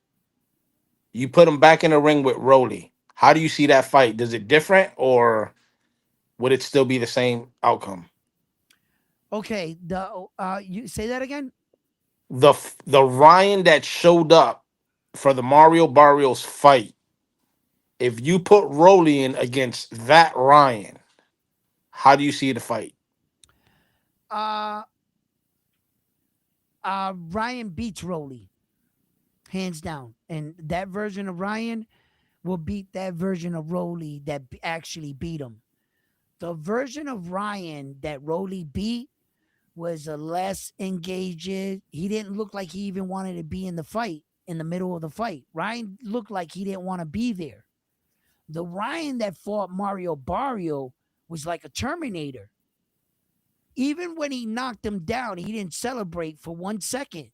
you put him back in the ring with Rolly. How do you see that fight? Does it different, or would it still be the same outcome? Okay, the you say that again? The Ryan that showed up for the Mario Barrios fight, if you put Rolly in against that Ryan, how do you see the fight? Uh Ryan beats Rolly, hands down. And that version of Ryan will beat that version of Rolly that actually beat him. The version of Ryan that Rolly beat was a less engaged. He didn't look like he even wanted to be in the fight, in the middle of the fight. Ryan looked like he didn't want to be there. The Ryan that fought Mario Barrio was like a Terminator. Even when he knocked him down, he didn't celebrate for 1 second.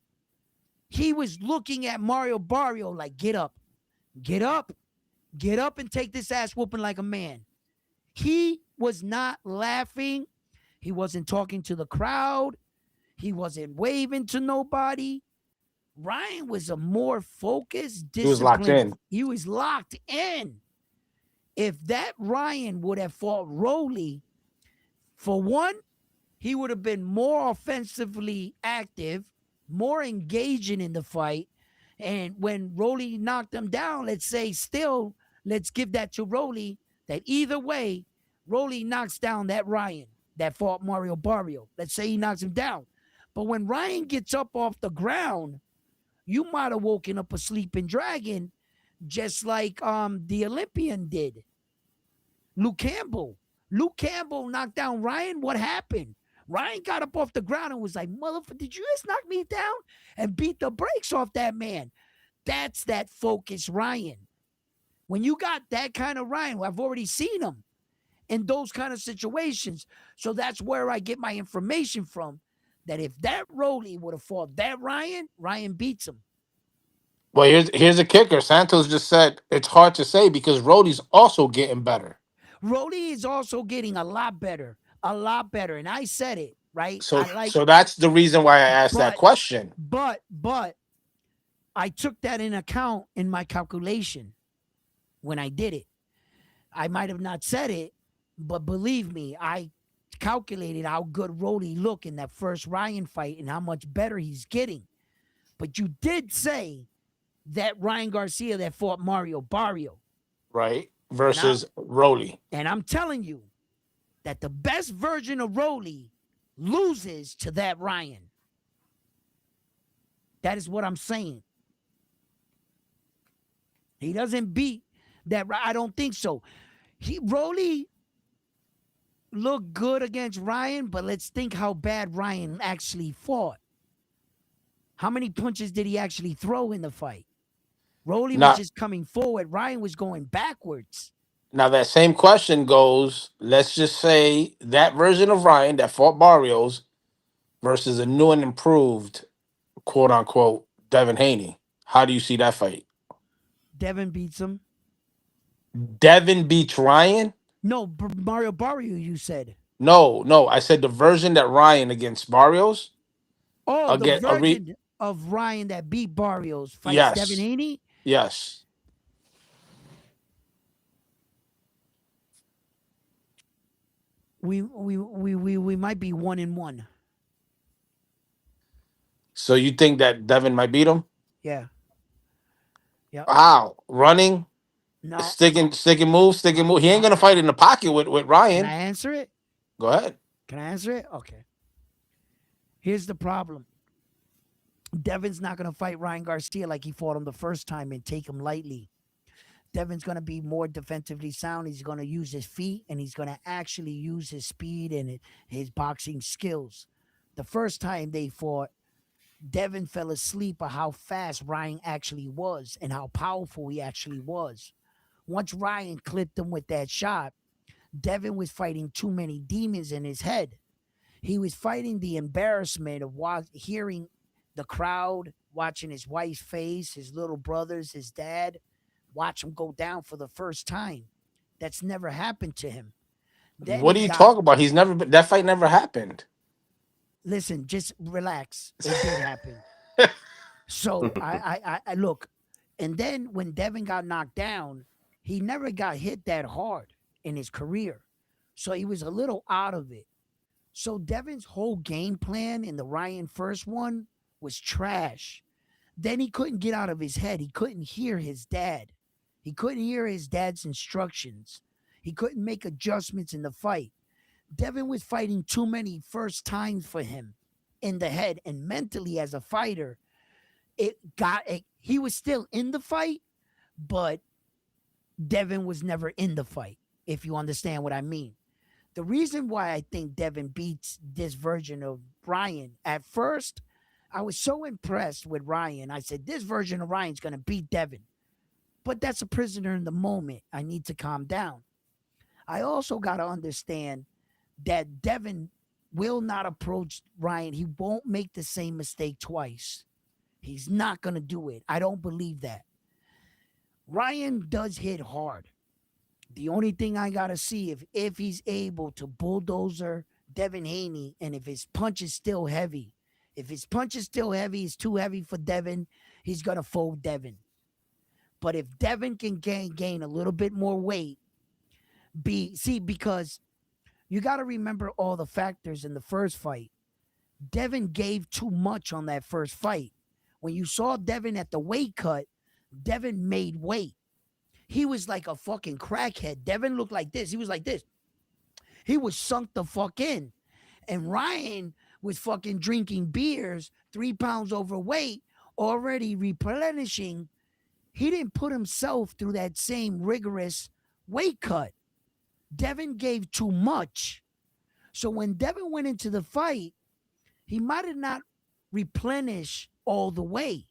He was looking at Mario Barrio like, get up, get up and take this ass whooping like a man. He was not laughing. He wasn't talking to the crowd. He wasn't waving to nobody. Ryan was a more focused, He was locked disciplined. in. He was locked in. If that Ryan would have fought Rolly, for one, he would have been more offensively active, more engaging in the fight. And when Rolly knocked him down, let's say still, let's give that to Rolly, that either way, Rolly knocks down that Ryan that fought Mario Barrio. Let's say he knocks him down. But when Ryan gets up off the ground, you might have woken up a sleeping dragon, just like the Olympian did. Luke Campbell. Luke Campbell knocked down Ryan. What happened? Ryan got up off the ground and was like, "Motherfucker, did you just knock me down?" And beat the brakes off that man. That's that focused Ryan. When you got that kind of Ryan, I've already seen him in those kind of situations. So that's where I get my information from. That if that Rolly would have fought that Ryan, Ryan beats him. Well, here's a kicker. Santos just said it's hard to say because Rolly's also getting better. Rolly is also getting a lot better. And I said it, right? I like, So that's the reason why I asked that but, question. but I took that in account in my calculation when I did it. I might have not said it, but believe me, I calculated how good Rolly looked in that first Ryan fight and how much better he's getting. But you did say that Ryan Garcia that fought Mario Barrio. Right? And I Versus Rolly. and I'm telling you that the best version of Rolly loses to that Ryan. That is what I'm saying. He doesn't beat that. I don't think so. Rolly looked good against Ryan, but let's think how bad Ryan actually fought. How many punches did he actually throw in the fight? Rolly was Now, just coming forward. Ryan was going backwards. now that same question goes, let's just say that version of Ryan that fought Barrios versus a new and improved, quote unquote, Devin Haney. How do you see that fight? Devin beats him. Devin beats Ryan? No, Mario Barrio, you said. No. I said the version that Ryan against Barrios. Oh, the Again, version of Ryan that beat Barrios fights Devin yes. Haney. Yes. We might be 1-1. So you think that Devin might beat him? Yeah. Yep. How? Running, No. sticking move. He ain't gonna fight in the pocket with Can I Ryan. answer it? Go ahead. Can I answer it? Okay. Here's the problem. Devin's not going to fight Ryan Garcia like he fought him the first time and take him lightly. Devin's going to be more defensively sound. He's going to use his feet and he's going to actually use his speed and his boxing skills. The first time they fought, Devin fell asleep at how fast Ryan actually was and how powerful he actually was. Once Ryan clipped him with that shot, Devin was fighting too many demons in his head. He was fighting the embarrassment of hearing the crowd, watching his wife's face, his little brothers, his dad watch him go down for the first time. That's never happened to him. Then What he are you got, talking about? He's never been, that fight never happened. listen, just relax. It did happen. So I look, and then when Devin got knocked down, he never got hit that hard in his career. So he was a little out of it. So Devin's whole game plan in the Ryan first one was trash. Then he couldn't get out of his head. He couldn't hear his dad. He couldn't hear his dad's instructions. He couldn't make adjustments in the fight. Devin was fighting too many first times for him in the head, and mentally as a fighter, he was still in the fight, but Devin was never in the fight, if you understand what I mean. The reason why I think Devin beats this version of Ryan, at first, I was so impressed with Ryan. I said, this version of Ryan's going to beat Devin. But that's a prisoner in the moment. I need to calm down. I also got to understand that Devin will not approach Ryan. He won't make the same mistake twice. He's not going to do it. I don't believe that. Ryan does hit hard. The only thing I got to see if he's able to bulldozer Devin Haney, and if his punch is still heavy. If his punch is still heavy, it's too heavy for Devin, he's going to fold Devin. But if Devin can gain a little bit more weight, because you got to remember all the factors in the first fight. Devin gave too much on that first fight. When you saw Devin at the weight cut, Devin made weight. He was like a fucking crackhead. Devin looked like this. He was like this. He was sunk the fuck in. And Ryan was fucking drinking beers, 3 pounds overweight, already replenishing. He didn't put himself through that same rigorous weight cut. Devin gave too much. So when Devin went into the fight, he might have not replenished all the way.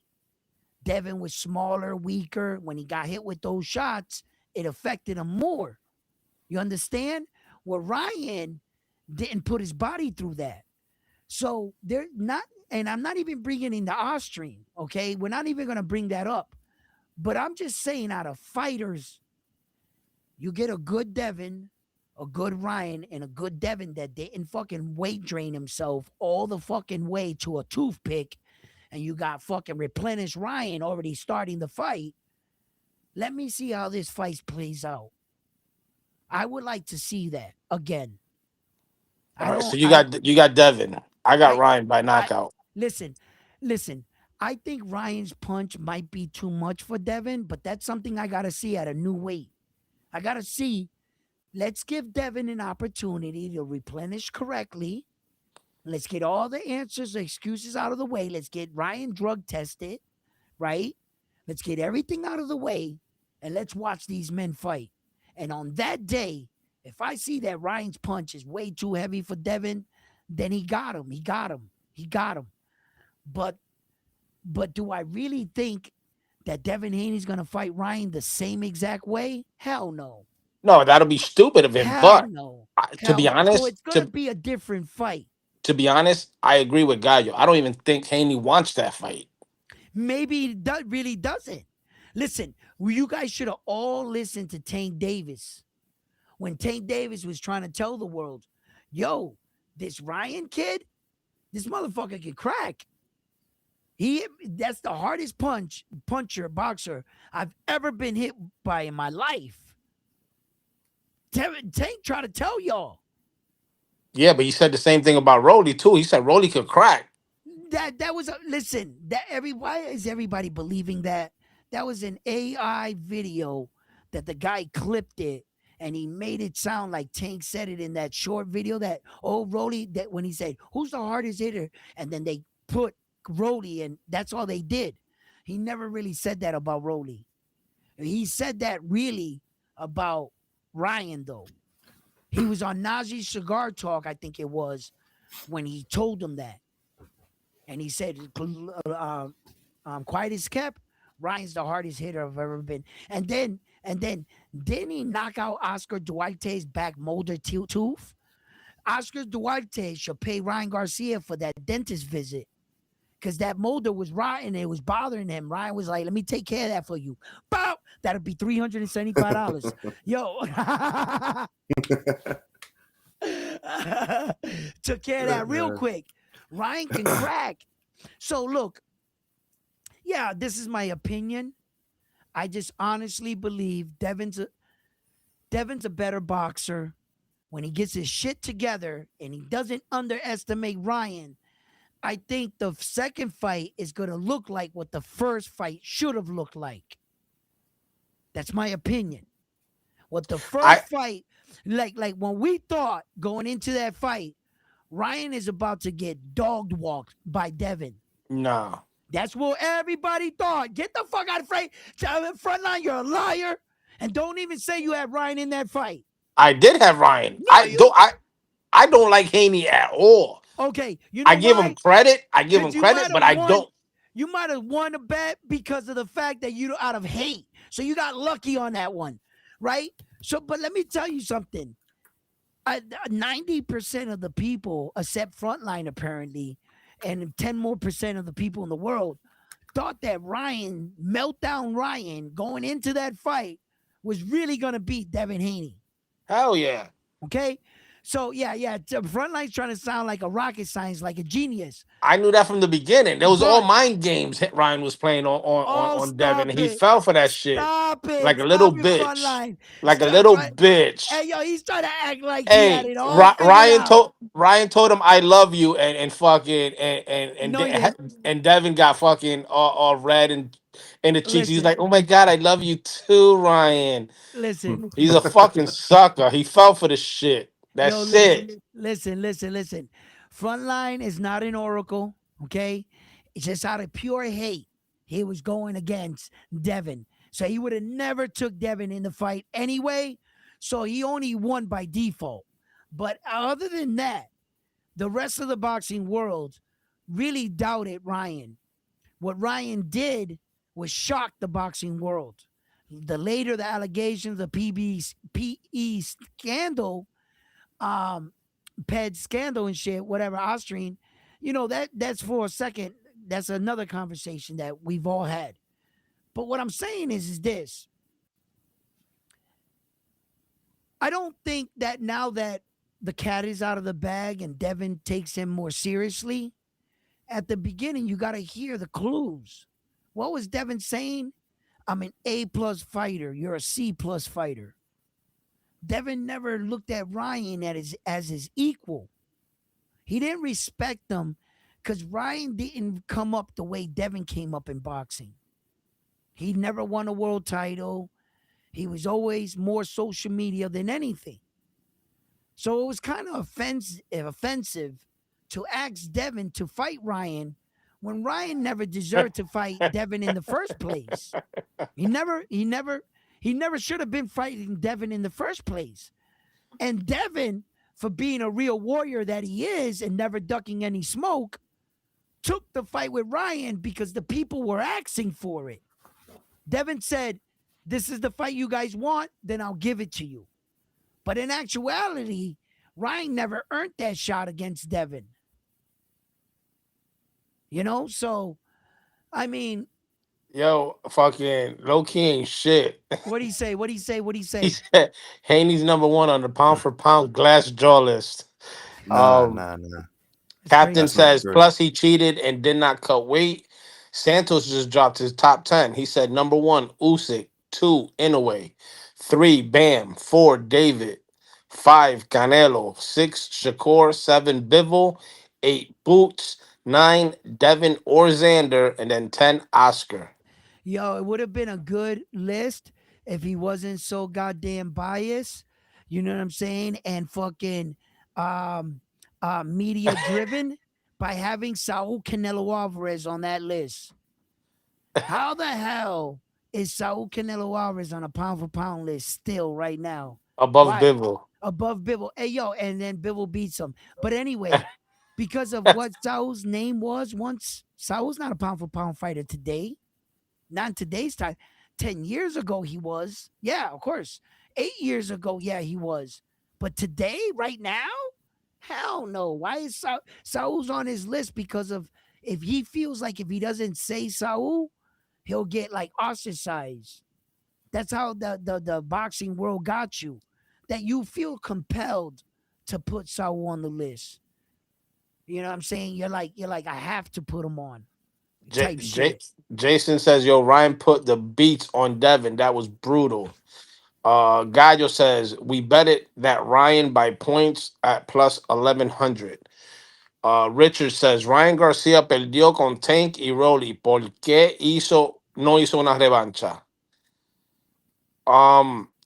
Devin was smaller, weaker. When he got hit with those shots, it affected him more. You understand? Well, Ryan didn't put his body through that. So they're not, and I'm not even bringing in the Austrian, okay? We're not even going to bring that up. But I'm just saying, out of fighters, you get a good Devin, a good Ryan, and a good Devin that didn't fucking weight drain himself all the fucking way to a toothpick, and you got fucking replenished Ryan already starting the fight. Let me see how this fight plays out. I would like to see that again. All I right, so don't. you got Devin. I got I. Ryan by I. knockout. Listen. Listen. I think Ryan's punch might be too much for Devin, but that's something I gotta see at a new weight. I gotta see. Let's give Devin an opportunity to replenish correctly. Let's get all the answers, the excuses out of the way. Let's get Ryan drug tested, right? Let's get everything out of the way, and let's watch these men fight. And on that day, if I see that Ryan's punch is way too heavy for Devin, then he got him. He got him. He got him. But do I really think that Devin Haney's gonna fight Ryan the same exact way? Hell no. No, that'll be stupid of him. Hell But no. to be Hell no. So honest, it's gonna be a different fight. I agree with Gallo. I don't even think Haney wants that fight. Maybe it really doesn't. Listen, you guys should have all listened to Tank Davis when Tank Davis was trying to tell the world, yo, this Ryan kid, this motherfucker can crack. That's the hardest boxer I've ever been hit by in my life. Tank tried to tell y'all. Yeah, but he said the same thing about Rolly too. He said Rolly could crack. That was listen, why is everybody believing that? That was an AI video that the guy clipped it, and he made it sound like Tank said it in that short video that, oh, Rolly, that when he said, who's the hardest hitter? And then they put Rolly, and that's all they did. He never really said that about Rolly. He said that really about Ryan, though. He was on Najee's Cigar Talk, I think it was, when he told him that. And he said, quiet as kept, Ryan's the hardest hitter I've ever been. And then didn't he knock out Oscar Duarte's back molder tooth? Oscar Duarte should pay Ryan Garcia for that dentist visit, because that molder was rotten. It was bothering him. Ryan was like, let me take care of that for you. Bow! That'd be $375. Yo. Took care of that real quick. Ryan can crack. So look, yeah, this is my opinion. I just honestly believe Devin's a better boxer when he gets his shit together and he doesn't underestimate Ryan. I think the second fight is going to look like what the first fight should have looked like. That's my opinion. What the I first fight, like when we thought going into that fight, Ryan is about to get dog walked by Devin. nah. That's what everybody thought. Get the fuck out of front. Frontline, you're a liar. And don't even say you had Ryan in that fight. I did have Ryan. No, you. I don't like Haney at all. Okay, you I know give him why? credit. I give Because him you might credit, but have I won. don't. You might have won a bet because of the fact that you out of hate. So you got lucky on that one, right? So, but let me tell you something. 90% of the people, except Frontline apparently, and 10 more percent of the people in the world thought that Ryan, meltdown Ryan, going into that fight was really going to beat Devin Haney. Hell yeah. Okay? So, yeah. Frontline's trying to sound like a rocket science, like a genius. I knew that from the beginning. There was all But, mind games Ryan was playing oh, on Devin, stop and he it. fell for that shit Stop it. like a little Stop it, bitch, Frontline. like a Stop little right. bitch. Hey, yo, he's trying to act like he had Hey, it all figured Ryan out. told him I love you, and fucking No, he didn't. and Devin got fucking all red and in the cheeks. He's Listen, like, oh my god, I love you too, Ryan. listen. He's a fucking sucker. He fell for the shit. Yo, That's listen, it. listen. Frontline is not an oracle, okay? It's just out of pure hate. He was going against Devin. So he would have never took Devin in the fight anyway. So he only won by default. But other than that, the rest of the boxing world really doubted Ryan. What Ryan did was shock the boxing world. The later the allegations of PE scandal, um, Ped scandal and shit, whatever, Austrian, that's for a second. That's another conversation that we've all had. But what I'm saying is this. I don't think that now that the cat is out of the bag and Devin takes him more seriously, at the beginning, you got to hear the clues. What was Devin saying? I'm an A plus fighter. You're a C plus fighter. Devin never looked at Ryan as his equal. He didn't respect him because Ryan didn't come up the way Devin came up in boxing. He never won a world title. He was always more social media than anything. So it was kind of offensive to ask Devin to fight Ryan when Ryan never deserved to fight Devin in the first place. He never should have been fighting Devin in the first place. And Devin, for being a real warrior that he is and never ducking any smoke, took the fight with Ryan because the people were asking for it. Devin said, this is the fight you guys want, then I'll give it to you. But in actuality, Ryan never earned that shot against Devin. So, I mean, Yo, fucking low key ain't shit. what do you say? What do you say? What do you He say? said Haney's number one on the pound for pound glass jaw list. No, Um, no, no. It's Captain crazy. That's not says, true. plus he cheated and did not cut weight. Santos just dropped his top 10. He said number one, Usyk. Two, Inoue. Three, Bam. Four, David. Five, Canelo. Six, Shakur. Seven, Bivol. Eight, Boots. Nine, Devin or Xander. And then 10, Oscar. Yo, it would have been a good list if he wasn't so goddamn biased. You know what I'm saying? And fucking um media driven by having Saul Canelo Alvarez on that list. How the hell is Saul Canelo Alvarez on a pound for pound list still right now? Above Why? Bivol. Above Bibble. Hey yo, and then Bibble beats him. But anyway, because of what Saul's name was once, Saul's not a pound for pound fighter today. Not in today's time. 10 years ago, he was. Yeah, of course. 8 years ago, yeah, he was. But today, right now, hell no. Why is Saul's on his list? Because of if he feels like if he doesn't say Saul, he'll get like ostracized. That's how the boxing world got you. That you feel compelled to put Saul on the list. You know what I'm saying? You're like I have to put him on J- type J- shit. Jason says, "Yo, Ryan put the beats on Devin. That was brutal." Gallo says, "We bet it that Ryan by points at plus 1100." Richard says, "Ryan Garcia perdió con Tank y Rolly. ¿Por qué no hizo una revancha?"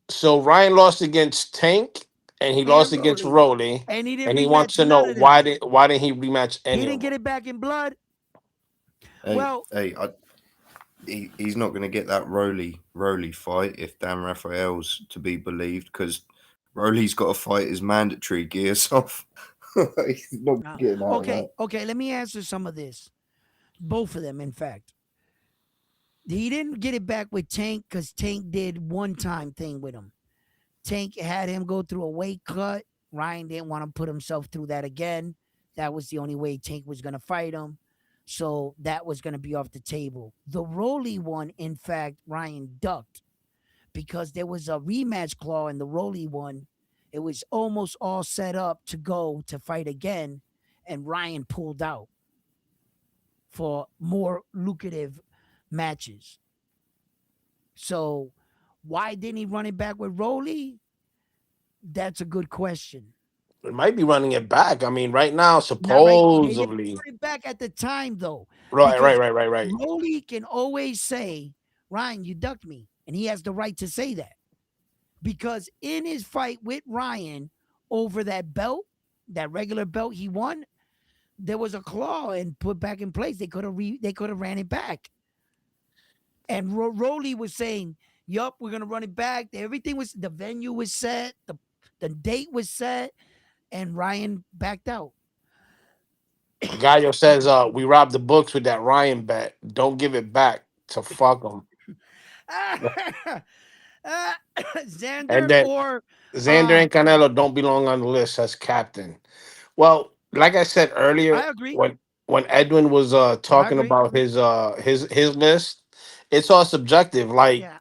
So Ryan lost against Tank and he lost And against Rolly. Rolly, And he didn't and he wants rematch to know none of them. why didn't he rematch He any didn't of get them? it back in blood. Hey, Well, hey, he's not going to get that Roly fight if Dan Raphael's to be believed, because Roly's got to fight his mandatory gears off. He's not getting out of that. okay. Let me answer some of this. Both of them, in fact. He didn't get it back with Tank because Tank did one time thing with him. Tank had him go through a weight cut. Ryan didn't want to put himself through that again. That was the only way Tank was going to fight him. So that was going to be off the table. The Rolly one, in fact, Ryan ducked because there was a rematch clause in the Rolly one. It was almost all set up to go to fight again, and Ryan pulled out for more lucrative matches. So why didn't he run it back with Rolly? That's a good question. It might be running it back. I mean, right now, Not right. They didn't supposedly, run it back at the time though, right, right, because right, right, right. Rolly can always say, "Ryan, you ducked me," and he has the right to say that because in his fight with Ryan over that belt, that regular belt he won, there was a claw and put back in place. They could have ran it back. And Rolly was saying, "Yup, we're gonna run it back." Everything was the venue was set, the date was set, and Ryan backed out. Gallo says, we robbed the books with that Ryan bet. Don't give it back to fuck him. And Xander then or Xander um, and Canelo don't belong on the list as captain. Well, like I said earlier, I agree. when Edwin was I talking agree. about his list, it's all subjective. Like Yeah.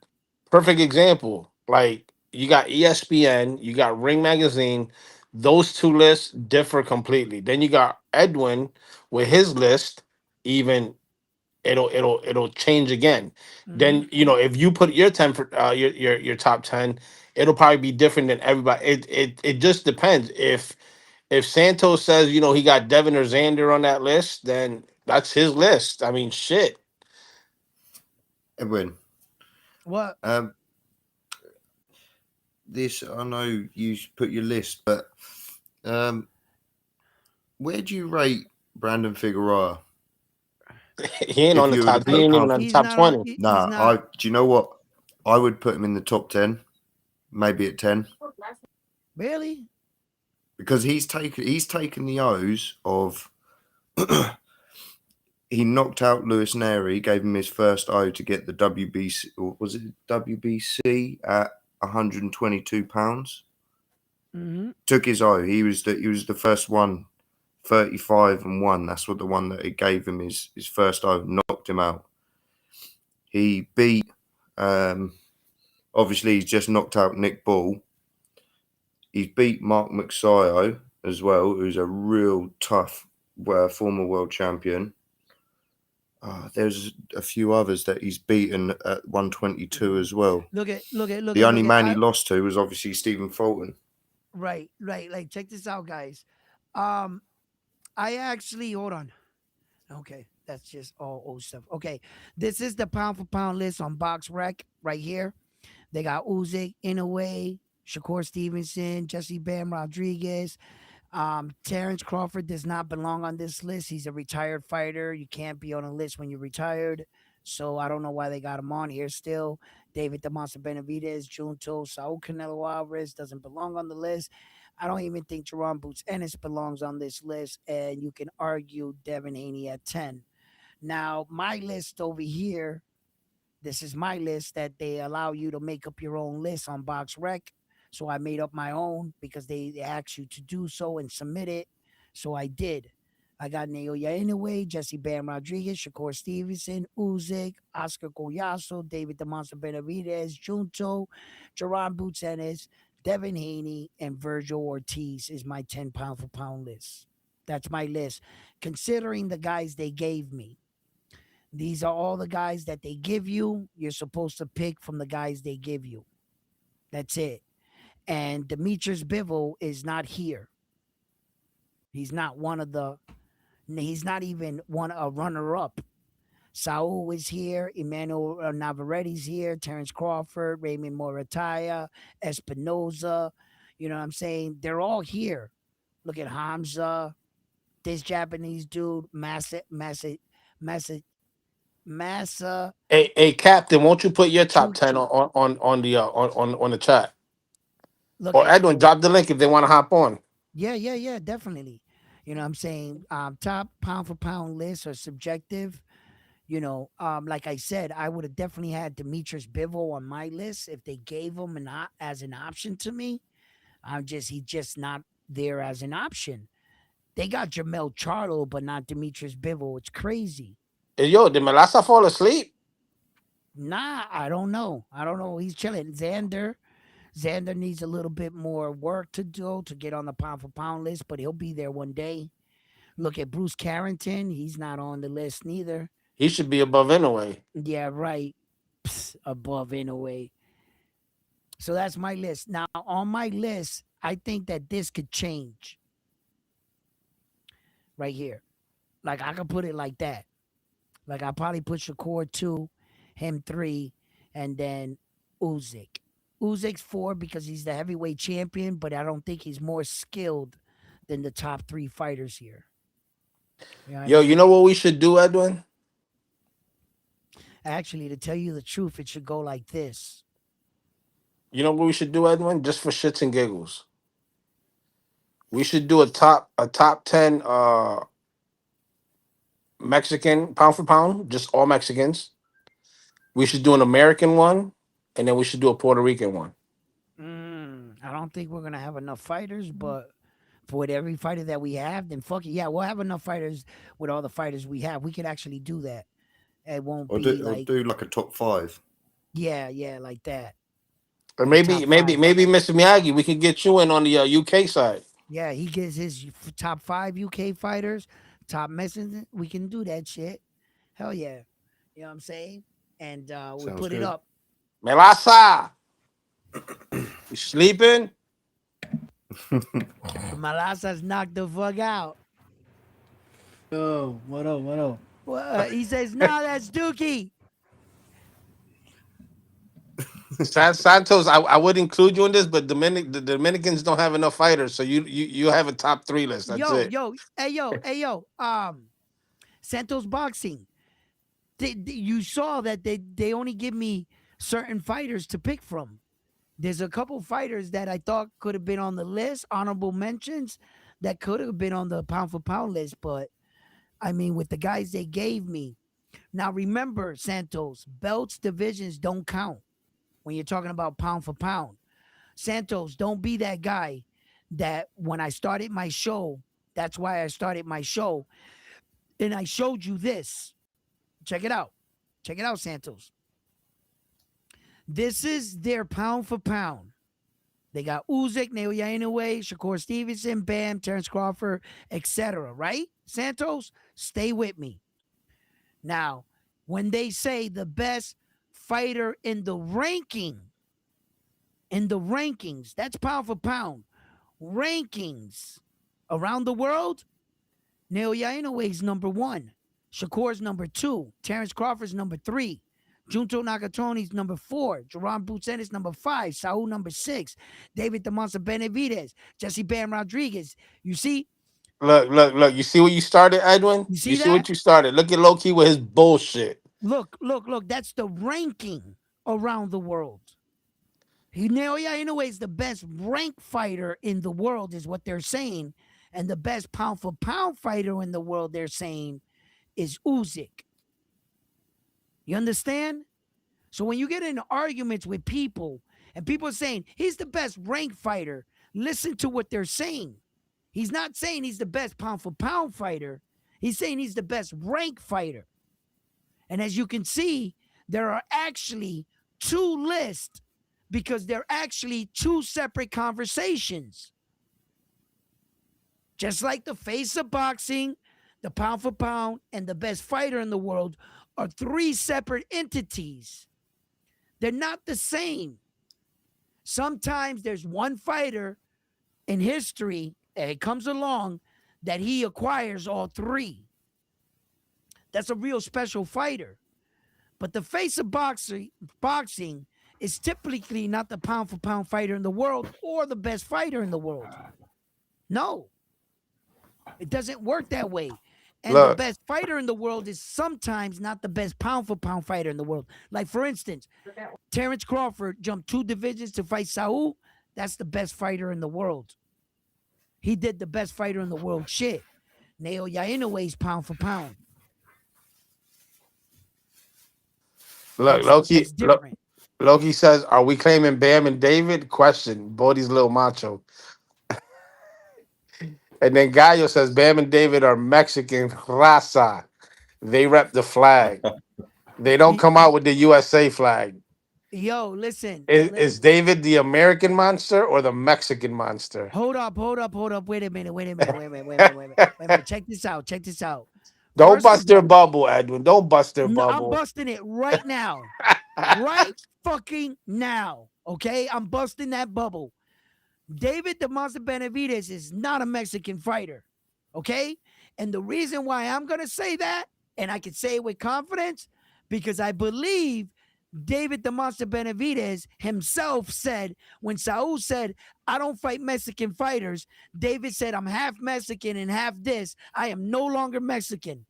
perfect example, like you got ESPN, you got Ring Magazine. Those two lists differ completely. Then you got Edwin with his list, even it'll change again. Hmm. Then if you put your 10 for your top 10, it'll probably be different than everybody. It just depends. If Santos says he got Devin or Xander on that list, then that's his list. I mean, shit. Edwin, What? um, this I know you put your list, but um, where do you rate Brandon Figueroa? He ain't If on the you were to top. He put a ain't even pound, on the He's top not on. 20. He's nah, I not do you know what? I would put him in the top 10, maybe at 10, really. because he's taken the O's of he knocked out Lewis Neri, gave him his first O to get the WBC, or was it WBC at 122 pounds? Hmm. Took his O. He was the first one, 35 and one. That's what the one that it gave him his first O, knocked him out. He beat obviously he's just knocked out Nick Ball. He's beat Mark McSio as well, who's a real tough former world champion. There's a few others that he's beaten at 122 as well. Look The at only look at. man he lost to was obviously Stephen Fulton. Right. Like check this out, guys. Um, I actually hold on. Okay, that's just all old stuff. Okay, this is the pound for pound list on Box Rec right here. They got Usyk, Inoue, Shakur Stevenson, Jesse Bam Rodriguez. Terrence Crawford does not belong on this list. He's a retired fighter. You can't be on a list when you're retired. So I don't know why they got him on here still. David the Monster Benavidez, Junto, Saul Canelo Alvarez doesn't belong on the list. I don't even think Jerron Boots Ennis belongs on this list. And you can argue Devin Haney at 10. Now, my list over here, this is my list that they allow you to make up your own list on Box Rec. So I made up my own because they asked you to do so and submit it. So I did. I got Naoya Inoue, Jesse Bam Rodriguez, Shakur Stevenson, Usyk, Oscar Collazo, David the Monster Benavidez, Junto, Jerron Boots Ennis, Devin Haney, and Virgil Ortiz is my 10 pound for pound list. That's my list. Considering the guys they gave me. These are all the guys that they give you. You're supposed to pick from the guys they give you. That's it. And Demetrius Bivol is not here. He's not one of the. He's not even one a runner up. Saul is here. Emmanuel Navarrete's here. Terrence Crawford, Raymond Morataya, Espinoza. You know what I'm saying? They're all here. Look at Hamza, this Japanese dude, Massa Hey, Captain, won't you put your top 10 Chuchi. on the on the chat? Look Or at Edwin, drop the link if they want to hop on. yeah, definitely. You know what I'm saying? Top pound for pound lists are subjective. Like I said, I would have definitely had Demetrius Bivol on my list if they gave him as an option to me. He's just not there as an option. They got Jamel Charlo, but not Demetrius Bivol. It's crazy. Hey, yo, did Melasa fall asleep? Nah, I don't know. I don't know. He's chilling. Xander needs a little bit more work to do to get on the pound for pound list, but he'll be there one day. Look at Bruce Carrington. He's not on the list neither. He should be above anyway. Yeah, right. Psst, above in a way. So that's my list. Now, on my list, I think that this could change right here. Like, I could put it like that. Like, I probably put Shakur 2, him 3, and then Usyk. Uzyk's 4 because he's the heavyweight champion, but I don't think he's more skilled than the top 3 fighters here. You know what I Yo, you mean? know what we should do, Edwin? Actually, to tell you the truth, it should go like this. You know what we should do, Edwin? Just for shits and giggles. We should do a top 10 Mexican pound for pound, just all Mexicans. We should do an American one, and then we should do a Puerto Rican one. I don't think we're gonna have enough fighters, but for with every fighter that we have, then fuck it. Yeah, we'll have enough fighters with all the fighters we have. We could actually do that. It won't be I'll like do like a top five. yeah, like that. Or Like top five. maybe Mr. Miyagi, we can get you in on the UK side. Yeah, he gets his top 5 UK fighters, top Mexicans. We can do that shit. Hell yeah. You know what I'm saying? And we Sounds put it good. up. Melasa, you sleeping? Malasa's knocked the fuck out. Yo, what up? What up? Well, he says, "No, that's Dookie." Santos, I would include you in this, but the Dominicans don't have enough fighters, so you have a top 3 list. That's Yo, it. yo, hey yo. Santos Boxing. You saw that they only give me certain fighters to pick from. There's a couple fighters that I thought could have been on the list, honorable mentions, that could have been on the pound for pound list, but I mean, with the guys they gave me. Now remember, Santos, belts divisions don't count when you're talking about pound for pound. Santos, don't be that guy that when I started my show, that's why I started my show, and I showed you this. Check it out. Check it out, Santos. This is their pound for pound. They got Usyk, Naoya Inoue, Shakur Stevenson, Bam, Terrence Crawford, etc. Right? Santos, stay with me. Now, when they say the best fighter in the rankings, that's pound for pound, rankings around the world, Naoya Inoue's number 1, Shakur's number 2, Terrence Crawford's number 3, Junto Nakatomi's number 4, Jerron Boots Ennis number 5, Saul number 6, David the Monster Benavidez, Jesse Bam Rodriguez. You see? Look. You see what you started, Edwin? You You see see that? what you started. Look at Low Key with his bullshit. Look. That's the ranking around the world. Naoya Inoue is the best ranked fighter in the world, is what they're saying. And the best pound for pound fighter in the world, they're saying, is Usyk. You understand? So when you get in arguments with people and people are saying he's the best ranked fighter, listen to what they're saying. He's not saying he's the best pound for pound fighter. He's saying he's the best ranked fighter. And as you can see, there are actually two lists because they're actually two separate conversations. Just like the face of boxing, the pound for pound, and the best fighter in the world are three separate entities. They're not the same. Sometimes there's one fighter in history that it comes along that he acquires all three. That's a real special fighter. But the face of boxing is typically not the pound for pound fighter in the world or the best fighter in the world. No, it doesn't work that way. And the Look, best fighter in the world is sometimes not the best pound for pound fighter in the world. Like, for instance, Terrence Crawford jumped 2 divisions to fight Saul. That's the best fighter in the world. He did the best fighter in the world shit. Naoya Inoue pound for pound. look, That's Loki. different. Loki says, "Are we claiming Bam and David?" Question. Bodie's little macho. And then Gallo says, "Bam and David are Mexican raza. They rep the flag. They don't come out with the USA flag. Yo, listen. Is David the American monster or the Mexican monster?" Hold up, hold up, hold up. Wait a minute, wait a minute, wait a minute, wait a minute, wait a minute. Wait a minute. Check this out. Check this out. Don't First bust of their all, bubble, Edwin. Don't bust their no, I'm bubble. busting it right now. Right fucking now. Okay? I'm busting that bubble. David the Monster Benavides is not a Mexican fighter. Okay? And the reason why I'm going to say that, and I can say it with confidence, because I believe David the Monster Benavides himself said, when Saul said, I don't fight Mexican fighters, David said, I'm half Mexican and half this. I am no longer Mexican.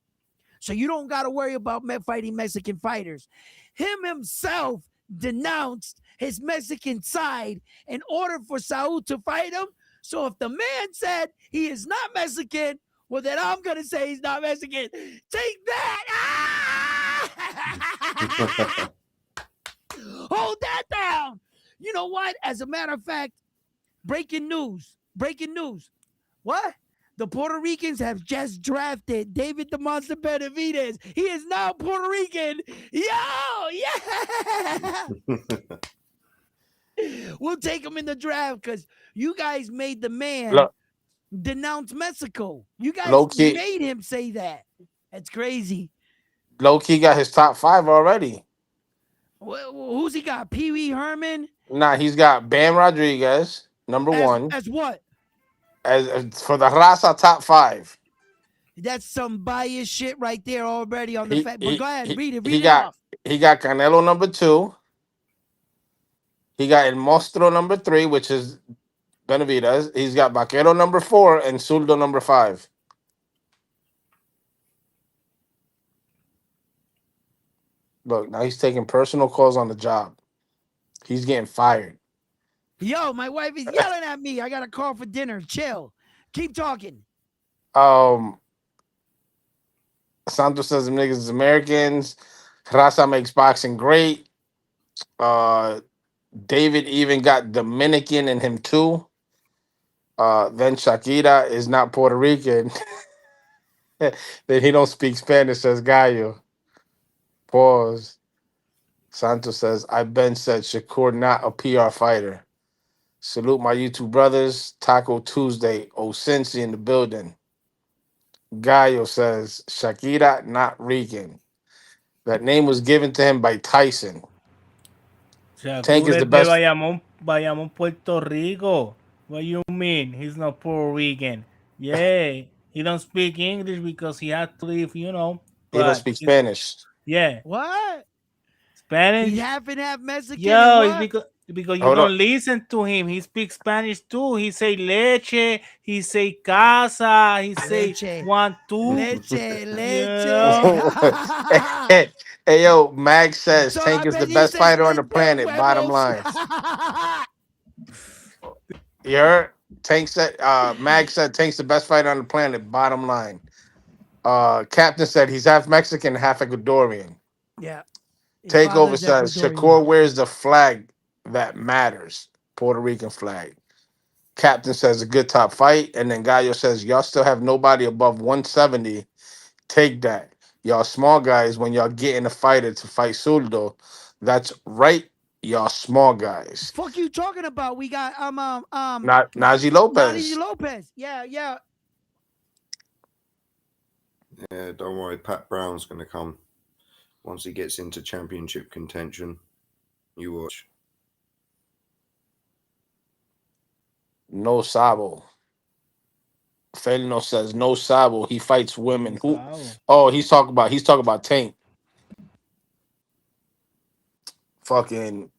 So you don't got to worry about fighting Mexican fighters. Him himself denounced his Mexican side in order for Saul to fight him. So if the man said he is not Mexican, well, then I'm going to say he's not Mexican. Take that! Ah! Hold that down. You know what? As a matter of fact, breaking news. Breaking news. What? The Puerto Ricans have just drafted David the Monster Benavides. He is now Puerto Rican. Yo, yeah. We'll take him in the draft because you guys made the man Look, denounce Mexico. You guys low key, made him say that. That's crazy. low key got his top five already. Who's he got? Pee Wee Herman? Nah, he's got Bam Rodriguez, number one, As what? as for the Raza top five. That's some biased shit right there already on the He fact. But go he ahead, he, read it. he Read it got off. he got Canelo number two. He got El Mostro number three, which is Benavides. He's got Vaquero number four and Zurdo number five. Look, now he's taking personal calls on the job. He's getting fired. Yo, my wife is yelling at me. I got to call for dinner. Chill. Keep talking. Um, Santos says them niggas is Americans. Raza makes boxing great. Uh, David even got Dominican in him too. Then Shakira is not Puerto Rican. Then he don't speak Spanish, says Gallo. Pause. Santos says, I Ben said Shakur not a PR fighter. Salute my YouTube brothers. Taco Tuesday. Osensi in the building. Gallo says, Shakira not Rican. That name was given to him by Tyson. Tank is Shakur the es de best. Bayamón, Bayamón, Puerto Rico. What you mean? He's not Puerto Rican. Yeah, he don't speak English because he had to leave, He don't But speak he's, Spanish. yeah, What? He's Spanish. half and half Mexican and Yo, it's what? because you Hold on. don't listen to him. He speaks Spanish too. He say leche. He say casa. He say Leche. one two. Leche. You Leche. know. Hey, yo, Mag says So Tank I is the bet he best says fighter on the leche planet. Bottom huevos. line. You heard? Tank said Mag said Tank's the best fighter on the planet. Bottom line. Captain said he's half Mexican, half Ecuadorian. Yeah. His Takeover father's says Ecuadorian. Shakur wears the flag that matters. Puerto Rican flag. Captain says a good top fight. And then Gallo says, y'all still have nobody above 170 Take that. Y'all small guys, when y'all get in a fighter to fight Zurdo, that's right. Y'all small guys. Fuck you talking about? We got Not Nazi Nadi Lopez. Lopez. Yeah, yeah. Yeah, don't worry. Pat Brown's going to come once he gets into championship contention. You watch. No Sabo. Felino says no Sabo. He fights women. No Who? sabo. Oh, he's talking about Tank. Fucking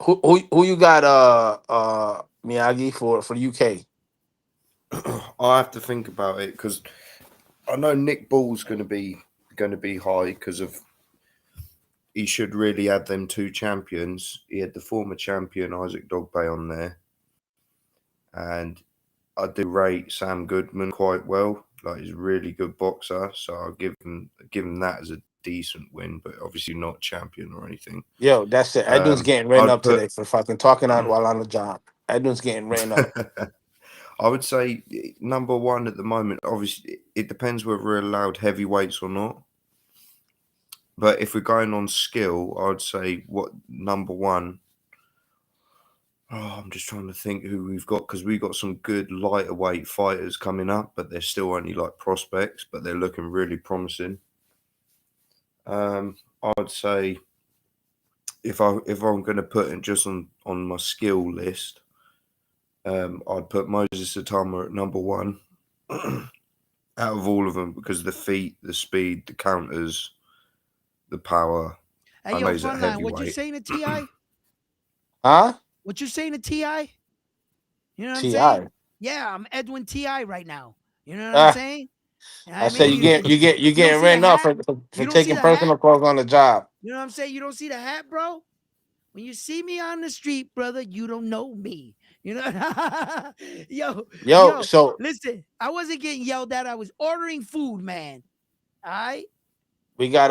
who you got? Miyagi for UK. I have to think about it because I know Nick Ball's going to be high because of he should really have them two champions. He had the former champion Isaac Dogbay on there, and I do rate Sam Goodman quite well. Like he's a really good boxer, so I'll give him that as a decent win, but obviously not champion or anything. Yo, that's it. Edwin's getting written I'd up put. today for fucking talking on while on the job. Edwin's getting written up. I would say number one at the moment. Obviously, it depends whether we're allowed heavyweights or not. But if we're going on skill, I'd say what number one. Oh, I'm just trying to think who we've got because we've got some good lighter weight fighters coming up, but they're still only like prospects, but they're looking really promising. I'd say if I'm going to put it just on my skill list, I'd put Moses Satama at number one out of all of them because the feet, the speed, the counters, the power. Hey, I yo, know he's at Frontline, what you heavyweight. saying to Ti? Huh? What you saying to Ti? You know what I'm Ti. saying? Yeah, I'm Edwin Ti right now. You know what I'm Ah, saying? I I say mean, you you don't getting see the written up hat? for You don't see taking the hat? personal calls on the job. You know what I'm saying? You don't see the hat, bro? When you see me on the street, brother, you don't know me. You know, yo, Yo, yo, so listen, I wasn't getting yelled at. I was ordering food, man. All right, we got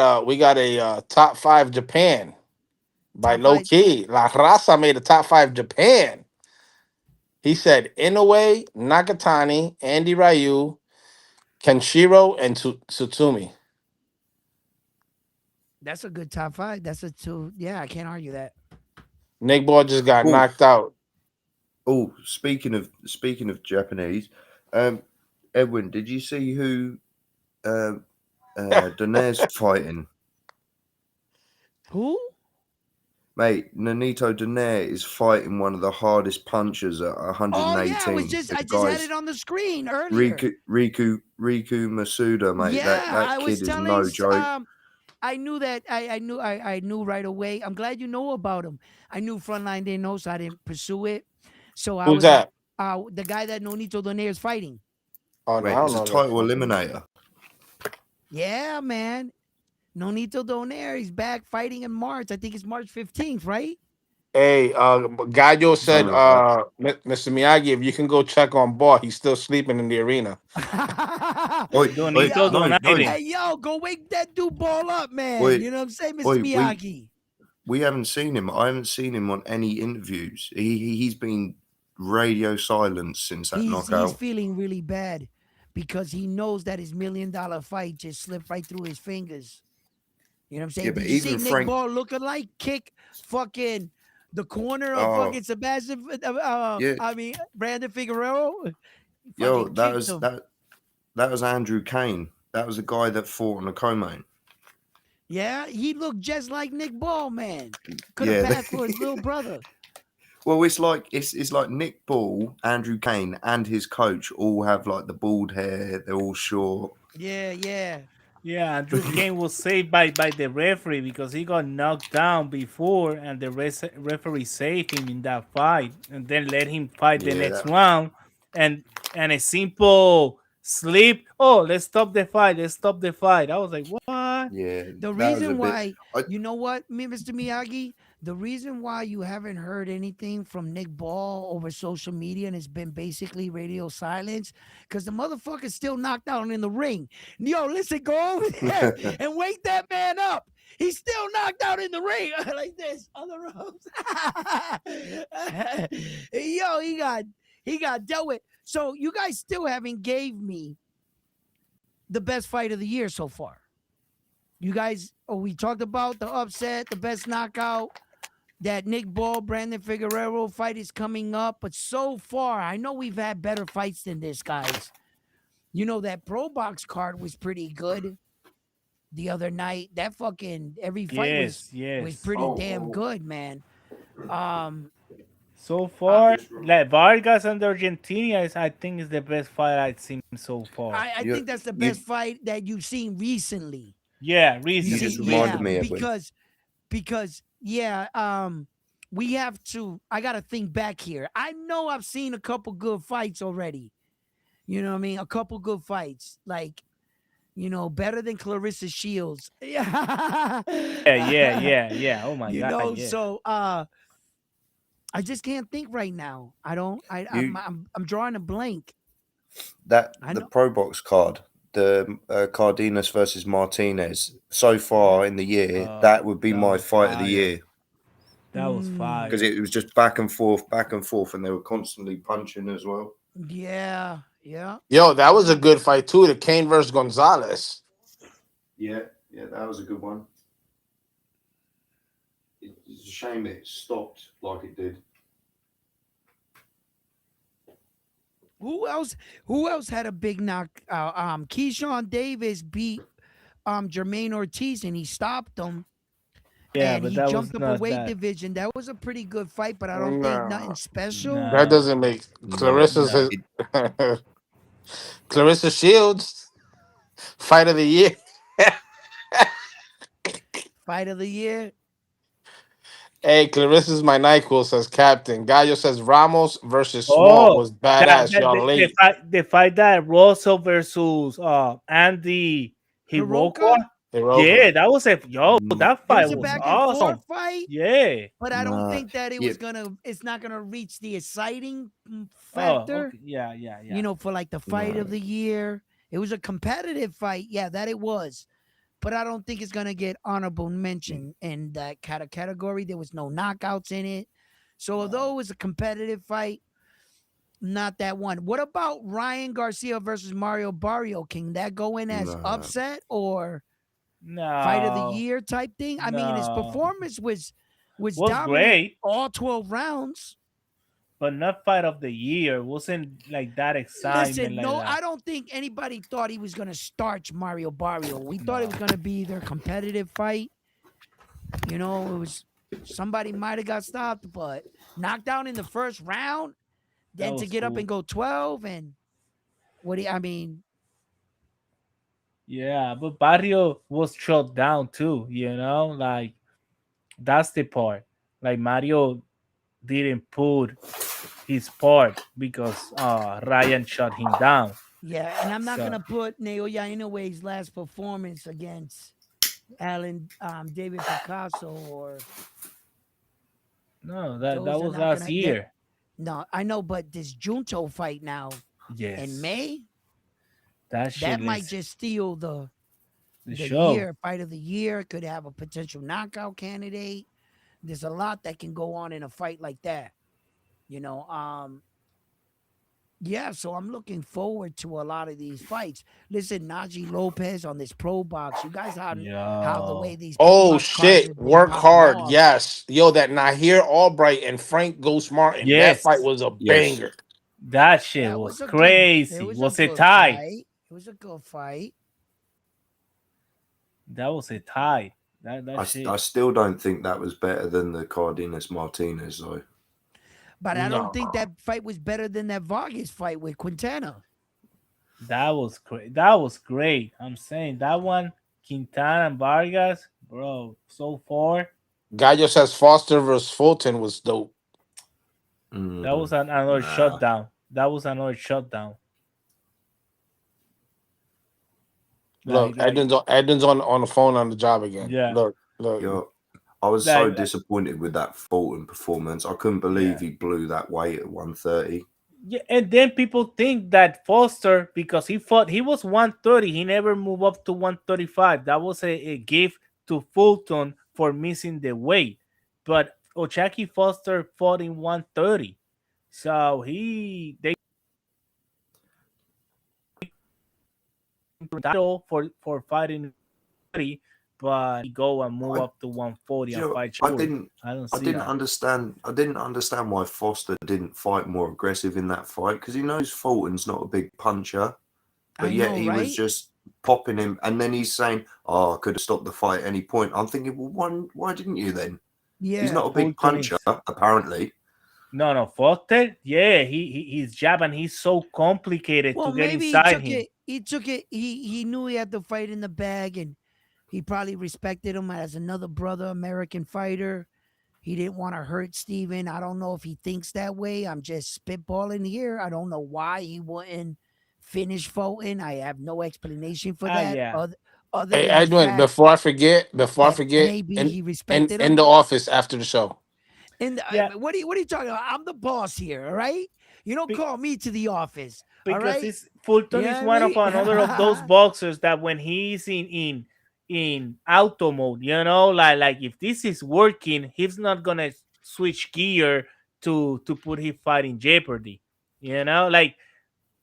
a top five Japan by top Low five. Key. La Raza made a top five Japan. He said Inoue, Nakatani, Andy Ryu, Kenshiro, and Tsutsumi. That's a good top five. That's a two. Yeah, I can't argue that. Nick Ball just got Oh, knocked out. speaking of Japanese, um, Edwin, did you see who Donaire's fighting? Who? Mate, Nonito Donaire is fighting one of the hardest punchers at Oh yeah, 118. The I just had guy's it on the screen earlier. Riku Masuda, mate. That Yeah, that I was kid is telling. no joke. I knew that. I knew right away. I'm glad you know about him. I knew Frontline didn't know, so I didn't pursue it. So I Who's was like, that? the guy that Nonito Donaire is fighting. Oh no, I Mate, don't he's a know that. title eliminator. Yeah, man. Nonito Donaire, he's back fighting in March. I think it's March 15th, right? Hey, Gallo said, Something like that. Mr. Miyagi, if you can go check on Ball, he's still sleeping in the arena. Oi, oi, Donito Yo, no. donating. hey, yo, go wake that dude ball up, man. Oi, You know what I'm saying, Mr. oi, Miyagi? we haven't seen him. I haven't seen him on any interviews. He's been radio silent since that He's knockout. feeling really bad because he knows that his $1 million fight just slipped right through his fingers. You know what I'm Yeah, saying? but Did you see even Nick Frank. Ball looking like kick fucking the corner of Oh, fucking Sebastian? yeah, I mean Brandon Figueroa. He yo, fucking that kicked was him. that was Andrew Kane. That was the guy that fought on the co-main. Yeah, he looked just like Nick Ball, man. Could have Yeah. passed for his little brother. Well, it's like Nick Ball, Andrew Kane, and his coach all have like the bald hair. They're all short. Yeah, yeah. Yeah, Drew Kane was saved by the referee because he got knocked down before, and the referee saved him in that fight, and then let him fight the Yeah, next round, and a simple slip. Oh, let's stop the fight. Let's stop the fight. I was like, what? yeah, The that was a reason bit. why, I, you know what, Mr. Miyagi? The reason why you haven't heard anything from Nick Ball over social media and it's been basically radio silence, because the motherfucker's still knocked out in the ring. Yo, listen, go over there and wake that man up. He's still knocked out in the ring like this on the ropes. Yo, he got dealt with. So you guys still haven't gave me the best fight of the year so far? You guys, we talked about the upset, the best knockout. That Nick Ball, Brandon Figueroa fight is coming up, but so far, I know we've had better fights than this, guys. You know, that Pro Box card was pretty good the other night. That fucking every fight Yes, was yes. pretty Oh, damn oh, good, man. Um, So I, far, just like Vargas and Argentina is, I think, is the best fight I've seen so far. I you think that's the best you fight that you've seen recently. Yeah, You you see, just recently, reminded yeah, me, recently. Edwin. because yeah, we have to. I got to think back here. I know I've seen a couple good fights already. You know what I mean? A couple good fights, like better than Clarissa Shields. Yeah. Yeah, yeah, yeah, yeah. Oh my God, yeah. So I just can't think right now. I don't. You I'm drawing a blank. that I the know. Pro Box card, the Cardenas versus Martinez. So far in the year, that would be That my was fight of the fire. year That was because Mm, fire. it was just back and forth, and they were constantly punching as well. yeah. Yeah. Yo, that was a Yeah. good fight too. The Kane versus Gonzalez. Yeah, yeah, that was a good one. It's a shame it stopped like it did. Who else? Who else had a big knock? Keyshawn Davis beat Jermaine Ortiz, and he stopped him, Yeah, and but he that was jumped up a not weight that. division. That was a pretty good fight, but I don't think nothing No, special. that No, doesn't make No, Clarissa's no. his, Clarissa Shields fight of the year. Fight of the year. Hey, Clarissa's my Nyquil, says Captain. Gallo says Ramos versus Small Oh, was badass. Y'all late. the fight that Russell versus Andy Hiroka. Hiroka. Yeah, Hiroka. that was a that It fight was a was back and forth awesome. fight, Yeah. but I don't no, think that it yeah, was gonna. It's not gonna reach the exciting Oh, factor. okay. Yeah, yeah, yeah. For like the fight of no. the year. It was a competitive fight. Yeah, that it was. But I don't think it's gonna get honorable mention in that kind of category. There was no knockouts in it. So although it was a competitive fight, not that one. What about Ryan Garcia versus Mario Barrio? Can that go in as No, upset or fight of the No, year type thing? I mean, his no. performance was Was dominant great, all 12 rounds. but not fight of the year. Wasn't like that excitement Listen, like no, I that. don't think anybody thought he was going to starch Mario Barrio. We thought it No, was going to be their competitive fight. It was somebody might have got stopped, but knocked down in the first round, that then to was get up and cool. go 12 and I mean, Yeah, but Barrio was shut down too. Like that's the part. Like Mario didn't put his part because Ryan shut him down. yeah, and I'm not going So to put Naoya Inoue's last performance against Alan David Picasso or no, that those are was not going last to that year. no, I know, but this Junto fight now in Yes, May, that that shit might is just steal the the show. year, fight of the year, could have a potential knockout candidate. There's a lot that can go on in a fight like that. You know, yeah, so I'm looking forward to a lot of these fights. Listen, Najee Lopez on this pro box. You guys how the way Yo, these pro Oh box cards shit! have been Work popping hard. off. Yes. Yo, that Nahir Albright and Frank Ghost Martin. That fight yes, was a yes, banger. that shit That was was a good. It crazy. was a Was a good tie. fight. It was a good fight, That was a tie. That I shit. still don't think that was better than the Cardenas Martinez though. but I don't No. think that fight was better than that Vargas fight with Quintana. That was great. That was great. I'm saying that one, Quintana and Vargas, bro. So far, Gallo says Foster versus Fulton was dope. that was Mm, another nah, shutdown. That was another shutdown. Look, Like Edmonds on the phone on the job again. yeah, Look. yo, I was so like disappointed with that Fulton performance. I couldn't believe yeah. he blew that weight at 130. Yeah, and then people think that Foster, because he was 130, he never moved up to 135. That was a gift to Fulton for missing the weight. But Ochaki Foster fought in 130. So they for fighting 30, but he go and move I, up to 140 you and know, fight Shakur. I don't I see didn't that. understand. I didn't understand why Foster didn't fight more aggressive in that fight because he knows Fulton's not a big puncher, but I yet know, he was right? just popping him, and then he's saying, "Oh, I could have stopped the fight at any point." I'm thinking, well, why didn't you then? He's Yeah. not a big Fulton puncher, is apparently. no Foster. Yeah, he's jab and he's so complicated Well, to get maybe he inside took him. it. He took it. He knew he had the fight in the bag, and he probably respected him as another brother American fighter. He didn't want to hurt Steven. I don't know if he thinks that way. I'm just spitballing here. I don't know why he wouldn't finish Fulton. I have no explanation for Ah, that, yeah. other Hey than the Edwin, fact before I that forget, maybe and he respected in him. the office after the show. And Yeah, what are you talking about? I'm the boss here, all right? You don't be- call me to the office, all because right? it's Fulton You is know what one of another of those I mean? boxers that when he's in auto mode, like if this is working, he's not gonna switch gear to put his fight in jeopardy. Like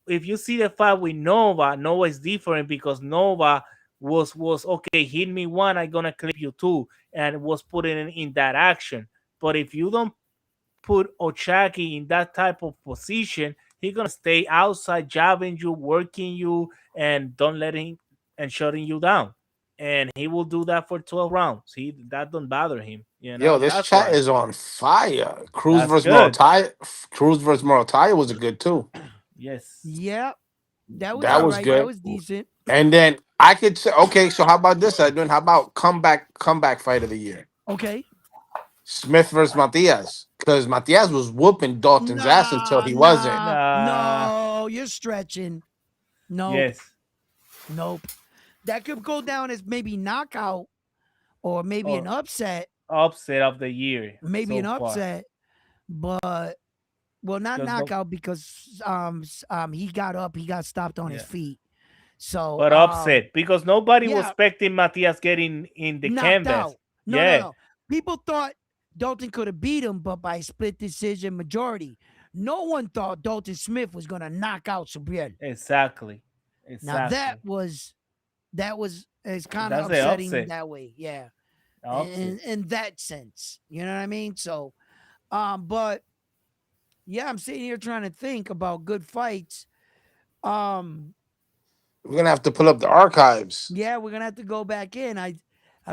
if you see the fight with Nova is different because Nova was okay, hit me one, I gonna clip you two, and was putting in that action. But if you don't put Ochaki in that type of position, he's gonna stay outside, jabbing you, working you, and don't letting and shutting you down. And he will do that for 12 rounds. That don't bother him. Yo, this That's chat why. is on fire. That's good. Cruz versus Mortal was a good too. Yes. Yeah, that was That all That was right. That good. was decent. And then I could say, okay, so how about this, Edwin? How about comeback fight of the year? Okay. Smith versus Matias. Because Matias was whooping Dalton's ass until Nah, he wasn't. nah, Nah. no, you're stretching. Nope, Yes. nope. That could go down as maybe knockout or maybe an Or upset, upset of the year maybe an so far. upset, but well, not Because no, knockout because he got up, he got stopped on his yeah. feet. So But upset because nobody was yeah, expecting Matias getting in the knocked canvas. out. No, no, Yeah, no. People thought Dalton could have beat him, but by split decision majority. No one thought Dalton Smith was gonna knock out Subriel. exactly. Now Exactly. that was it's kind of That's the upsetting upset. that way, yeah. Upset. In that sense, you know what I mean. So, but yeah, I'm sitting here trying to think about good fights. Um, We're gonna have to pull up the archives. yeah, we're gonna have to go back in. I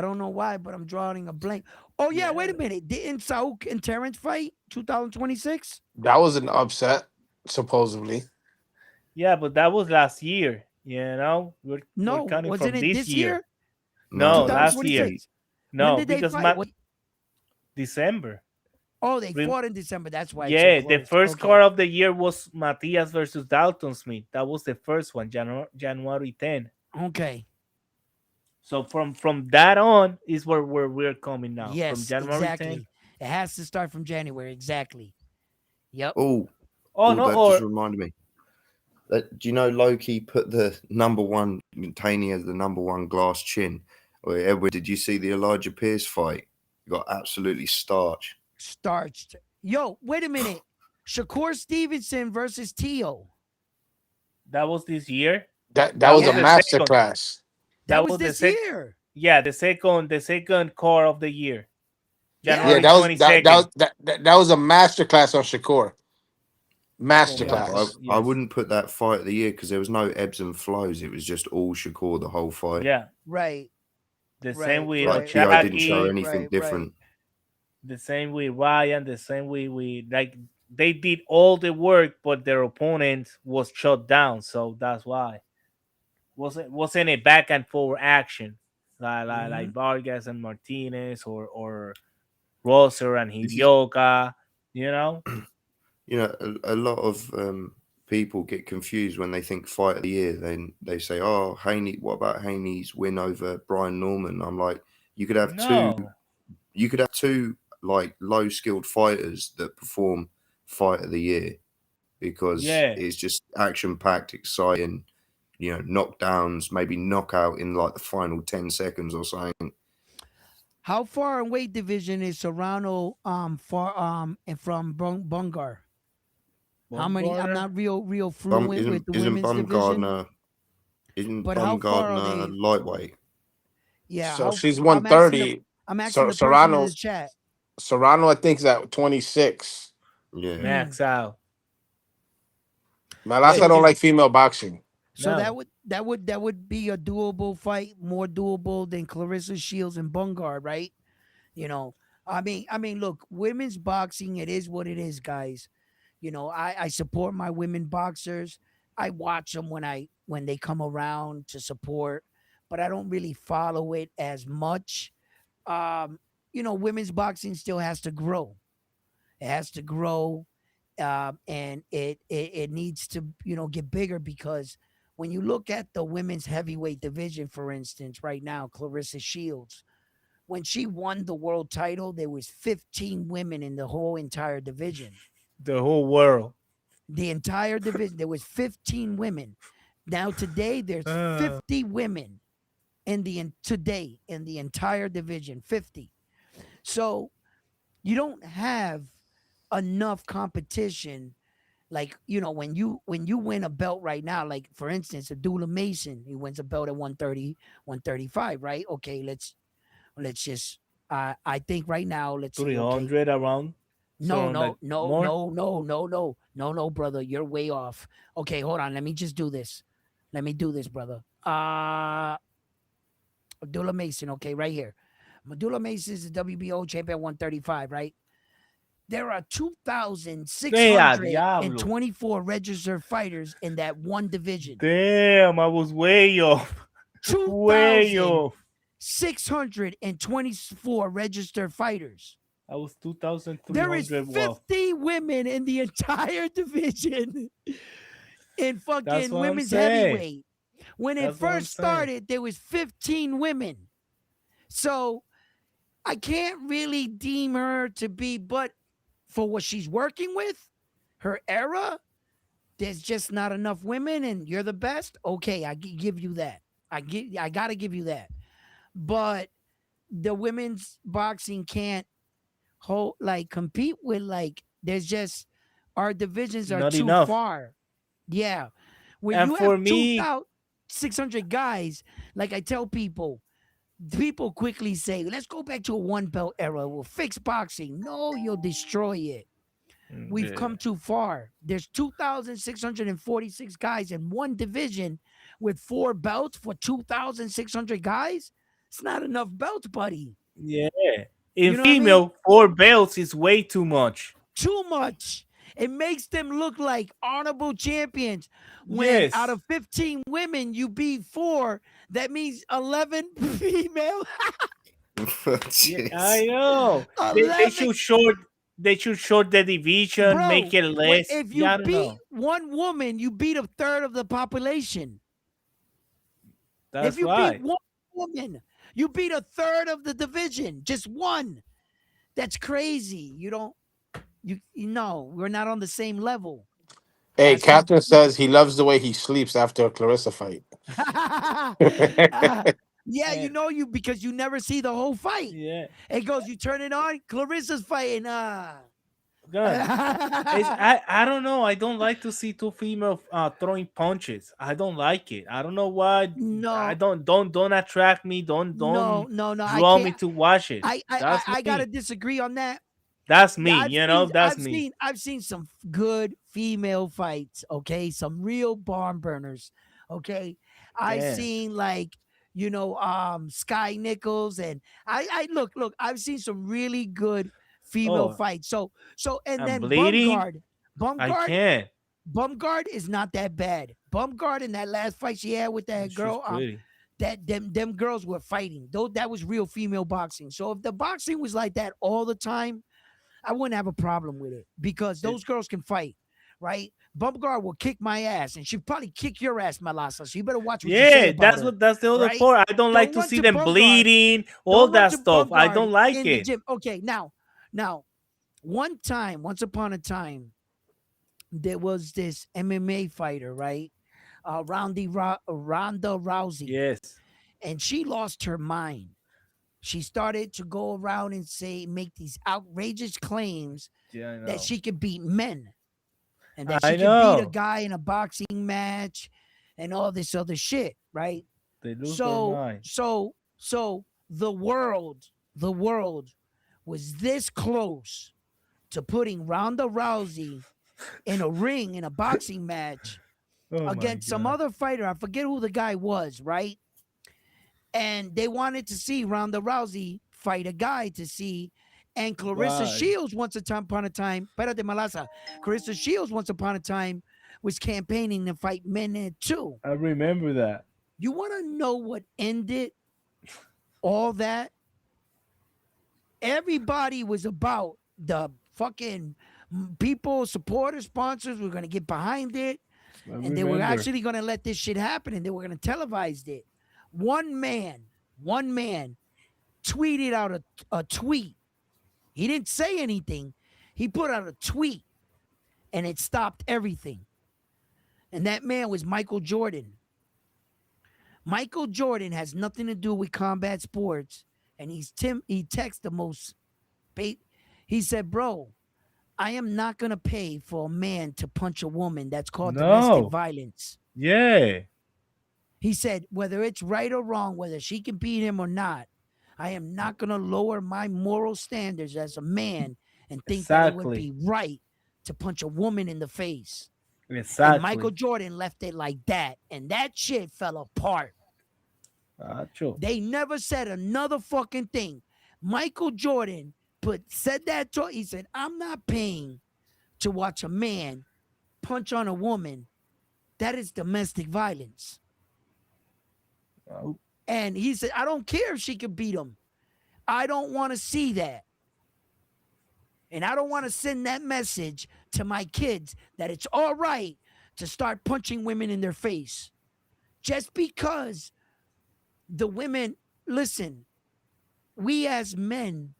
don't know why, but I'm drawing a blank. Oh yeah, wait Yeah. a minute. Didn't Sauk and Terrence fight 2026? That was an upset, supposedly. Yeah, but that was last year. We're No, counting was it from in this this year. year? No, No, that was last year. 2026. When No, did they because fight? December. Oh, they Rem- fought in December. That's why it's so Yeah, the close. first Okay. card of the year was Matias versus Dalton Smith. That was the first one, January 10. Okay. So from that on is where we're coming now. From Yes, January 10. exactly. It has to start from January. Exactly. Yep. oh, Oh oh, no, that just or reminded me. Do you know Loki put the number one Taney as the number one glass chin? Or Edward, did you see the Elijah Pierce fight? He got absolutely starched. Starched. Yo, wait a minute. Shakur Stevenson versus Tio. that was this year. That That was was a the Yeah, master second. class. that That was was the this sec. year. Yeah, the second core of the year, Yeah, Yeah. January that was twenty that that second. was that was a master class on Shakur. Oh Master Yeah, my but god, class. I yes, wouldn't put that fight of the year because there was no ebbs and flows. It was just all Shakur the whole fight. yeah. Right. The same Right. with Like Right. Tio Right. didn't show Right. Ochaki, anything Right. Right. different. the same with Ryan, the same with like they did all the work, but their opponent was shut down. So that's why wasn't a back and forth action like Mhm. Vargas and Martinez or Rosser and This is, Hidioka. You know, a lot of people get confused when they think fight of the year. Then they say, "Oh, Haney. What about Haney's win over Brian Norman?" I'm like, you could have two. no, You could have two like low skilled fighters that perform fight of the year because yeah. it's just action packed, exciting. Knockdowns, maybe knockout in like the final 10 seconds or something. How far in weight division is Serrano far and from Bungar? How many? I'm Bumgarner. not real Bum fluent with isn't the isn't women's division. Bumgardner Isn't But how far are Baumgartner they? lightweight? Yeah, So she's I'm asking the 130. I'm asking So the person in the Serrano's chat. Serrano, I think, is at 26. Yeah. Mm. Max out. My last, I Let's So don't just like female boxing. so no. that would be a doable fight, more doable than Clarissa Shields and Bungard, right? You know, I mean, look, women's boxing, it is what it is, guys. I support my women boxers. I watch them when they come around to support, but I don't really follow it as much. Um, women's boxing still has to grow. It has to grow, and it needs to get bigger because when you look at the women's heavyweight division, for instance, right now, Clarissa Shields, when she won the world title, there was 15 women in the whole entire division. The whole world. The entire division, there was 15 women. Now today, there's 50 women today in the entire division. 50. So you don't have enough competition. Like, when you win a belt right now, like for instance, Abdullah Mason, he wins a belt at 130, 135, right? Okay, let's just I think right now, let's see. Okay. 300 around. No, So no, like no, more. no, no, no, no, no, no, brother. You're way off. Okay, hold on. Let me just do this. Let me do this, brother. Abdullah Mason, okay, right here. Abdullah Mason is the WBO champion 135, right? There are ¡Qué diablo! 2,624 registered fighters in that one division. Damn, I was way off. Way off. 2,624 registered fighters. I was There is 2,300 off. 50 women in the entire division in That's fucking what I'm women's saying. heavyweight. When it That's what I'm first saying. started, there was 15 women. So I can't really deem her to be, but for what she's working with, her era, there's just not enough women, and you're the best. Okay, give you that. I gotta give you that. But the women's boxing can't hold like compete with like there's just our divisions are Not too enough. far. Yeah. When And you have for me, 2,600 guys, like I tell people quickly say, let's go back to a one belt era. We'll fix boxing. No, you'll destroy it. We've yeah, come too far. There's 2,646 guys in one division with four belts for 2,600 guys. It's not enough belts, buddy. yeah. In You know what I mean? female, 4 belts is way too much. Too much. It makes them look like honorable champions. When out Yes. of 15 women, you beat four, that means 11 female. Yeah, I Jeez. know. They 11. should short. They should short the division, make Bro, it less. if you Yeah, I don't beat know. one woman, you beat a third of the population. If That's you beat right. one woman, you beat a third of the division. Just one. That's crazy. You don't, you know, we're not on the same level. Hey, Ask my Catherine says he loves the way he sleeps after a Clarissa fight. yeah, And you because you never see the whole fight. yeah, It goes, you turn it on, Clarissa's fighting. gun. It's, I don't know. I don't like to see two female throwing punches. I don't like it. I don't know why. I no, don't attract me. Don't no, I draw me can't. to watch it. That's I gotta me. disagree on that. That's me. I've You know, seen that's me. some good female fights, okay? Some real barn burners, okay? I've Yeah. seen like, Sky Nichols, and I look, I've seen some really good female Oh, fights. And I'm then bleeding. I Bumgard can't. Bumgard is not that bad. Bumgard in that last fight she had with that She's girl, pretty. that them girls were fighting. Though that was real female boxing. So if the boxing was like that all the time, I wouldn't have a problem with it because It, those girls can fight, right? Bumgard will kick my ass, and she'll probably kick your ass, Malasa. So you better watch what you say yeah, about that's her, what. That's the other right? part. I don't like Don't to run see to them Bumgard. bleeding. All Don't run that to stuff. I Bumgard don't like in the it. gym. Okay, now, once upon a time, there was this MMA fighter, right? Ronda Rousey, Yes. and she lost her mind. She started to go around and make these outrageous claims Yeah, I that know. she could beat men and that she I could beat a know. guy in a boxing match. and all this other shit, right? They lose their So mind. the world was this close to putting Ronda Rousey in a ring in a boxing match Oh my against some god. other fighter. I forget who the guy was, right? And they wanted to see Ronda Rousey fight a guy to see. And Clarissa Why? Shields, once upon a time, espérate, Malasa, Clarissa Shields, once upon a time, was campaigning to fight Minute too. I remember that. You want to know what ended all that? Everybody was about the fucking people, supporters, sponsors were going to get behind it, I and they were remember. actually going to let this shit happen, and they were going to televise it. One man tweeted out a tweet. He didn't say anything. He put out a tweet, and it stopped everything. And that man was Michael Jordan. Michael Jordan has nothing to do with combat sports, and he texted the most. He said, "Bro, I am not gonna pay for a man to punch a woman. That's called domestic No. violence." Yeah. He said, "Whether it's right or wrong, whether she can beat him or not, I am not gonna lower my moral standards as a man and think that it would Exactly. be right to punch a woman in the face." And Michael Exactly. Jordan left it like that, and that shit fell apart. Acho. They never said another fucking thing. Michael Jordan said that to he said, "I'm not paying to watch a man punch on a woman. That is domestic violence." Oh, And he said, "I don't care if she could beat him. I don't want to see that. And I don't want to send that message to my kids that it's all right to start punching women in their face. Just because the women, listen, we as men,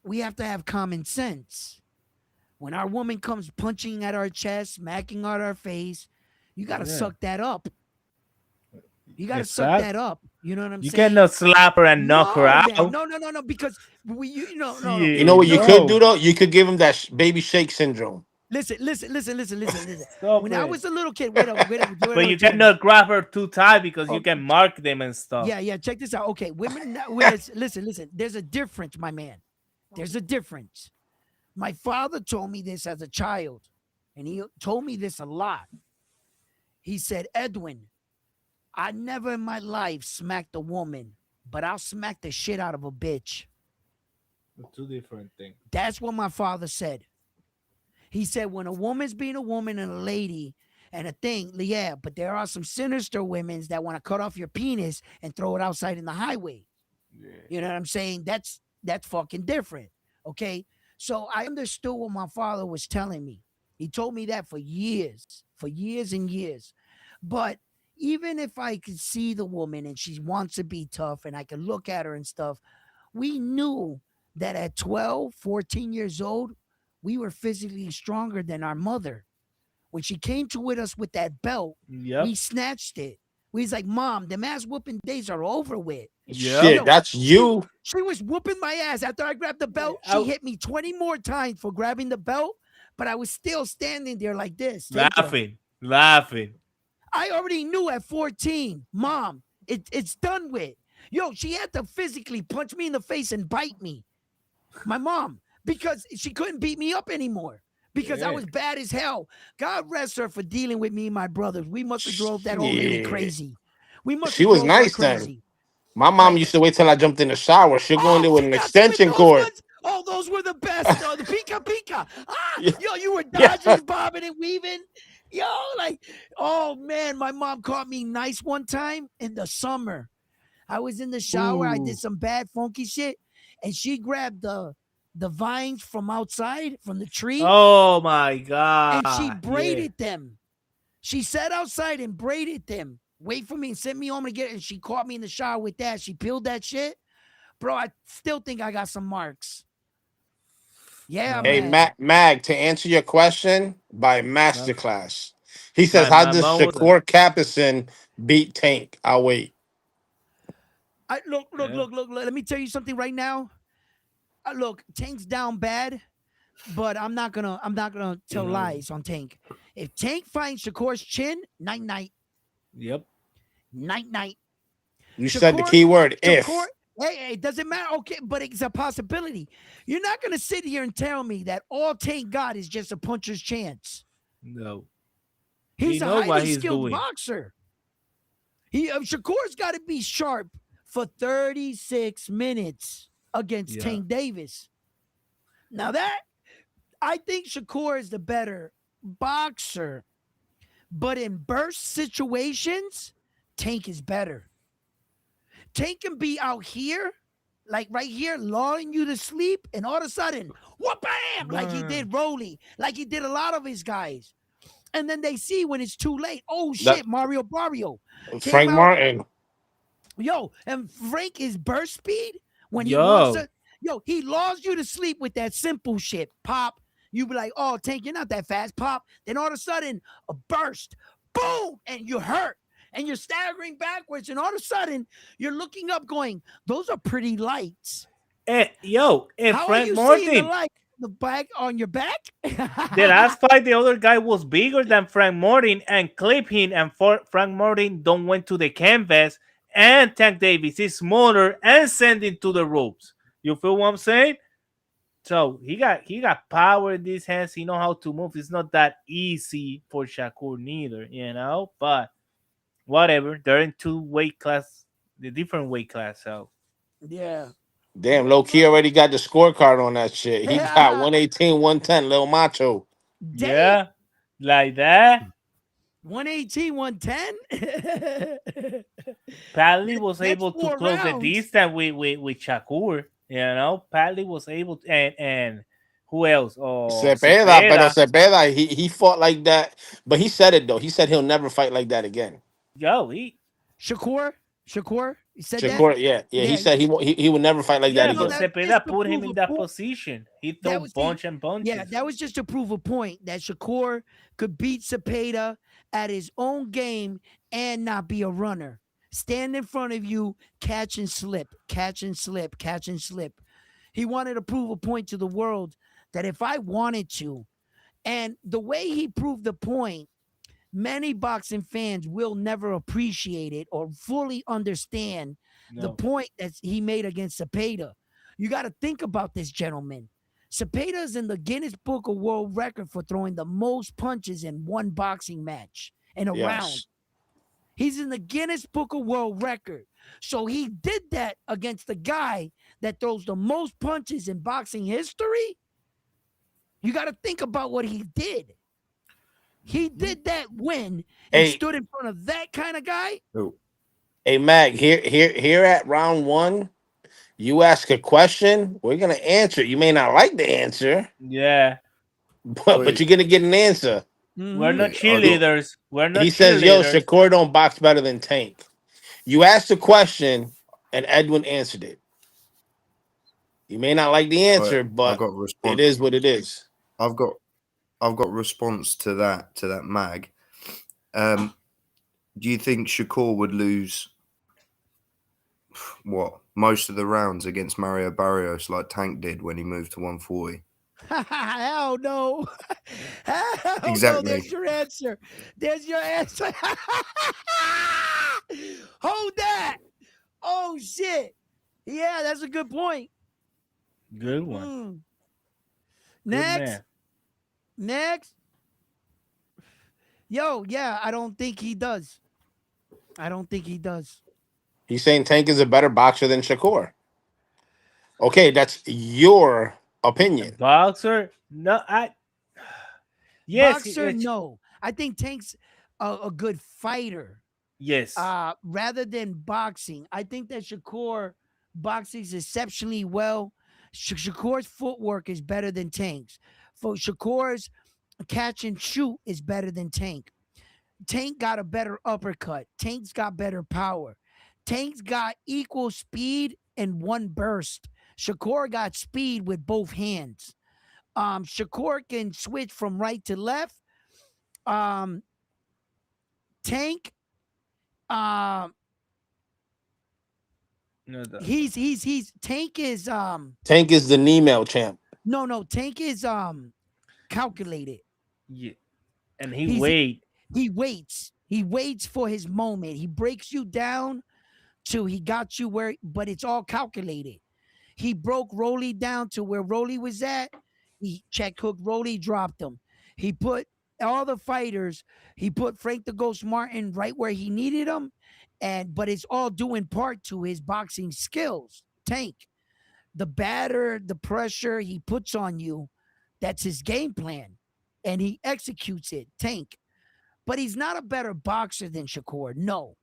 we have to have common sense. When our woman comes punching at our chest, smacking at our face, you got to yeah. suck that up. You got to suck Exact. that up. You know what I'm You saying? cannot slap her and knock her No, man. out. No. Because no. You know Yeah, what you No. could no. do though? You could give him that baby shake syndrome. Listen. Stop When I it. was a little kid, wait But a you James. cannot grab her too tight because you Oh, can mark them and stuff. yeah. Check this out. Okay, listen. There's a difference, my man. There's a difference. My father told me this as a child, and he told me this a lot. He said, "Edwin, I never in my life smacked a woman, but I'll smack the shit out of a bitch." Two different things. That's what my father said. He said, when a woman's being a woman and a lady and a thing, yeah, but there are some sinister women that want to cut off your penis and throw it outside in the highway. Yeah. You know what I'm saying? That's fucking different. Okay. So I understood what my father was telling me. He told me that for years and years. But even if I could see the woman and she wants to be tough and I could look at her and stuff, we knew that at 12, 14 years old, we were physically stronger than our mother. When she came to with us with that belt, we Yep. snatched it. We was like, "Mom, the ass whooping days are over with." Yep. Shit, Yo, that's she you. she was whooping my ass. After I grabbed the belt, she I, hit me 20 more times for grabbing the belt, but I was still standing there like this. Take her. laughing. I already knew at 14, Mom, it's done with. Yo, she had to physically punch me in the face and bite me. My mom, because she couldn't beat me up anymore. Because I Yeah. was bad as hell. God rest her for dealing with me and my brothers. We must have drove that old lady Yeah. crazy. We must She have was drove her nice then. crazy. My mom Like, used to wait till I jumped in the shower. She'll go in oh, there with she an got you with extension those cord. ones. Oh, those were the best. Oh, the pika. Ah, Yeah. yo, you were Yeah. dodging, bobbing, and weaving. Yo, like, oh man, my mom caught me nice one time in the summer. I was in the shower. I did Ooh. some bad funky shit, and she grabbed the vines from outside from the tree, Oh my and she god. Yeah. braided them. She sat outside and braided them. Wait for me and sent me home to get it. And she caught me in the shower with that. She peeled that shit. Bro, I still think I got some marks. Yeah, No. Hey, man. Mag, to answer your question, by My Masterclass. He says, my, how my does mom was Shakur Capison beat Tank? I'll wait. Yeah. Look. Let me tell you something right now. Look, Tank's down bad, but I'm not gonna tell Mm. lies on Tank. If Tank finds Shakur's chin, night night. Yep. Night night. You said the Shakur, key word Shakur. if. Hey, it doesn't matter. Okay, but it's a possibility. You're not gonna sit here and tell me that all Tank got is just a puncher's chance. No. He He's a know what highly he's skilled doing. boxer. Shakur's got to be sharp for 36 minutes against Yeah. Tank Davis. Now that I think Shakur is the better boxer, but in burst situations, Tank is better. Tank can be out here, like right here, lulling you to sleep, and all of a sudden, whoop bam, like he Nah. did Rolly, like he did a lot of his guys. And then they see when it's too late. Oh That shit, Mario Barrio came Frank out. Martin. Yo, and Frank is burst speed when he wants Yo. to. Yo, he lulls you to sleep with that simple shit. Pop. You be like, oh, Tank, you're not that fast. Pop. Then all of a sudden, a burst. Boom. And you're hurt. And you're staggering backwards. And all of a sudden, you're looking up going, those are pretty lights. And How are Frank you seeing the Martin. light? The back on your back? The last fight, the other guy was bigger than Frank Martin and clipped him, and Frank Martin don't went to the canvas, and Tank Davis is smaller and send him to the ropes. You feel what I'm saying? So he got power in these hands. He know how to move. It's not that easy for Shakur neither, But whatever, they're in two weight class, the different weight class. So Yeah. Damn, low key already got the scorecard on that shit. He got 118, 110, Lil Macho. Damn. yeah, like that. 118, 110? Padley was That's able to 4 close the rounds. distance with Shakur. Padley was able to, and who else? Oh, Cepeda, pero Cepeda. Cepeda, he fought like that, but he said it though. He said he'll never fight like that again. Yo, he Shakur, you said that? Shakur, yeah, he Yeah, said he would never fight like that yeah, no, but again. that's just Cepeda to put him prove in a that point. position. He That throw was the bunch and Yeah, bunches. that was just to prove a point that Shakur could beat Cepeda at his own game and not be a runner. Stand in front of you, catch and slip, catch and slip, catch and slip. He wanted to prove a point to the world that if I wanted to, and the way he proved the point, many boxing fans will never appreciate it or fully understand the No, point that he made against Cepeda. You got to think about this gentleman. Cepeda is in the Guinness Book of World Record for throwing the most punches in one boxing match in a round. Yes. He's in the Guinness Book of World Record. So he did that against the guy that throws the most punches in boxing history. You got to think about what he did. He did that win and Hey, stood in front of that kind of guy. Oh, hey, Mag, here at round one, you ask a question, we're gonna answer it. You may not like the answer, yeah, but wait, you're gonna get an answer. we're Mm-hmm. not wait. I got cheerleaders. We're not He says, "Yo, cheerleaders. Shakur don't box better than Tank." You asked the question, and Edwin answered it. You may not like the right. answer, I but got it response. is what it is. I've got response to that mag. Um, do you think Shakur would lose what most of the rounds against Mario Barrios like Tank did when he moved to 140? Hell no. Hell no. Exactly. There's your answer. There's your answer. Hold that. Oh, shit. Yeah, that's a good point. Good one. Mm. Good Next. man. Next. Yo, yeah, I don't think he does. I don't think he does. He's saying Tank is a better boxer than Shakur. Okay, that's your A opinion. boxer? No, yes, Boxer, no. I think Tank's a good fighter. yes. Rather than boxing, I think that Shakur boxes exceptionally well. Shakur's footwork is better than Tank's. For Shakur's catch and shoot is better than Tank. Tank got a better uppercut. Tank's got better power. Tank's got equal speed in one burst. Shakur got speed with both hands. Shakur can switch from right to left. Um, Tank, um, No, he's Tank is Tank is the Nemo champ. no, Tank is calculated. yeah. And he He's weighed. he waits. He waits for his moment. He breaks you down to he got you where, but it's all calculated. He broke Rolly down to where Rolly was at. He check hook Rolly, dropped him. He put all the fighters. He put Frank the Ghost Martin right where he needed him, and but it's all due in part to his boxing skills. Tank, the batter, the pressure he puts on you, that's his game plan, and he executes it. Tank, but he's not a better boxer than Shakur. No,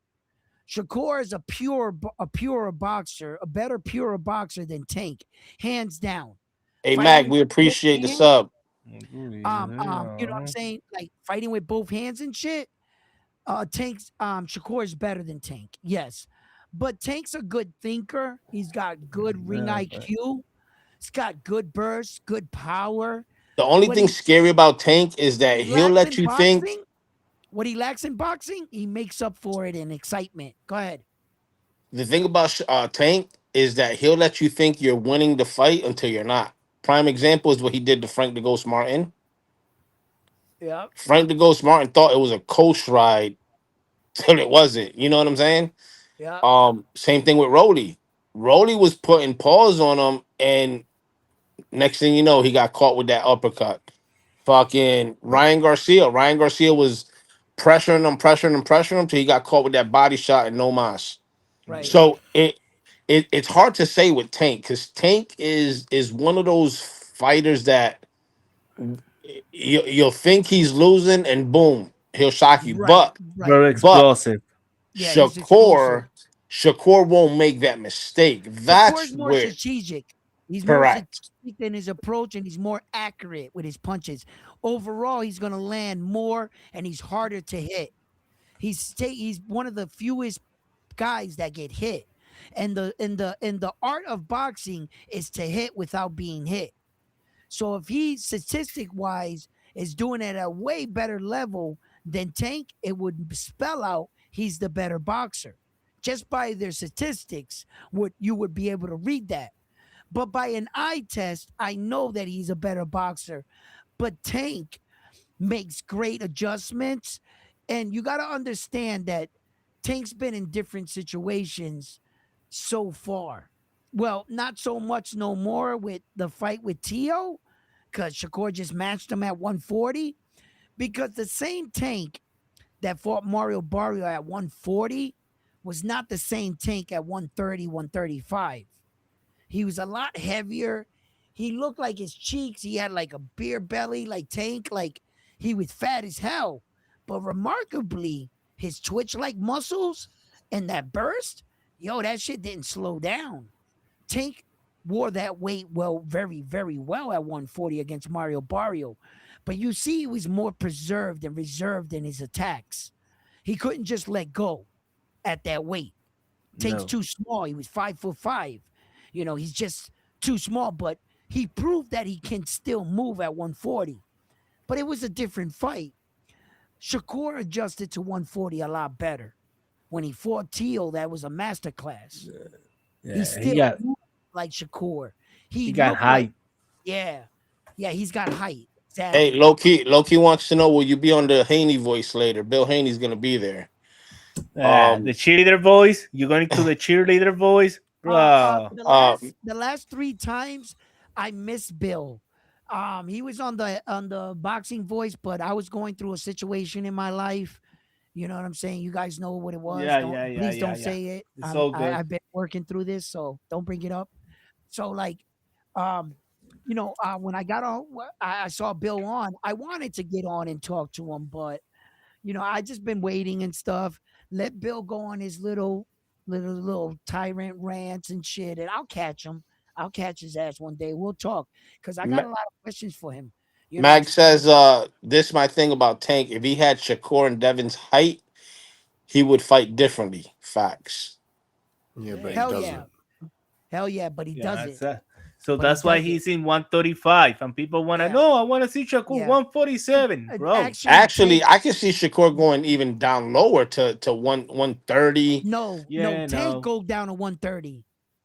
Shakur is a purer boxer, a better purer boxer than Tank, hands down. Hey Mac, Fighting we with both appreciate the hands, sub. you know what I'm saying? Like fighting with both hands and shit. Tank's Shakur is better than Tank, yes, but Tank's a good thinker. He's got good ring Yeah, but IQ. He's got good bursts, good power. The only What thing he scary about Tank is what that he he'll lacks let in you think. boxing, what he lacks in boxing, he makes up for it in excitement. Go ahead. The thing about Tank is that he'll let you think you're winning the fight until you're not. Prime example is what he did to Frank the Ghost Martin. Yep. Frank the Ghost Martin thought it was a coast ride till it wasn't. You know what I'm saying? Yep. Same thing with Rolly. Rolly was putting paws on him, and next thing you know, he got caught with that uppercut. Fucking But Ryan Garcia. Ryan Garcia was pressuring him till he got caught with that body shot and no mas. right. So it's hard to say with Tank because Tank is one of those fighters that you'll think he's losing and boom, he'll shock you. Right, right. Very But explosive. Yeah, he's explosive. Shakur won't make that mistake. Shakur's That's more where strategic. He's more correct. strategic in his approach and he's more accurate with his punches. Overall, he's going to land more and he's harder to hit. He's one of the fewest guys that get hit. And the art of boxing is to hit without being hit. So if he statistic wise is doing it at a way better level than Tank, it would spell out he's the better boxer. Just by their statistics, would you would be able to read that. But by an eye test, I know that he's a better boxer. But Tank makes great adjustments. And you got to understand that Tank's been in different situations so far. Well, not so much no more with the fight with Tio, because Shakur just matched him at 140. Because the same Tank that fought Mario Barrio at 140 was not the same Tank at 130, 135. He was a lot heavier. He looked like his cheeks. He had like a beer belly, like Tank. Like he was fat as hell. But remarkably, his twitch like muscles and that burst, yo, that shit didn't slow down. Tank wore that weight well, very, very well at 140 against Mario Barrio. But you see, he was more preserved and reserved in his attacks. He couldn't just let go at that weight. Tank's No. too small. He was 5'5". You know, he's just too small, but he proved that he can still move at 140. But it was a different fight. Shakur adjusted to 140 a lot better. When he fought Teal, that was a masterclass. He Yeah, still moved like Shakur. he He got looked like, height. yeah, yeah, he's got height. Hey, Exactly. Loki wants to know will you be on the Haney voice later? Bill Haney's gonna be there. The Um, cheerleader boys. You're going to the cheerleader boys, bro. uh, The last three times I missed Bill. He was on the boxing voice, but I was going through a situation in my life. You know what I'm saying? You guys know what it was. Yeah, Don't yeah, yeah, please yeah, don't yeah. say it. It's all good. I've been working through this, so don't bring it up. So like, um, when I got on, I saw Bill on. I wanted to get on and talk to him, but I just been waiting and stuff. Let Bill go on his little tyrant rants and shit, and I'll catch him. I'll catch his ass one day. We'll talk because I got a Ma- lot of questions for him. You know what I'm Mag saying? says, this my thing about Tank. If he had Shakur and Devin's height, he would fight differently. Facts. Yeah, but he Hell yeah, doesn't. hell yeah, but he Yeah, does that's it. that. So But he that's why does it. he's in 135, and people want to Yeah, know. I want to see Shakur yeah. 147, bro. Actually, Actually, Tank. I can see Shakur going even down lower to 130. No, no, Yeah, Tank no. go down to 130.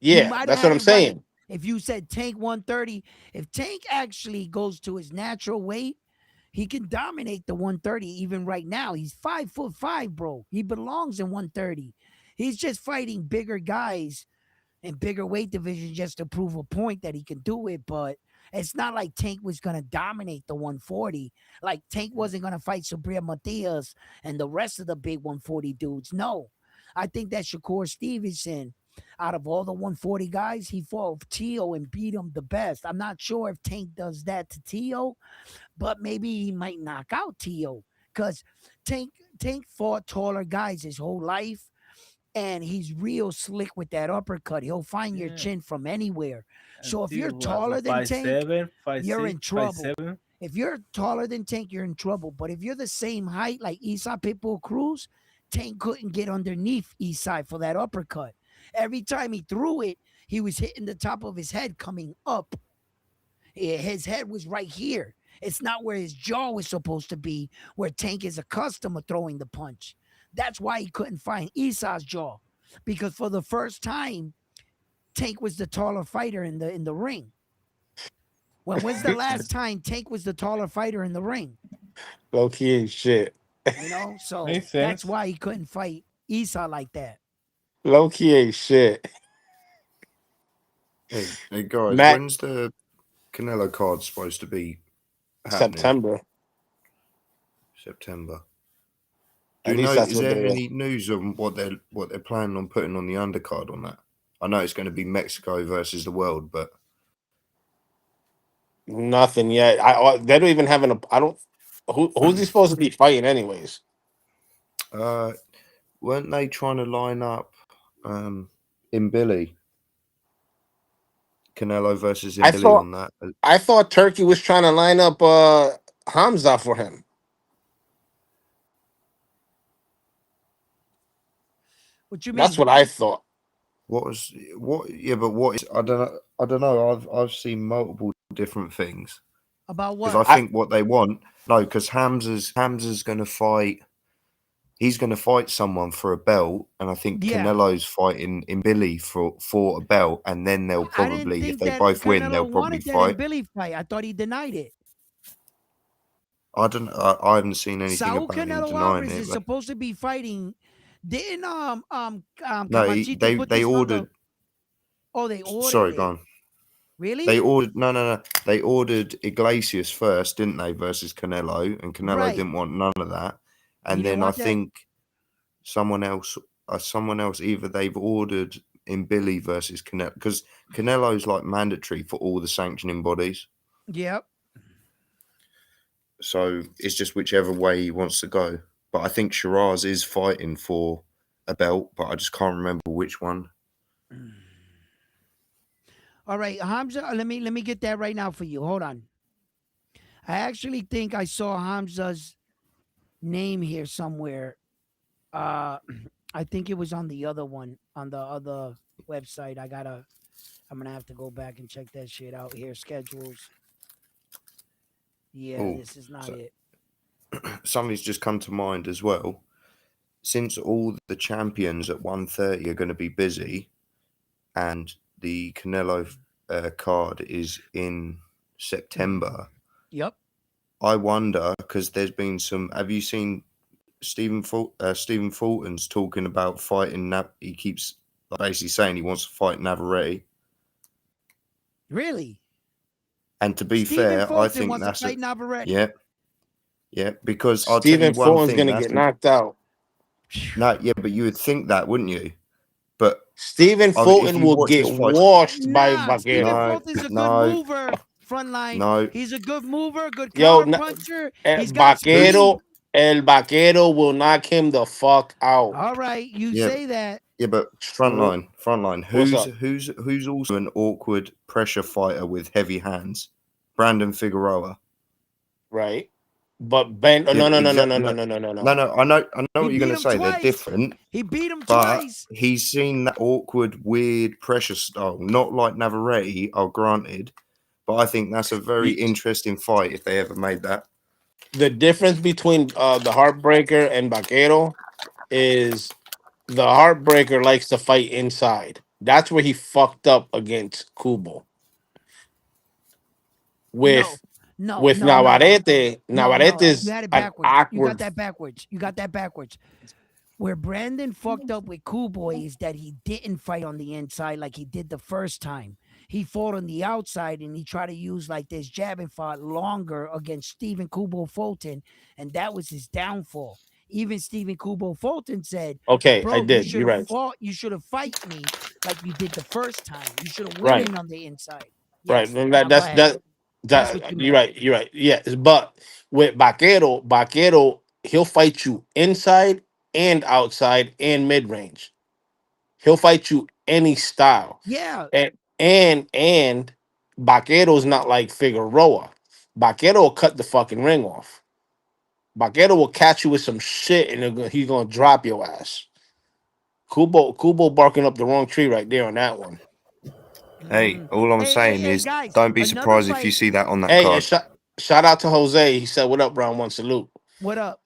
You Yeah, might have that's what had I'm it right saying. if you said Tank 130. If Tank actually goes to his natural weight, He can dominate the 130 even right now. He's 5'5", bro. He belongs in 130. He's just fighting bigger guys in bigger weight divisions just to prove a point that he can do it. But it's not like Tank was gonna dominate the 140. Like Tank wasn't gonna fight Sabria Matias and the rest of the big 140 dudes. No. I think that Shakur Stevenson, out of all the 140 guys, he fought Tio and beat him the best. I'm not sure if Tank does that to Tio, but maybe he might knock out Tio. Because Tank Tank fought taller guys his whole life, and he's real slick with that uppercut. He'll find your Yeah. chin from anywhere. And So if you're Theo was taller than five Tank, seven, five you're six, in five trouble. seven. If you're taller than Tank, you're in trouble. But if you're the same height like Isai Pitbull Cruz, Tank couldn't get underneath Isai for that uppercut. Every time he threw it, he was hitting the top of his head coming up. His head was right here. It's not where his jaw was supposed to be, where Tank is accustomed to throwing the punch. That's why he couldn't find Isai's jaw. Because for the first time, Tank was the taller fighter in the ring. When's the last time Tank was the taller fighter in the ring? Low key ain't shit. So Makes that's sense. why he couldn't fight Esau like that. Low key ain't shit. Hey guys, Matt, when's the Canelo card supposed to be happening? September. September. Do At you know? least that's Is what there they. any news on what they're planning on putting on the undercard on that? I know it's going to be Mexico versus the world, but Nothing yet. They don't even have an. I don't. Who's he supposed to be fighting anyways? uh, weren't they trying to line up in Billy Canelo versus I Billy thought on that? I thought Turkey was trying to line up Hamza for him. What you That's mean? what I thought. What was what? Yeah, but what is? I don't know. I don't know. I've seen multiple different things About because I what? I think what they want. No, because Hamza's going to fight. He's going to fight someone for a belt, and I think Yeah. Canelo's fighting in Billy for a belt, and then they'll I didn't probably, if think they that both win, they'll Canelo probably wanted that in fight. Billy fight. I thought he denied it. I don't. I haven't seen anything Saul about him Canelo denying Alvarez it. is supposed to be fighting. Didn't No, Camachito they put they this on the? ordered. Oh, they ordered Sorry, go it. on. They Really? ordered no. They ordered Iglesias first, didn't they, versus Canelo, and Canelo Right. didn't want none of that. He And didn't then I want that. think someone else, either they've ordered in Billy versus Canelo, because Canelo's like mandatory for all the sanctioning bodies. Yep. So it's just whichever way he wants to go. But I think Shiraz is fighting for a belt, but I just can't remember which one. All right, Hamza. Let me get that right now for you. Hold on. I actually think I saw Hamza's name here somewhere. Uh, I think it was on the other one, on the other website. I'm gonna have to go back and check that shit out here. Schedules. Yeah, Oh, this is not so it. something's just come to mind as well. Since all the champions at 130 are going to be busy, and the Canelo card is in September, Yep. I wonder, because there's been some. Have you seen Stephen Fulton's talking about fighting? He keeps basically saying he wants to fight Navarrete. Really? And to be Stephen fair, I Fulton think wants to that's a fight Navarrete. yeah, yeah. Because I'll tell you Stephen one Fulton's thing. gonna get knocked out. No, yeah, but you would think that, wouldn't you? But Stephen if Fulton you will watch get his fights, washed by Nah, Stephen Vaquero. no, Fulton's a good no, mover. Frontline. no. He's a good mover, good Yo, counter puncher. He's got Who's speed. Vaquero, El Vaquero will knock him the fuck out. All right, you yeah, say that. yeah, but Wh- frontline. What's Who's up? who's who's also an awkward pressure fighter with heavy hands? Brandon Figueroa. Right? But Ben, oh, Yeah, no, no, no, no, no, exactly. no, No, no, no, no, no, no. no. I know He what you're going beat to him say. They're twice. different, He beat him but twice. he's seen that awkward, weird pressure style. Not like Navarrete, oh, granted, but I think that's a very You, interesting fight if they ever made that. the difference between the Heartbreaker and Vaquero is the Heartbreaker likes to fight inside. That's where he fucked up against Kubo No, with No, with no, no, no, Navarrete. no. Navarrete You is had it an backwards. You got awkward. that backwards. You got that backwards. Where Brandon fucked up with Cool Boy is that he didn't fight on the inside like he did the first time. He fought on the outside and he tried to use like this jab and fought longer against Stephen Kubo Fulton, and that was his downfall. Even Stephen Kubo Fulton said, Okay, I "Bro, you did. should You're have right. fought. You should have fight me like you did the first time. You should have went Right. in on the inside." Right. Yes. And Now go ahead. That's what that you you're meant. right. You're right. Yes, but with Vaquero, he'll fight you inside and outside and mid range. He'll fight you any style. Yeah. And Vaquero's not like Figueroa. Vaquero will cut the fucking ring off. Vaquero will catch you with some shit and he's gonna drop your ass. Kubo barking up the wrong tree right there on that one. Hey, Mhm. all I'm Hey, saying hey, is guys! don't be Another surprised if you fight. see that on that Hey, and card. shout out to Jose. He said, "What up, round one? Salute." What up?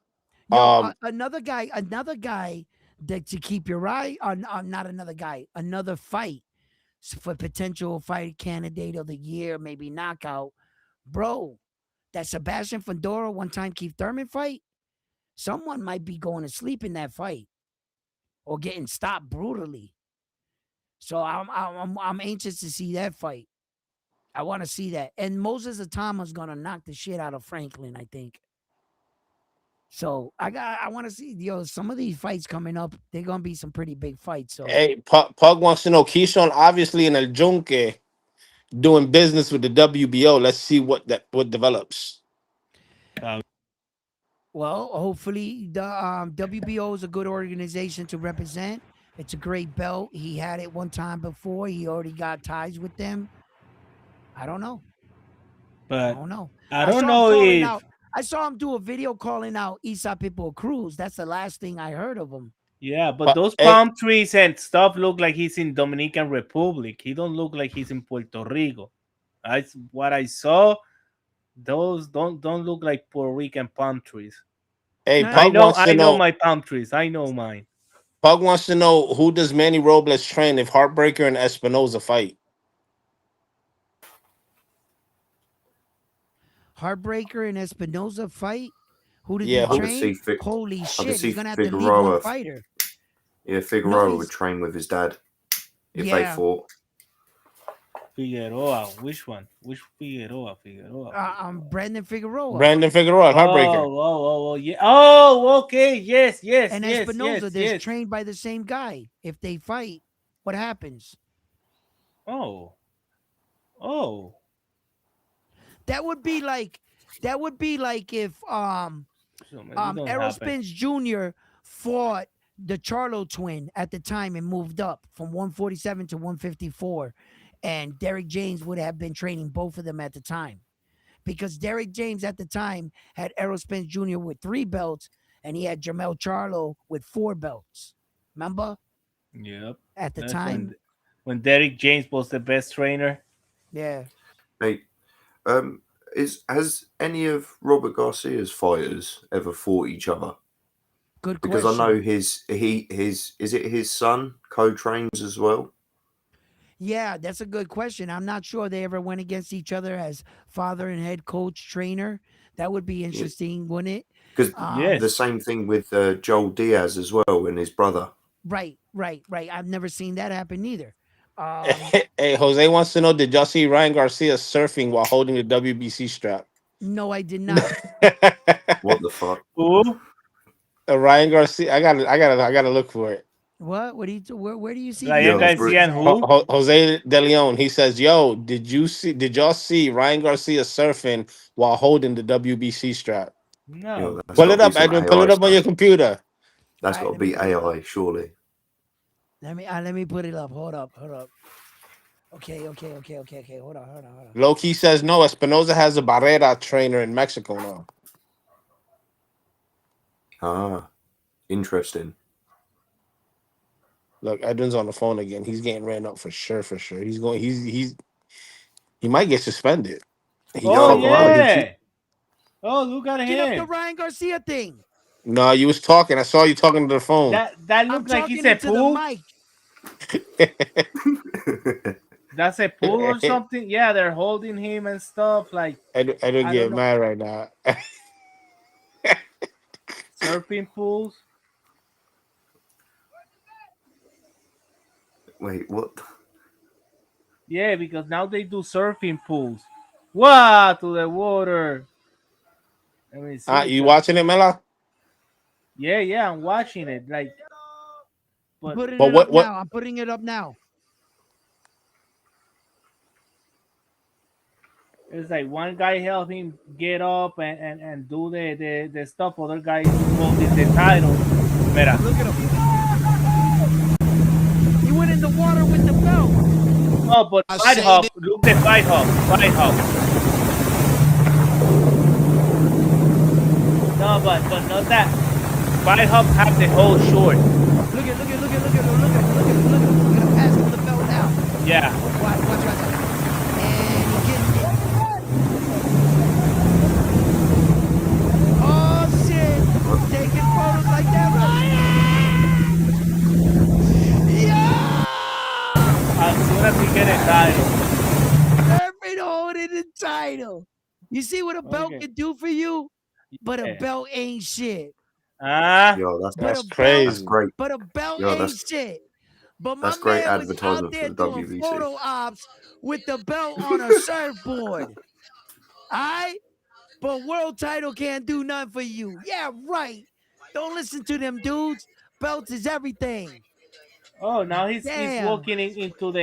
Yo, Um, another guy that to keep your eye on, not another guy, another fight for potential fight candidate of the year, maybe knockout, bro. That Sebastian Fedora one time Keith Thurman fight, someone might be going to sleep in that fight or getting stopped brutally. So I'm anxious to see that fight. I want to see that. And Moses Atama's gonna knock the shit out of Franklin, I think. So I want to see some of these fights coming up. They're gonna be some pretty big fights. So hey, Pug wants to know Keyshawn obviously in El Junque doing business with the WBO. Let's see what develops. Uh, well, hopefully the WBO is a good organization to represent. It's a great belt. He had it one time before. He already got ties with them. I don't know. I but don't know. I I don't saw him know calling if out. I saw him do a video calling out Isa Pitbull Cruz. That's the last thing I heard of him. yeah, but But those hey, palm trees and stuff look like he's in Dominican Republic. He don't look like he's in Puerto Rico. That's what I saw. Those don't look like Puerto Rican palm trees. hey, Nah, I know my palm trees. I know mine. Pug wants to know who does Manny Robles train if Heartbreaker and Espinoza fight. Heartbreaker and Espinoza fight. Who did Yeah, he I who? could see train? Holy I could shit! see He's gonna have to leave one Figueroa. fighter. Yeah, No, Figueroa would he's train with his dad if they yeah. fought. Figueroa. Which one? Which Figueroa? Brandon Figueroa Brandon Figueroa, Heartbreaker. Yeah. Oh, okay. Yes, yes, and yes, Espinoza. yes, They're yes. trained by the same guy. If they fight, what happens? Oh, oh. That would be like if So maybe don't Errol happen. Spence Jr. fought the Charlo twin at the time and moved up from 147 to 154. And Derek James would have been training both of them at the time. Because Derek James at the time had Errol Spence Jr. with 3 belts and he had Jamel Charlo with 4 belts. Remember? Yep. At the That's time? when Derek James was the best trainer. Yeah. Hey, has any of Robert Garcia's fighters ever fought each other? Good Because I know question. his is it his son co-trains as well? Yeah, that's a good question. I'm not sure they ever went against each other as father and head coach trainer. That would be interesting, wouldn't it? Because Um, the Yes. same thing with Joel Diaz as well and his brother. right. I've never seen that happen either. Um, Hey, Jose wants to know: did y'all see Ryan Garcia surfing while holding the WBC strap? no, I did not. What the fuck? Who? Ryan Garcia. I gotta look for it. What? What do you? Where do you see these Ryan Yo, pictures Garcia and at? who? Jose De Leon. He says, "Yo, did y'all see Ryan Garcia surfing while holding the WBC strap? No. that's Pull got it to be up, some Edwin. Pull AI it up on your stuff. computer. That's All got right, to let me be put it up. AI, surely. Let me put it up. Hold up. Okay. Hold on. Loki says no. Espinoza has a Barrera trainer in Mexico now. Ah, interesting. Look, Edwin's on the phone again. He's getting ran up for sure. For sure. He's going. He might get suspended. He Oh fuck around. Probably. yeah. Oh, look at Get up the him. Ryan Garcia thing. No, you was talking. I saw you talking to the phone. That I'm looked like he's talking a into the pool. mic. That's a pool or something. Yeah, they're holding him and stuff. Like I don't I don't get know, mad right now. surfing pools. Wait, what? Yeah, because now they do surfing pools. Wow, to the water. Let me see, You cause watching it, Mela? yeah, yeah, I'm watching it. Like, I'm but putting But it up what now. I'm putting it up now. it's like one guy help him get up and do the stuff. Other guy is holding the title. Mira. Look at him. He went in the water with the belt. Oh, but I Fight say Hawk. Look the Fight Hawk. Fight Hawk. No, but not that. Fight Hawk have the whole short. Look at him. He's gonna pass him the belt now. Yeah. Watch. And he getting it. Oh shit! What? Taking photos like that, Ryan! Yeah! As soon as he get a title. Serpent holding the title. You see what a belt Okay. can do for you? But a Yeah. belt ain't shit. Ah. Yo, But a that's belt, that's crazy. great. but a belt Yo, ain't shit. But my that's great man was out advertisement for there the doing WBC. photo ops with the belt on a surfboard. Alright? But world title can't do nothing for you. Yeah, right. Don't listen to them dudes. Belts is everything. Oh, now he's Damn. walking into the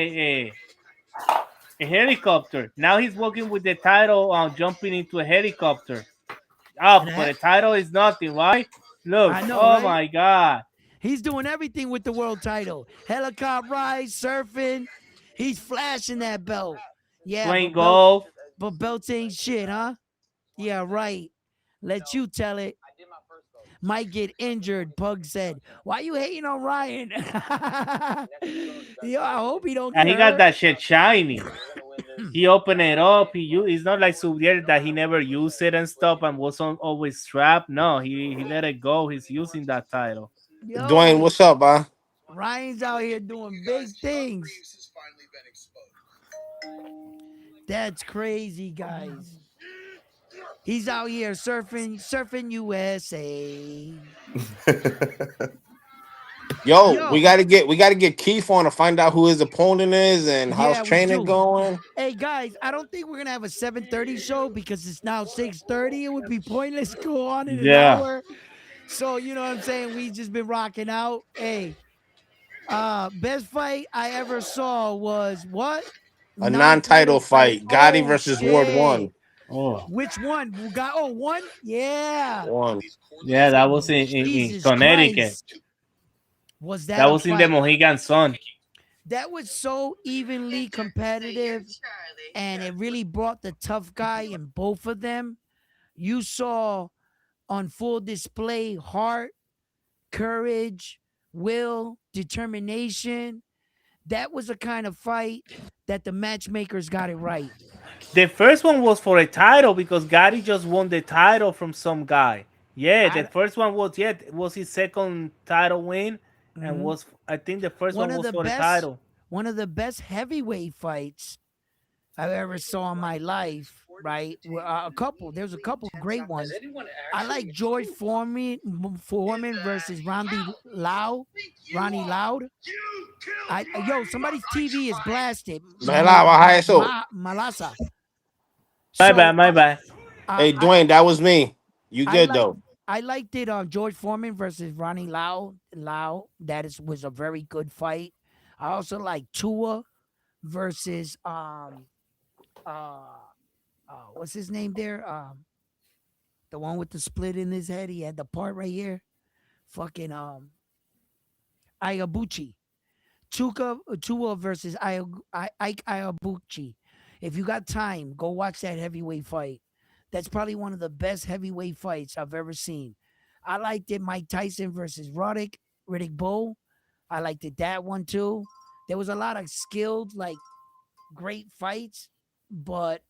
a helicopter. Now he's walking with the title on jumping into a helicopter. And Oh, but the title is nothing. Why? Look. I know, Oh right? my God. He's doing everything with the world title. Helicopter ride, surfing. He's flashing that belt. Yeah, Playing but golf. belts ain't shit, huh? Yeah, right. Let you tell it. Might get injured, Pug said. Why you hating on Ryan? Yo, I hope he don't And get he got hurt. that shit shiny. He opened it up. It's not like Subier that he never used it and stuff and was always strapped. No, he let it go. He's using that title. Dwayne, Yo, what's up, Ryan's out here doing big things. That's crazy, guys. He's out here surfing USA. Yo, Yo, we gotta get Keith on to find out who his opponent is and how's yeah, we training do. going. Hey guys, I don't think we're gonna have a 7:30 show because it's now 6:30. It would be pointless to go on in an Yeah. hour. So you know what I'm saying? We just been rocking out. Hey, best fight I ever saw was what? A non-title Non-title fight. fight. Gotti Oh versus Ward shit. one. Oh, Which one? We got one? Yeah. One. yeah, that was in Jesus Connecticut. Christ. Was That that a was in the fight? Mohegan Sun. That was so evenly competitive, and it really brought the tough guy in both of them. You saw on full display heart, courage, will, determination. That was a kind of fight that the matchmakers got it right. The first one was for a title because Gotti just won the title from some guy. Yeah, the I, first one was was his second title win, and mhm. was I think the first One one of was the for the best, title. one of the best heavyweight fights I've ever saw in my life. Right, there's a couple great ones. I like George Foreman versus Ronnie Loud. Yo, somebody's TV is blasted. Mela, baja eso. Malasa. My So bad, my bad. uh, Hey, I Dwayne, that was me. You I good like though? I liked it on George Foreman versus Ronnie Lau. Was a very good fight. I also like Tua versus uh what's his name there? The one with the split in his head. He had the part right here. Fucking Ayabuchi. Tua versus Ike Ayabuchi. If you got time, go watch that heavyweight fight. That's probably one of the best heavyweight fights I've ever seen. I liked it. Mike Tyson versus Riddick Bowe. I liked it that one too. There was a lot of skilled, like great fights, but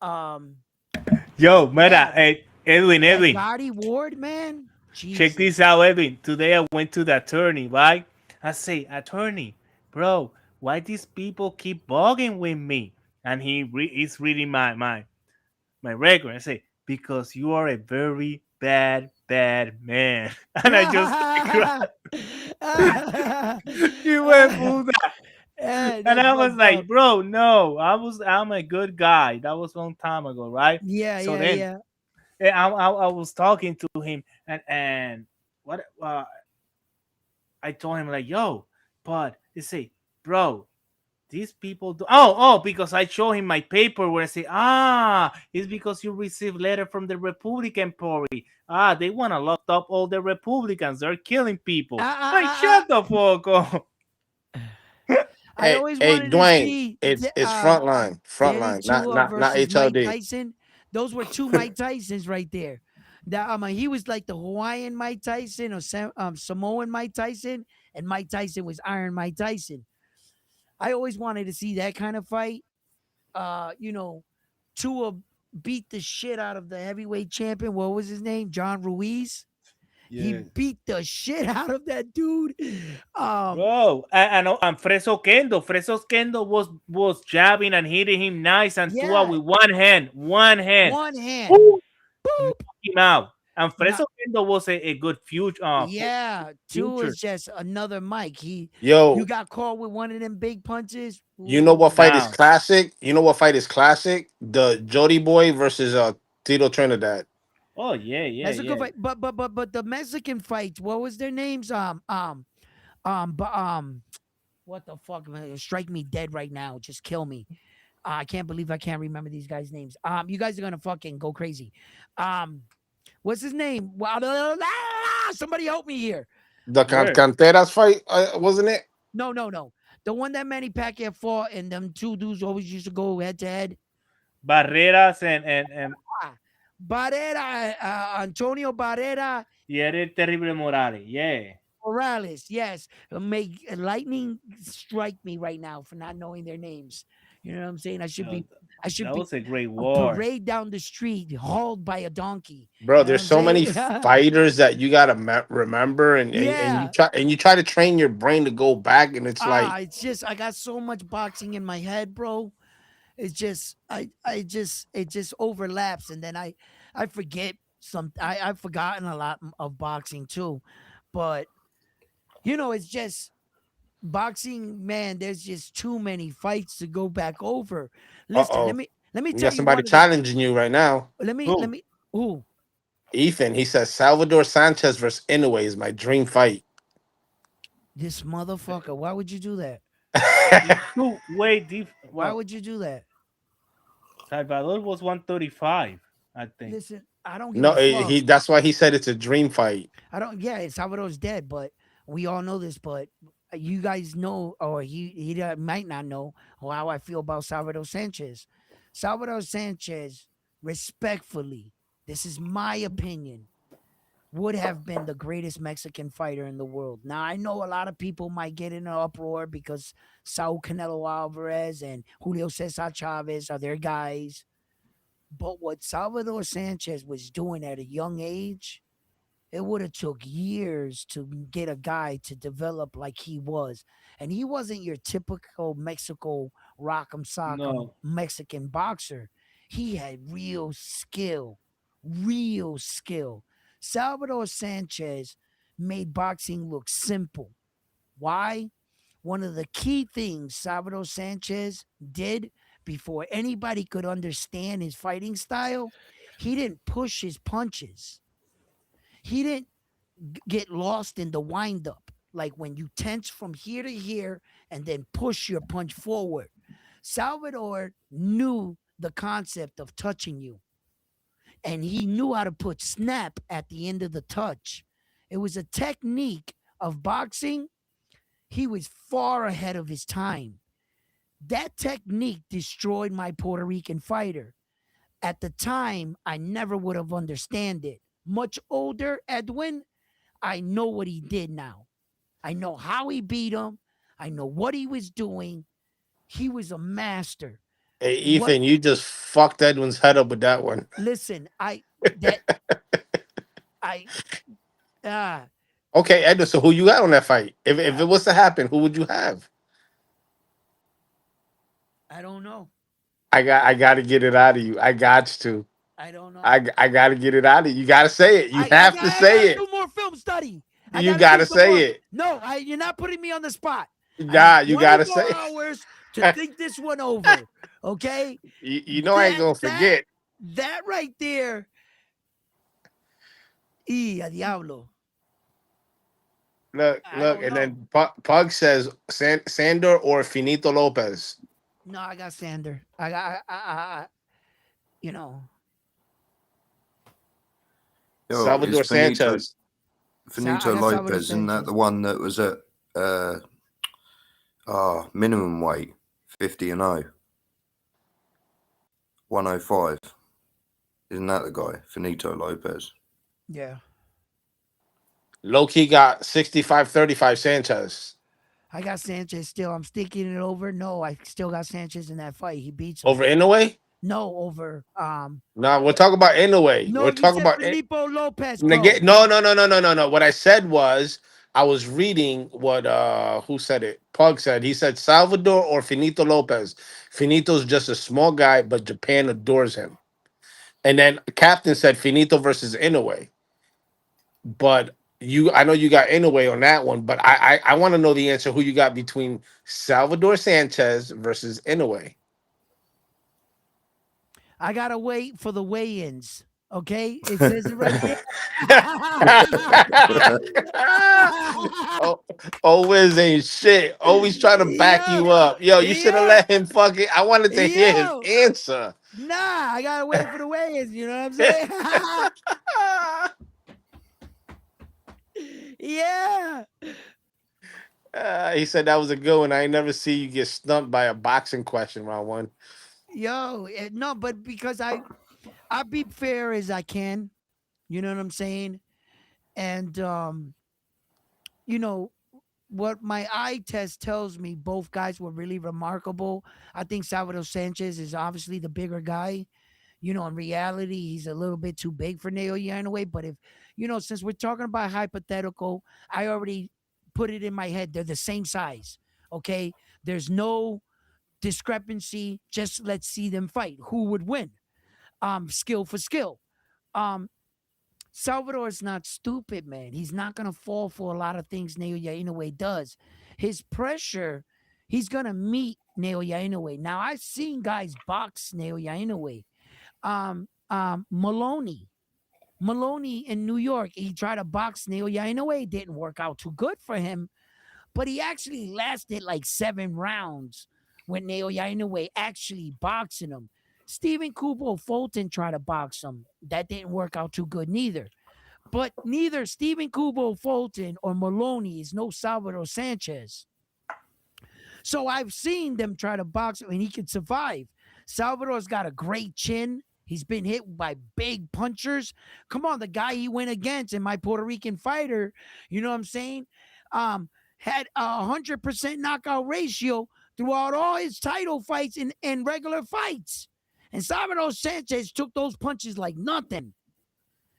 Yo, Mera, yeah, hey, Edwin, that Edwin, Gotti Ward, man, check Jesus. this out, Edwin. Today I went to the attorney, right? I say, attorney, bro, why these people keep bugging with me? And is reading my record. I say, because you are a very bad man. And I just cried. Yeah, He went full that. And that's I was fucked like, up. bro, no, I'm a good guy. That was a long time ago, right? Yeah, So yeah, then yeah. I was talking to him, and what I told him like, yo, but you say, bro, these people do. Oh, because I show him my paper where I say, it's because you received letter from the Republican Party. They want to lock up all the Republicans. They're killing people. Ah, ah, Like, ah, ah. shut the fuck up. I Hey, always hey, wanted to Dwayne, see it's frontline, Danny frontline, Tua not versus Mike HLD. Tyson. Those were two Mike Tysons right there. That he was like the Hawaiian Mike Tyson or Samoan Mike Tyson, and Mike Tyson was Iron Mike Tyson. I always wanted to see that kind of fight. You know, Tua beat the shit out of the heavyweight champion. What was his name? John Ruiz. He Yeah. beat the shit out of that dude. Um, Bro, and Freso Kendo was jabbing and hitting him nice and Tua yeah, with one hand. one hand. Woo! Knock Boop. him out. And No, Freso Kendo was a good yeah, two future is just another Mike. You Yo, got caught with one of them big punches. you know what fight Ooh, is down. classic? You know what fight is classic? The Jody Boy versus Tito Trinidad. Oh yeah, yeah, that's a good yeah. fight. But the Mexican fights, what was their names? But what the fuck, man? Strike me dead right now. Just kill me. I can't believe I can't remember these guys' names. You guys are gonna fucking go crazy. Um, what's his name? Wow, somebody help me here. The Where? Canteras fight, wasn't it? No, no, no. The one that Manny Pacquiao fought and them two dudes always used to go head to head. Barreras and Ah, Barrera, Antonio Barrera y el terrible Morales. Yeah. Morales. Yes, make lightning strike me right now for not knowing their names. You know what I'm saying? Uh, I should that be was a great a war. parade down the street hauled by a donkey. Bro, You know what there's I'm so many saying? fighters that you gotta remember, and Yeah. you try to train your brain to go back, and it's like, It's just I got so much boxing in my head, bro. It's just it just overlaps, and then I forget some. I've forgotten a lot of boxing too, but it's just boxing, man. There's just too many fights to go back over. Listen, oh, let me you tell got you somebody one of the challenging you right now. let Who? me ooh, Ethan, he says Salvador Sanchez versus Inoue is my dream fight. this motherfucker. Why would you do that? It's two way Why would you do that? Salvador was 135, I think. Listen, I don't give No, a fuck. he that's why he said it's a dream fight. I don't. Yeah, Salvador's dead, but we all know this. But you guys know, or he might not know how I feel about Salvador Sanchez. Salvador Sanchez, respectfully, this is my opinion, would have been the greatest Mexican fighter in the world. Now I know a lot of people might get in an uproar because Saul Canelo Alvarez and Julio Cesar Chavez are their guys. But what Salvador Sanchez was doing at a young age, it would have took years to get a guy to develop like he was. And he wasn't your typical Mexico rock'em sock'em No, Mexican boxer. He had real skill. Salvador Sanchez made boxing look simple. Why? One of the key things Salvador Sanchez did before anybody could understand his fighting style, he didn't push his punches. He didn't get lost in the windup. Like when you tense from here to here and then push your punch forward. Salvador knew the concept of touching you, and he knew how to put snap at the end of the touch. It was a technique of boxing. He was far ahead of his time. That technique destroyed my Puerto Rican fighter. At the time, I never would have understand it. Much older, Edwin, I know what he did now. I know how he beat him. I know what he was doing. He was a master. Hey, What Ethan, you just fucked Edwin's head up with that one. listen, that I uh Okay, Edwin. So who you got on that fight? If uh, it was to happen, who would you have? I don't know. I got to get it out of you. I got to. I don't know. I got to get it out of you. You got to say it. You have to I got say to it. do more film study. I You got to got do to some say more. it. No, you're not putting me on the spot. I need Nah, you got to 24 say hours to it. think this one over. Okay? You know I ain't That gonna that forget. that right there. Y a diablo. I Look, don't and know. then Pug says Sandor or Finito Lopez. No, I got Sander. You know, Oh, is Salvador Sanchez I Finito got Salvador Lopez, isn't that Sanchez. the one that was at minimum weight 50 and 0, 105? Isn't that the guy, Finito Lopez? Yeah, low key got 65-35 Sanchez I got Sanchez still. I'm sticking it over. No, I still got Sanchez in that fight. He beats him. over Inoue. No, over No, we're talking about Inoue. No, We're you talking said about Filippo Lopez, bro. negate. No, no, no, no, no, no, no. What I said was I was reading what who said it. Pug said he said Salvador or Finito Lopez. Finito's just a small guy, but Japan adores him. And then Captain said Finito versus Inoue. But I know you got Inoue on that one, but I want to know the answer who you got between Salvador Sanchez versus Inoue. I gotta wait for the weigh-ins. Okay, it says it right there. oh, Wiz ain't shit. Always trying to back yo, you up. Yo, you should have yo, let him fucking. I wanted to hear his yo. answer. Nah, I gotta wait for the weigh-ins. You know what I'm saying? Yeah. He said that was a good one. I ain't never see you get stumped by a boxing question round one. Yo, no, but because I be fair as I can. You know what I'm saying? And you know, what my eye test tells me, both guys were really remarkable. I think Salvador Sanchez is obviously the bigger guy. You know, in reality, he's a little bit too big for Naoya in a way. But if, since we're talking about hypothetical, I already put it in my head. They're the same size. Okay. There's no discrepancy. Just let's see them fight. Who would win? Skill for skill. Um, Salvador is not stupid, man. He's not gonna fall for a lot of things Naoya Inoue does. His pressure, he's gonna meet Naoya Inoue. Now I've seen guys box Naoya Inoue. Maloney. Maloney in New York, he tried to box Naoya Inoue. It didn't work out too good for him, but he actually lasted like 7 rounds when Naoya Inoue actually boxing him. Stephen Kubo Fulton tried to box him. That didn't work out too good neither. But neither Stephen Kubo Fulton or Maloney is no Salvador Sanchez. So I've seen them try to box him and he can survive. Salvador's got a great chin. He's been hit by big punchers. Come on, the guy he went against in my Puerto Rican fighter, you know what I'm saying? Had 100% knockout ratio throughout all his title fights and regular fights. And Salvador Sanchez took those punches like nothing.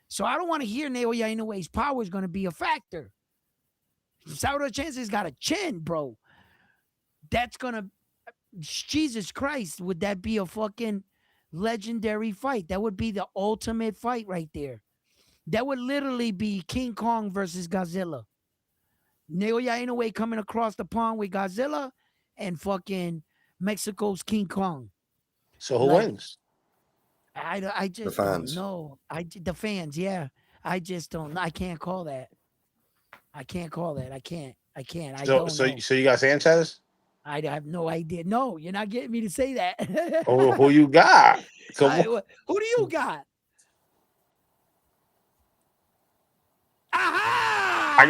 So I don't want to hear Naoya Inoue's power is going to be a factor. Salvador Sanchez got a chin, bro. That's going to, Jesus Christ, would that be a fucking legendary fight? That would be the ultimate fight right there. That would literally be King Kong versus Godzilla. Naoya Inoue coming across the pond with Godzilla and fucking Mexico's King Kong. So who Like, wins? I The just don't fans. know. The fans, yeah. I just don't. I can't call that. I can't call that. I can't. I can't. I So don't so know. so you got Sanchez? I have no idea. No, you're not getting me to say that. Who you got? Come on. Who do you got? Aha!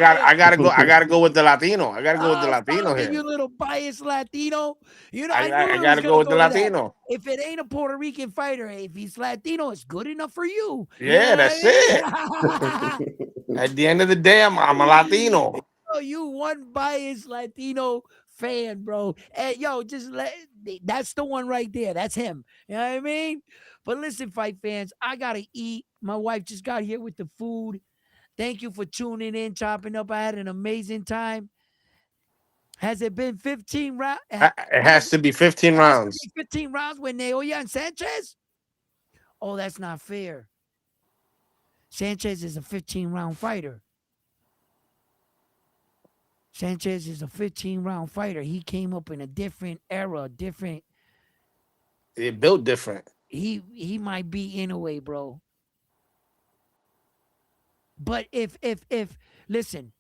I gotta go with the Latino. I gotta go with the Oh, Latino stop it, here. you little biased Latino. I knew I it was gotta go gonna with the go to that. Latino. If it ain't a Puerto Rican fighter, if he's Latino, it's good enough for you. You know Yeah, what that's it. I mean? At the end of the day, I'm a Latino. Yo, you one biased Latino fan, bro. And yo, that's the one right there. That's him. You know what I mean? But listen, fight fans, I gotta eat. My wife just got here with the food. Thank you for tuning in, chopping up. I had an amazing time. Has it been 15 rounds? It has to be 15 It has to rounds. be 15 rounds with Naoya and Sanchez? Oh, that's not fair. Sanchez is a 15-round fighter. Sanchez is a 15-round fighter. He came up in a different era, different. It built different. He might be in a way, bro. But if listen,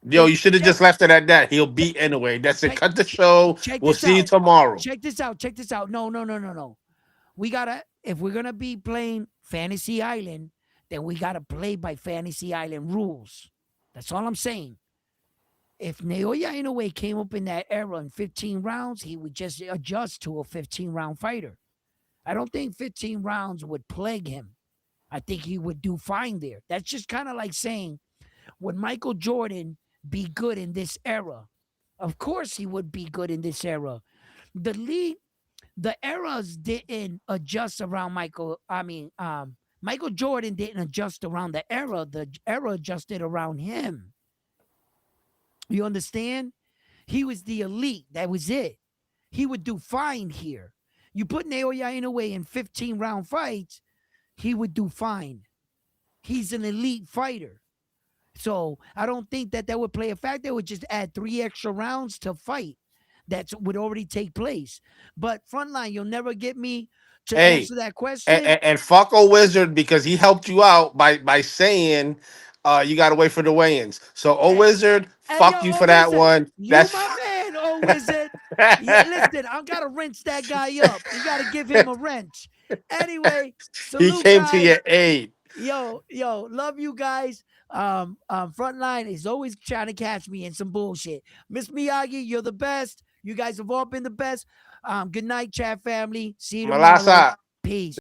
Yo, if you should have check just left it at that. He'll beat anyway. That's it. check Cut the show. check We'll this see you out. tomorrow. Check this out. Check this out. No, no, no, no, no. We gotta, if we're gonna be playing Fantasy Island, then we gotta play by Fantasy Island rules. That's all I'm saying. If Naoya Inoue came up in that era in 15 rounds, he would just adjust to a 15-round fighter. I don't think 15 rounds would plague him. I think he would do fine there. That's just kind of like saying, would Michael Jordan be good in this era? Of course he would be good in this era. The league, the eras didn't adjust around Michael Jordan didn't adjust around the era. The era adjusted around him. You understand? He was the elite. That was it. He would do fine here. You put Naoya Inoue in 15-round fights, he would do fine. He's an elite fighter. So I don't think that would play a factor. It would just add 3 extra rounds to fight that would already take place. But Frontline, you'll never get me to Hey, answer that and, question. and, and fuck a wizard because he helped you out by saying you gotta wait for the weigh-ins. So a Hey, wizard, hey, yo, fuck you oh for that wizard, one. you That's my man, oh wizard. Yeah, listen, I gotta wrench that guy up. You gotta give him a wrench. Anyway, he salute came to your guys. aid. Yo, love you guys. Frontline is always trying to catch me in some bullshit. Miss Miyagi, you're the best. You guys have all been the best. Good night, chat family. See you tomorrow. Malasa. Peace.